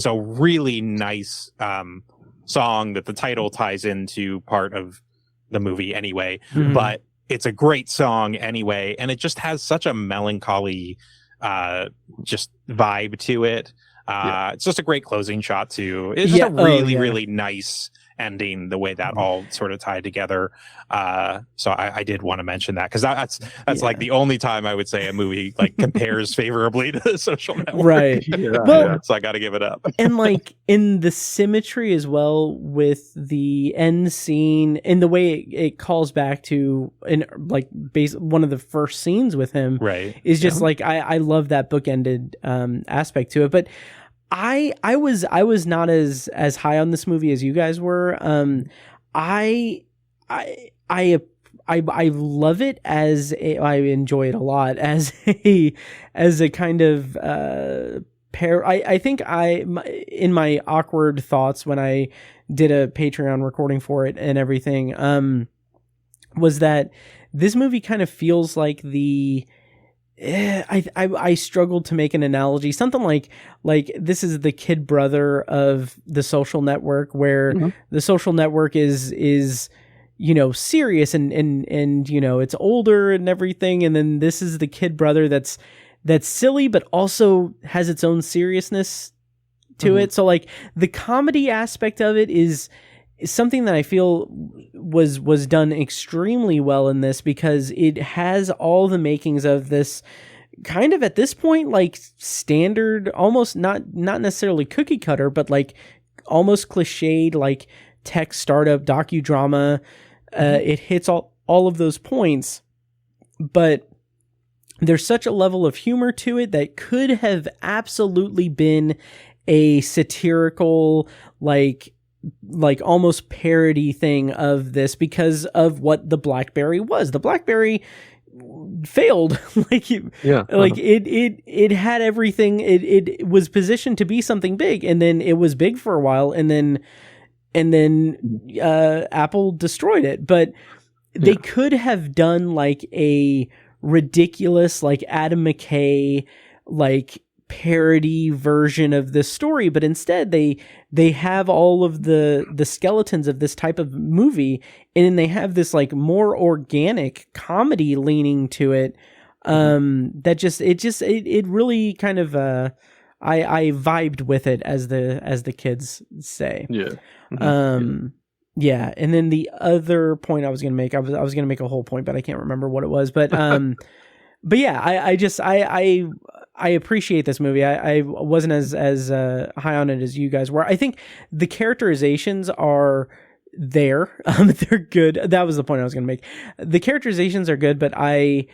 a really nice song that the title ties into part of the movie anyway. But it's a great song anyway, and it just has such a melancholy just vibe to it. It's just a great closing shot too. It's just a really nice ending, the way that all sort of tied together. So I did want to mention that, because that's like the only time I would say a movie like compares favorably to The Social Network. Right. So I got to give it up. And like in the symmetry as well with the end scene and the way it calls back to one of the first scenes with him, right, is just like I love that bookended aspect to it. But I was not as high on this movie as you guys were. I love it I enjoy it a lot as a kind of pair. I think in my awkward thoughts when I did a Patreon recording for it and everything, was that this movie kind of feels like I struggled to make an analogy. Something like this is the kid brother of The Social Network, where The Social Network is serious and it's older and everything, and then this is the kid brother that's silly but also has its own seriousness to it. So like the comedy aspect of it is something that I feel was done extremely well in this, because it has all the makings of this kind of, at this point, like standard, almost not necessarily cookie cutter, but like almost cliched, like tech startup docudrama. It hits all of those points, but there's such a level of humor to it that could have absolutely been a satirical, like almost parody thing of this because of what the BlackBerry was. The BlackBerry failed. It had everything. It was positioned to be something big, and then it was big for a while, and then Apple destroyed it. But they could have done like a ridiculous, like Adam McKay, like parody version of this story, but instead they have all of the skeletons of this type of movie, and then they have this like more organic comedy leaning to it. It really kind of I vibed with it, as the kids say. Yeah. And then the other point I was going to make, I was going to make a whole point, but I can't remember what it was. But yeah, I appreciate this movie. I wasn't as high on it as you guys were. I think the characterizations are there. They're good. That was the point I was going to make. The characterizations are good, but I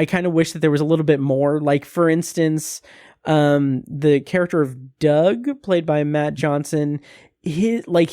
kind of wish that there was a little bit more. Like, for instance, the character of Doug, played by Matt Johnson, he's the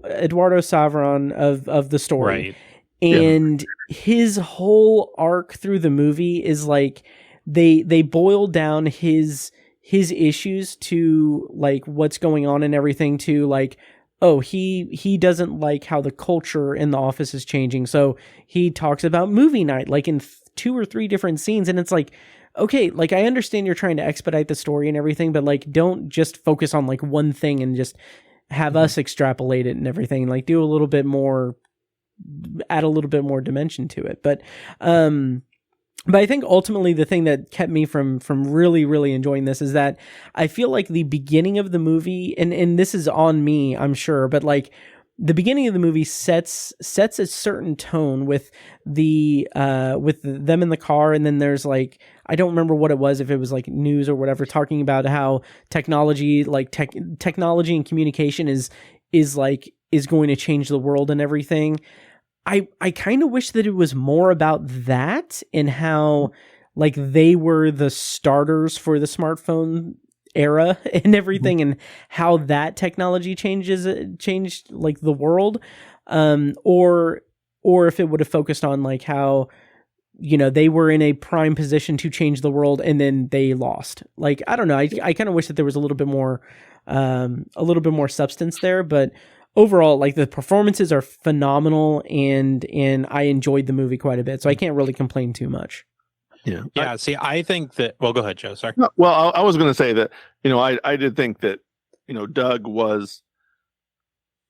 Eduardo Savron of the story. Right. And his whole arc through the movie is like they boil down his issues to like what's going on and everything to like, oh, he doesn't like how the culture in the office is changing. So he talks about movie night, like in 2 or 3 different scenes. And it's like, okay, like I understand you're trying to expedite the story and everything, but like don't just focus on like one thing and just have us extrapolate it and everything. Like do a little bit more, add a little bit more dimension to it. But I think ultimately the thing that kept me from really, really enjoying this is that I feel like the beginning of the movie, and this is on me, I'm sure, but like the beginning of the movie sets a certain tone with with them in the car, and then there's like, I don't remember what it was, if it was like news or whatever, talking about how technology, like technology and communication is going to change the world and everything. I kind of wish that it was more about that and how like they were the starters for the smartphone era and everything, and how that technology changed like the world, or if it would have focused on like how, you know, they were in a prime position to change the world and then they lost. Like, I don't know. I kind of wish that there was a little bit more substance there, but overall, like the performances are phenomenal, and I enjoyed the movie quite a bit, so I can't really complain too much. Yeah. See, I think that. Well, go ahead, Joe. Sorry. Well, I was going to say that, you know, I did think that, you know, Doug was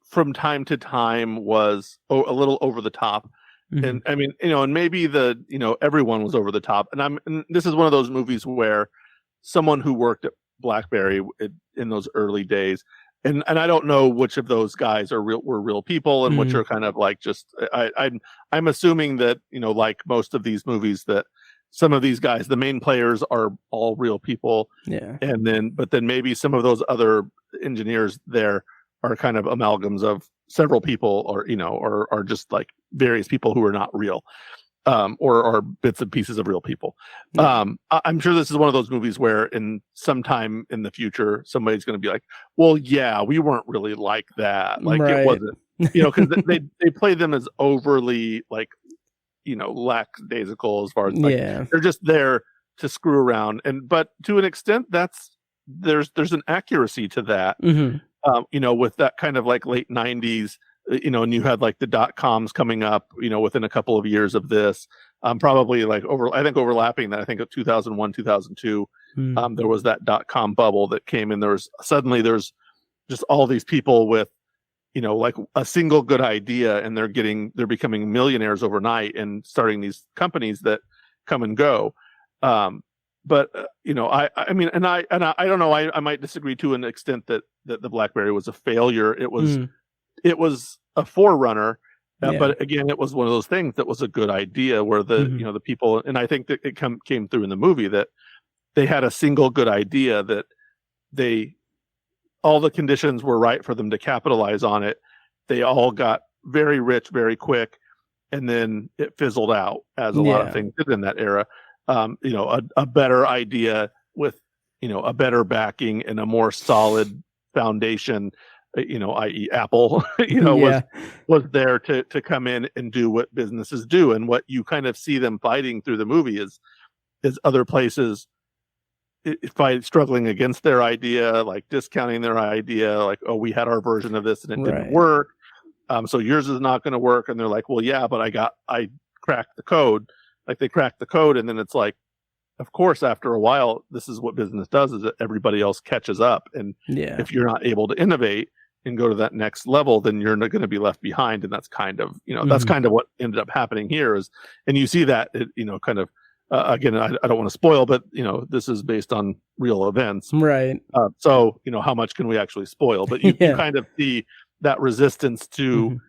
from time to time was a little over the top, and I mean, you know, and maybe everyone was over the top, and this is one of those movies where someone who worked at BlackBerry in those early days. And I don't know which of those guys were real people and which are kind of like just I'm assuming that, you know, like most of these movies, that some of these guys, the main players, are all real people. Yeah. But then maybe some of those other engineers there are kind of amalgams of several people, or, you know, or are just like various people who are not real. Or are bits and pieces of real people. I'm sure this is one of those movies where in sometime in the future, somebody's going to be like, well, yeah, we weren't really like that. Like It wasn't, you know, because they play them as overly like, you know, lackadaisical as far as like, they're just there to screw around. But to an extent, there's an accuracy to that, you know, with that kind of like late 90s, you know, and you had like the .coms coming up, you know, within a couple of years of this, probably like overlapping that. I think of 2001, 2002, there was that .com bubble that came in. There's just all these people with, you know, like a single good idea, and they're becoming millionaires overnight and starting these companies that come and go. But you know, I mean, and I don't know, I might disagree to an extent that the BlackBerry was a failure. It was a forerunner, but again, it was one of those things that was a good idea where you know, the people, and I think that it came through in the movie that they had a single good idea, that all the conditions were right for them to capitalize on it. They all got very rich very quick, and then it fizzled out, as a lot of things did in that era. A better idea with, a better backing and a more solid foundation, i.e. Apple, was there to come in and do what businesses do. And what you kind of see them fighting through the movie is other places struggling against their idea, like discounting their idea, like, oh, we had our version of this and it didn't work. So yours is not going to work. And they're like, well, yeah, but I cracked the code. Like, they cracked the code. And then it's like, of course, after a while, this is what business does, is that everybody else catches up. And if you're not able to innovate and go to that next level, then you're not going to be left behind. And that's kind of, that's kind of what ended up happening here and you see that, kind of, again, I don't want to spoil, but, this is based on real events. Right. So, how much can we actually spoil? But you kind of see that resistance to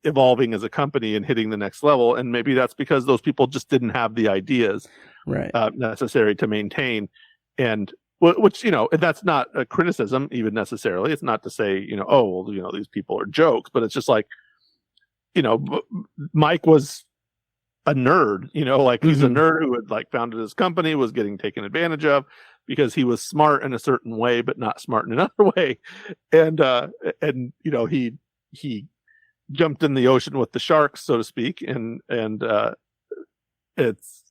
evolving as a company and hitting the next level. And maybe that's because those people just didn't have the ideas necessary to maintain. And which, that's not a criticism even necessarily. It's not to say, oh, well, these people are jokes, but it's just like, Mike was a nerd, he's a nerd who had like founded his company, was getting taken advantage of because he was smart in a certain way, but not smart in another way. And he jumped in the ocean with the sharks, so to speak. And it's,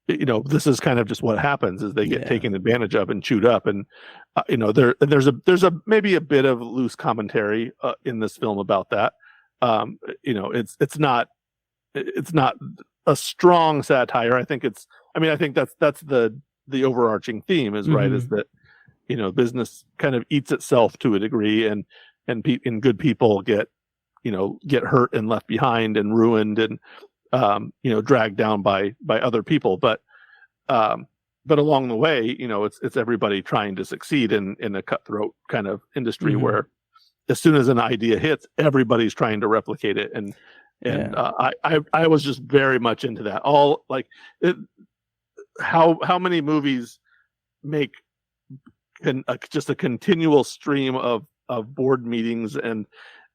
this is kind of just what happens, is they get taken advantage of and chewed up. And, there's maybe a bit of loose commentary in this film about that. It's not a strong satire. I think that's the overarching theme is is that, business kind of eats itself to a degree, and good people get hurt and left behind and ruined and, dragged down by other people. But along the way, it's everybody trying to succeed in a cutthroat kind of industry where as soon as an idea hits, everybody's trying to replicate it. And I was just very much into that. All like how many movies make just a continual stream of board meetings and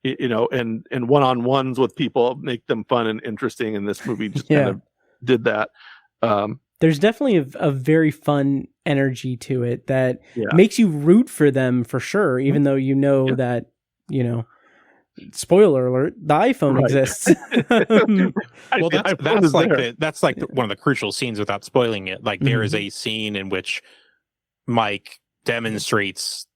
and one-on-ones with people, make them fun and interesting. And this movie just kind of did that. There's definitely a very fun energy to it that makes you root for them for sure, even though that spoiler alert, the iPhone exists. Well, that's like one of the crucial scenes without spoiling it. Like there is a scene in which Mike demonstrates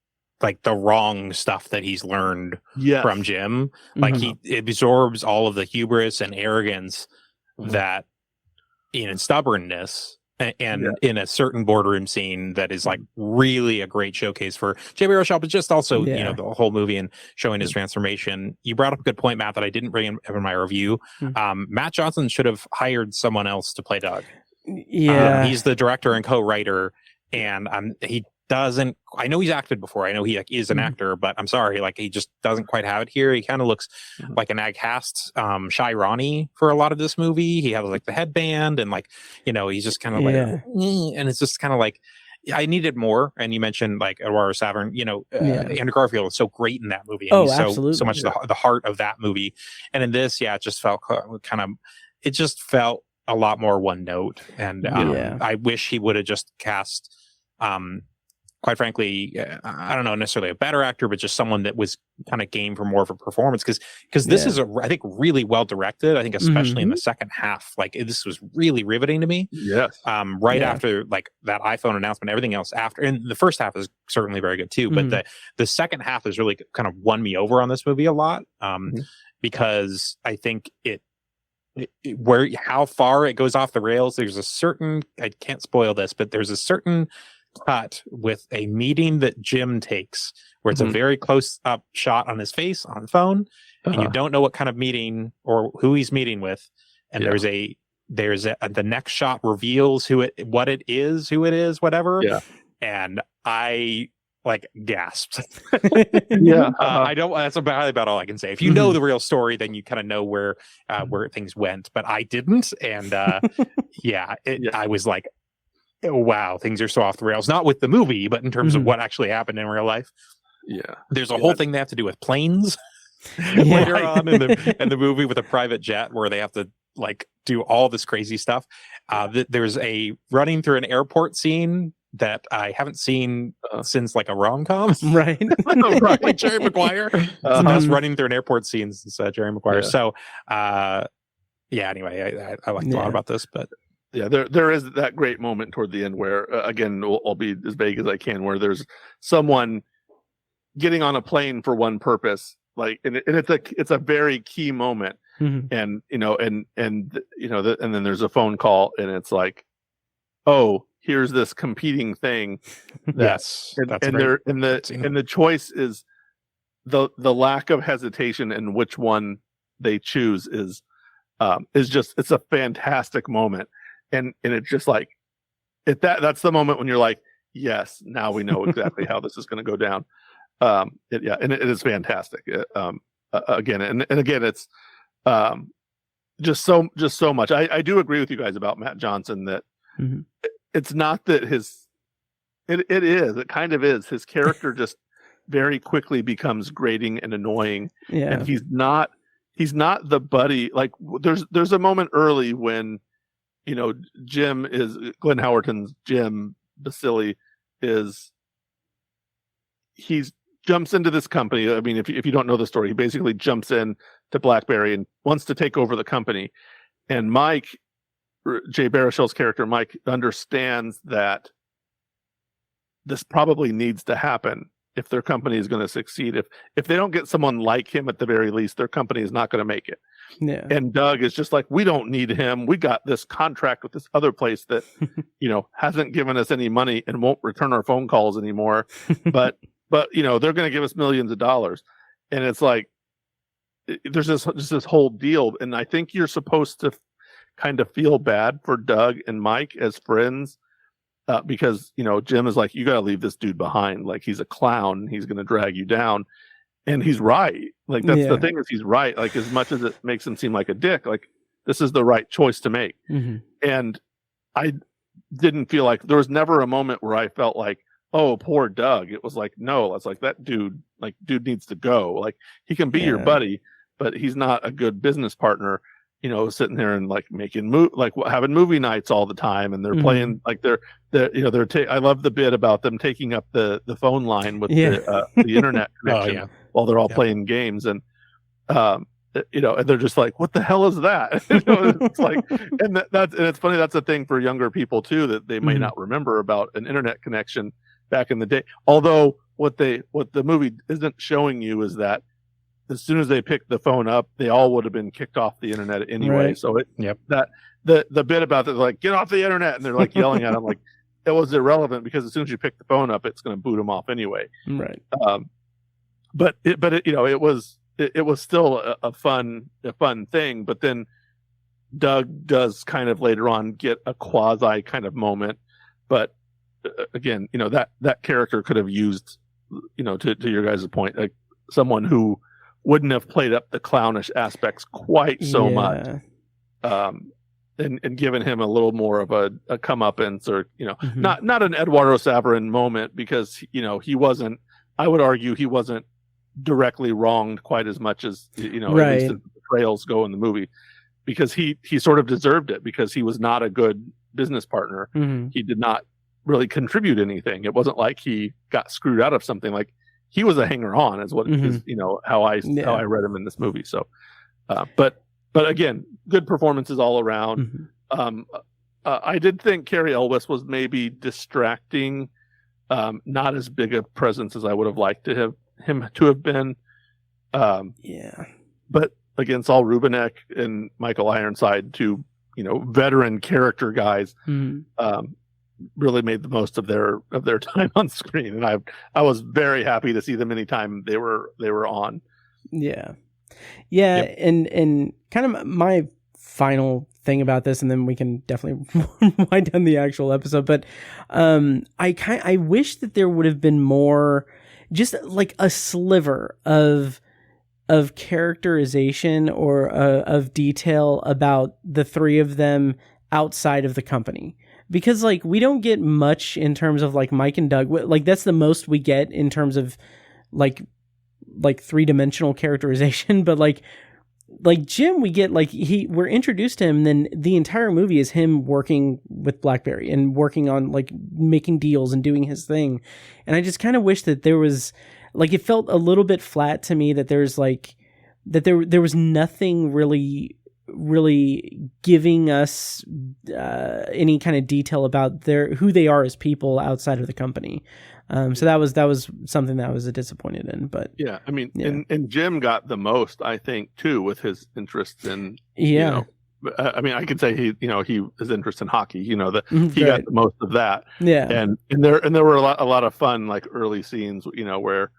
like the wrong stuff that he's learned from Jim. Like he absorbs all of the hubris and arrogance that and stubbornness and in a certain boardroom scene that is like really a great showcase for J.B. Rochelle, but just also the whole movie and showing his transformation. You brought up a good point, Matt, that I didn't bring up in my review. Matt Johnson should have hired someone else to play Doug. He's the director and co-writer, and he doesn't. I know he's acted before. I know he is an actor, but I'm sorry, he just doesn't quite have it here. He kind of looks like an Ag-cast Shy Ronnie for a lot of this movie. He has the headband and he's just kind of and it's just kind of like I needed more. And you mentioned Eduardo Savern. Andrew Garfield is so great in that movie. And he's absolutely. So much the heart of that movie. And in this, it just felt it just felt a lot more one note. And I wish he would have just cast. Quite frankly, I don't know necessarily a better actor, but just someone that was kind of game for more of a performance. Because this is, I think, really well directed. I think especially in the second half, this was really riveting to me. Yes. After that iPhone announcement, everything else after, and the first half is certainly very good too. But the second half has really kind of won me over on this movie a lot. Because I think how far it goes off the rails. There's a certain, I can't spoil this, but there's a certain cut with a meeting that Jim takes where it's a very close up shot on his face on the phone and you don't know what kind of meeting or who he's meeting with, and there's the next shot reveals who it is, whatever, and I gasped. I don't. That's about all I can say. If you know the real story, then you kind of know where things went, but I didn't, and I was like, oh, wow, things are so off the rails. Not with the movie, but in terms of what actually happened in real life. Yeah. There's a whole thing they have to do with planes. later on in the movie with a private jet where they have to like do all this crazy stuff. There's a running through an airport scene that I haven't seen since like a rom-com. Right. Like Jerry Maguire. It's the best running through an airport scene since Jerry Maguire. Yeah. So anyway, I liked a lot about this, but yeah, there is that great moment toward the end where again, I'll be as vague as I can, where there's someone getting on a plane for one purpose, like, and it's a very key moment. And and then there's a phone call, and it's like, oh, here's this competing thing. Yes, and the choice is the lack of hesitation in which one they choose is just, it's a fantastic moment, and it's just like that's the moment when you're like, yes, now we know exactly how this is going to go down. It is fantastic. Again, it's just so much. I do agree with you guys about Matt Johnson that it's not that it kind of is his character just very quickly becomes grating and annoying. Yeah. And he's not the buddy. Like there's a moment early when Glenn Howerton's Jim Basile he's jumps into this company. I mean, if you don't know the story, he basically jumps in to BlackBerry and wants to take over the company. And Mike, Jay Baruchel's character, Mike, understands that this probably needs to happen if their company is going to succeed. If they don't get someone like him at the very least, their company is not going to make it. Yeah. And Doug is just like, we don't need him. We got this contract with this other place that, hasn't given us any money and won't return our phone calls anymore. But they're going to give us millions of dollars. And it's like, there's this whole deal. And I think you're supposed to kind of feel bad for Doug and Mike as friends, because, Jim is like, you got to leave this dude behind. Like, he's a clown. He's going to drag you down. And he's right. Like, that's the thing, is he's right. Like, as much as it makes him seem like a dick, like, this is the right choice to make. And I didn't feel like, there was never a moment where I felt like, oh, poor Doug. It was like, no, it's like, that dude needs to go. Like, he can be your buddy, but he's not a good business partner, sitting there and like making having movie nights all the time. And they're playing, like I love the bit about them taking up the phone line with the internet connection while they're all playing games. And, and they're just like, what the hell is that? It's like, and it's funny. That's a thing for younger people too, that they may not remember about an internet connection back in the day. Although what the movie isn't showing you is that as soon as they picked the phone up, they all would have been kicked off the internet anyway. Right. So that the bit about that, like, get off the internet, and they're like yelling at them, like, it was irrelevant, because as soon as you pick the phone up, it's going to boot them off anyway. Right. But it was still a fun thing. But then Doug does kind of later on get a quasi kind of moment, but again, that character could have used, to your guys' point, like someone who wouldn't have played up the clownish aspects quite so much, and given him a little more of a comeuppance, or not an Eduardo Saverin moment, because he wasn't. I would argue he wasn't directly wronged quite as much as at least the portrayals go in the movie, because he sort of deserved it, because he was not a good business partner. He did not really contribute anything. It wasn't like he got screwed out of something. Like, he was a hanger-on, is what is, how I read him in this movie. So, but again, good performances all around. I did think Cary Elwes was maybe distracting, not as big a presence as I would have liked him to have been. But again, Saul Rubinek and Michael Ironside, two veteran character guys, really made the most of their time on screen, and I was very happy to see them anytime they were on. And kind of my final thing about this, and then we can definitely wind down the actual episode, but I wish that there would have been more, just like a sliver of characterization or of detail about the three of them outside of the company. Because, like, we don't get much in terms of, like, Mike and Doug. Like, that's the most we get in terms of, like, like three-dimensional characterization, but like Jim, we get like we're introduced to him, then the entire movie is him working with BlackBerry and working on like making deals and doing his thing. And I just kind of wish that there was like, it felt a little bit flat to me that there's like that there was nothing really giving us any kind of detail about who they are as people outside of the company. So that was something that I was disappointed in, but yeah, I mean, and Jim got the most, I think, too, with his interest in, I mean, I could say his interest in hockey, that he got the most of that. Yeah. And there were a lot of fun, like early scenes, where,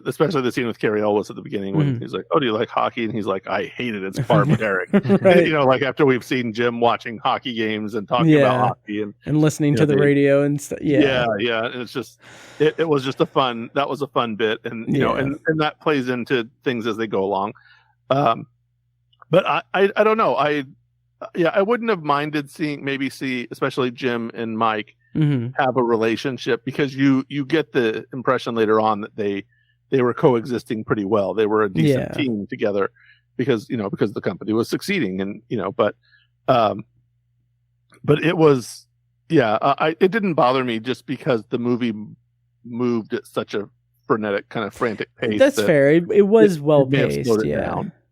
especially the scene with Carrie Elwes at the beginning when he's like, "Oh, do you like hockey?" And he's like, "I hate it. It's barbaric." Right. Like after we've seen Jim watching hockey games and talking about hockey and listening to the radio and stuff. Yeah. And it's just, it was just a fun bit. And, and that plays into things as they go along. But I don't know. I wouldn't have minded seeing, especially Jim and Mike have a relationship, because you get the impression later on that they were coexisting pretty well. They were a decent team together because the company was succeeding, and but it was it didn't bother me just because the movie moved at such a frenetic, kind of frantic pace. That's fair. It was well paced.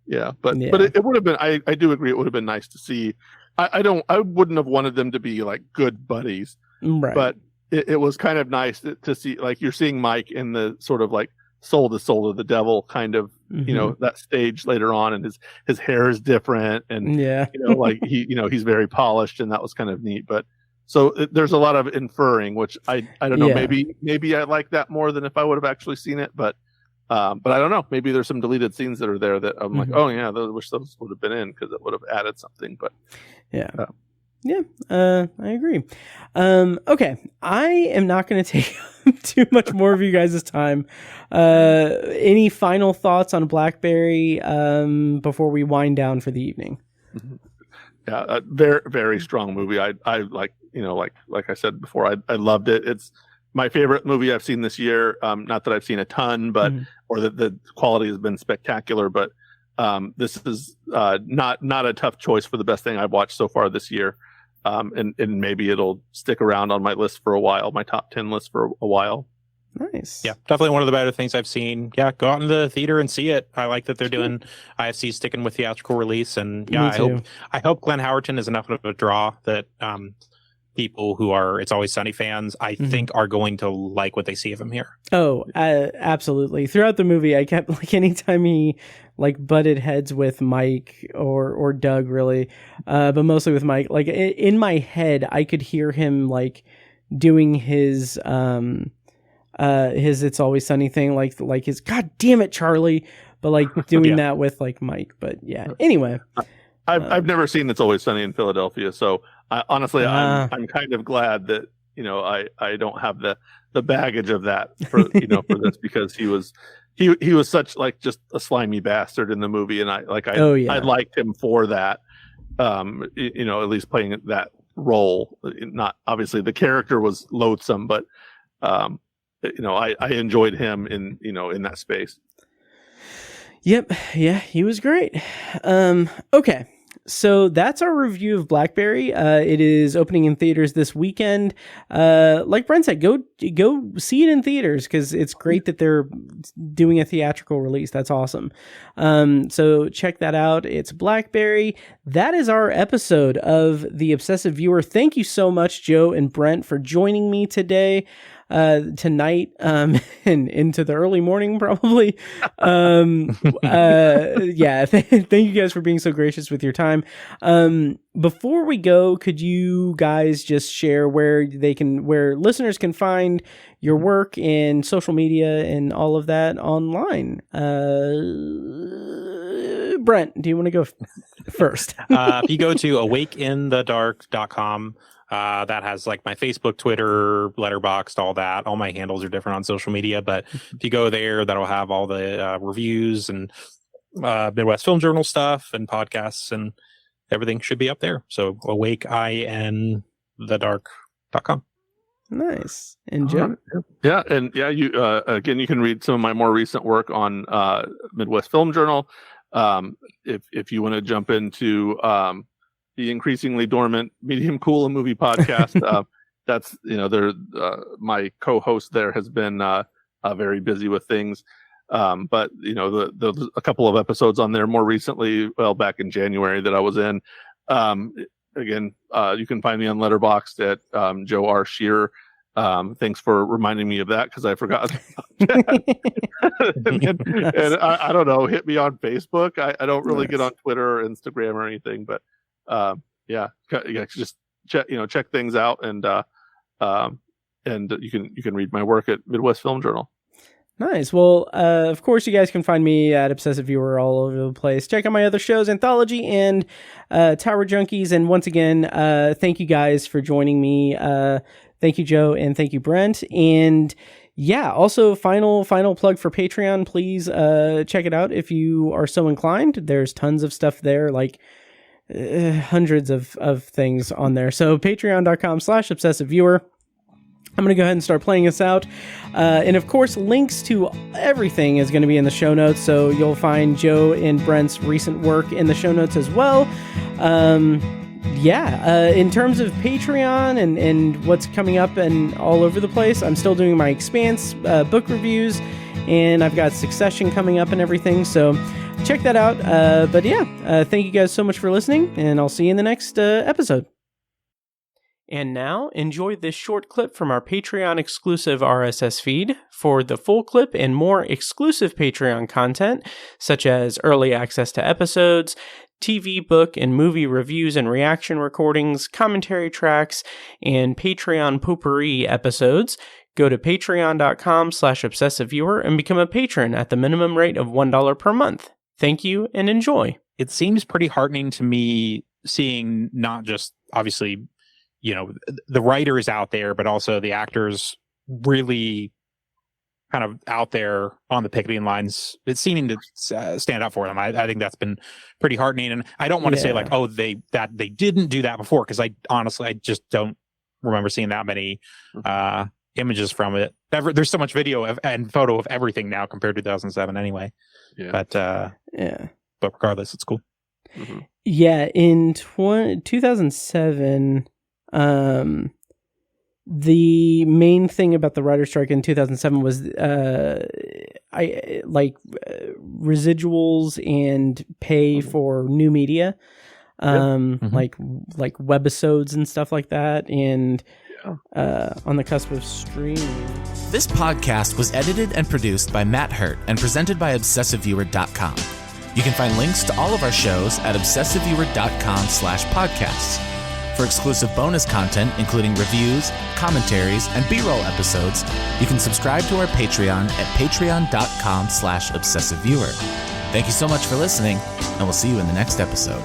Yeah, but it would have been. I do agree. It would have been nice to see. I wouldn't have wanted them to be like good buddies, right? But it was kind of nice to see, like, you're seeing Mike in the sort of like soul to the devil kind of that stage later on, and his hair is different, and like he's very polished, and that was kind of neat. But so there's a lot of inferring, which I don't know. Maybe I like that more than if I would have actually seen it, but I don't know. Maybe there's some deleted scenes that are there that I'm like, oh yeah, I wish those would have been in, because it would have added something. But I agree. Okay, I am not going to take too much more of you guys' time. Any final thoughts on BlackBerry before we wind down for the evening? Yeah, a very, very strong movie. I like, like I said before, I loved it. It's my favorite movie I've seen this year. Not that I've seen a ton, but or that the quality has been spectacular, but this is not a tough choice for the best thing I've watched so far this year. And maybe it'll stick around on my list for a while, my top 10 list for a while. Nice. Yeah, definitely one of the better things I've seen. Yeah, go out in the theater and see it. I like that they're doing IFC sticking with theatrical release, and I hope Glenn Howerton is enough of a draw that people who are It's Always Sunny fans, I think, are going to like what they see of him here. Oh, absolutely. Throughout the movie, I kept, like, anytime he like butted heads with Mike or Doug, really, but mostly with Mike, like in my head, I could hear him like doing his It's Always Sunny thing, like his "God damn it, Charlie," but like doing that with like Mike. But anyway, I've never seen It's Always Sunny in Philadelphia, so honestly, I'm kind of glad that I don't have the baggage of that for for this, because he was such like just a slimy bastard in the movie, and I liked him for that. At least playing that role. Not obviously the character was loathsome, but I enjoyed him in that space. Yep. Yeah, he was great. Okay. So that's our review of BlackBerry. It is opening in theaters this weekend. Like Brent said, go see it in theaters, because it's great that they're doing a theatrical release. That's awesome. So check that out. It's BlackBerry. That is our episode of The Obsessive Viewer. Thank you so much, Joe and Brent, for joining me today. Tonight, and into the early morning, probably. Thank you guys for being so gracious with your time. Before we go, could you guys just share where listeners can find your work and social media and all of that online? Brent, do you want to go first? If you go to awakeinthedark.com, that has like my Facebook, Twitter, Letterboxd, all that. All my handles are different on social media, but if you go there, that'll have all the reviews and Midwest Film Journal stuff and podcasts, and everything should be up there. So awakeinthedark.com. Nice. And Joe? Yeah, and you again, you can read some of my more recent work on Midwest Film Journal. If you want to jump into the increasingly dormant Medium Cool, a movie podcast, that's my co-host there has been very busy with things. But the a couple of episodes on there more recently, back in January that I was in. Again, you can find me on Letterboxd at Joe R. Shearer. Thanks for reminding me of that because I forgot. and I don't know, hit me on Facebook. I don't really get on Twitter or Instagram or anything, but just check things out, and you can read my work at Midwest Film Journal. Nice. Well, of course, you guys can find me at Obsessive Viewer all over the place. Check out my other shows, Anthology and Tower Junkies. And once again, thank you guys for joining me. Thank you, Joe, and thank you, Brent. And yeah, also final plug for Patreon. Please check it out if you are so inclined. There's tons of stuff there, like hundreds of things on there. So patreon.com/obsessiveviewer. I'm going to go ahead and start playing this out. And of course, links to everything is going to be in the show notes. So you'll find Joe and Brent's recent work in the show notes as well. In terms of Patreon and what's coming up and all over the place, I'm still doing my Expanse book reviews, and I've got Succession coming up and everything. So check that out. Thank you guys so much for listening, and I'll see you in the next episode. And now, enjoy this short clip from our Patreon exclusive RSS feed. For the full clip and more exclusive Patreon content, such as early access to episodes, TV, book, and movie reviews and reaction recordings, commentary tracks, and Patreon potpourri episodes, go to patreon.com/obsessiveviewer and become a patron at the minimum rate of $1 per month. Thank you and enjoy. It seems pretty heartening to me seeing not just, obviously, the writers out there, but also the actors really kind of out there on the picketing lines. It's seeming to stand up for them. I think that's been pretty heartening. And I don't want to say like, they didn't do that before, because I just don't remember seeing that many images from it. There's so much video and photo of everything now compared to 2007 anyway. Yeah. But regardless, it's cool. Mm-hmm. Yeah, in 2007, the main thing about the writer's strike in 2007 was residuals and pay for new media, like webisodes and stuff like that, and on the cusp of streaming. This podcast was edited and produced by Matt Hurt and presented by ObsessiveViewer.com. You can find links to all of our shows at ObsessiveViewer.com/podcasts. For exclusive bonus content, including reviews, commentaries, and B-roll episodes, you can subscribe to our Patreon at patreon.com/obsessiveviewer. Thank you so much for listening, and we'll see you in the next episode.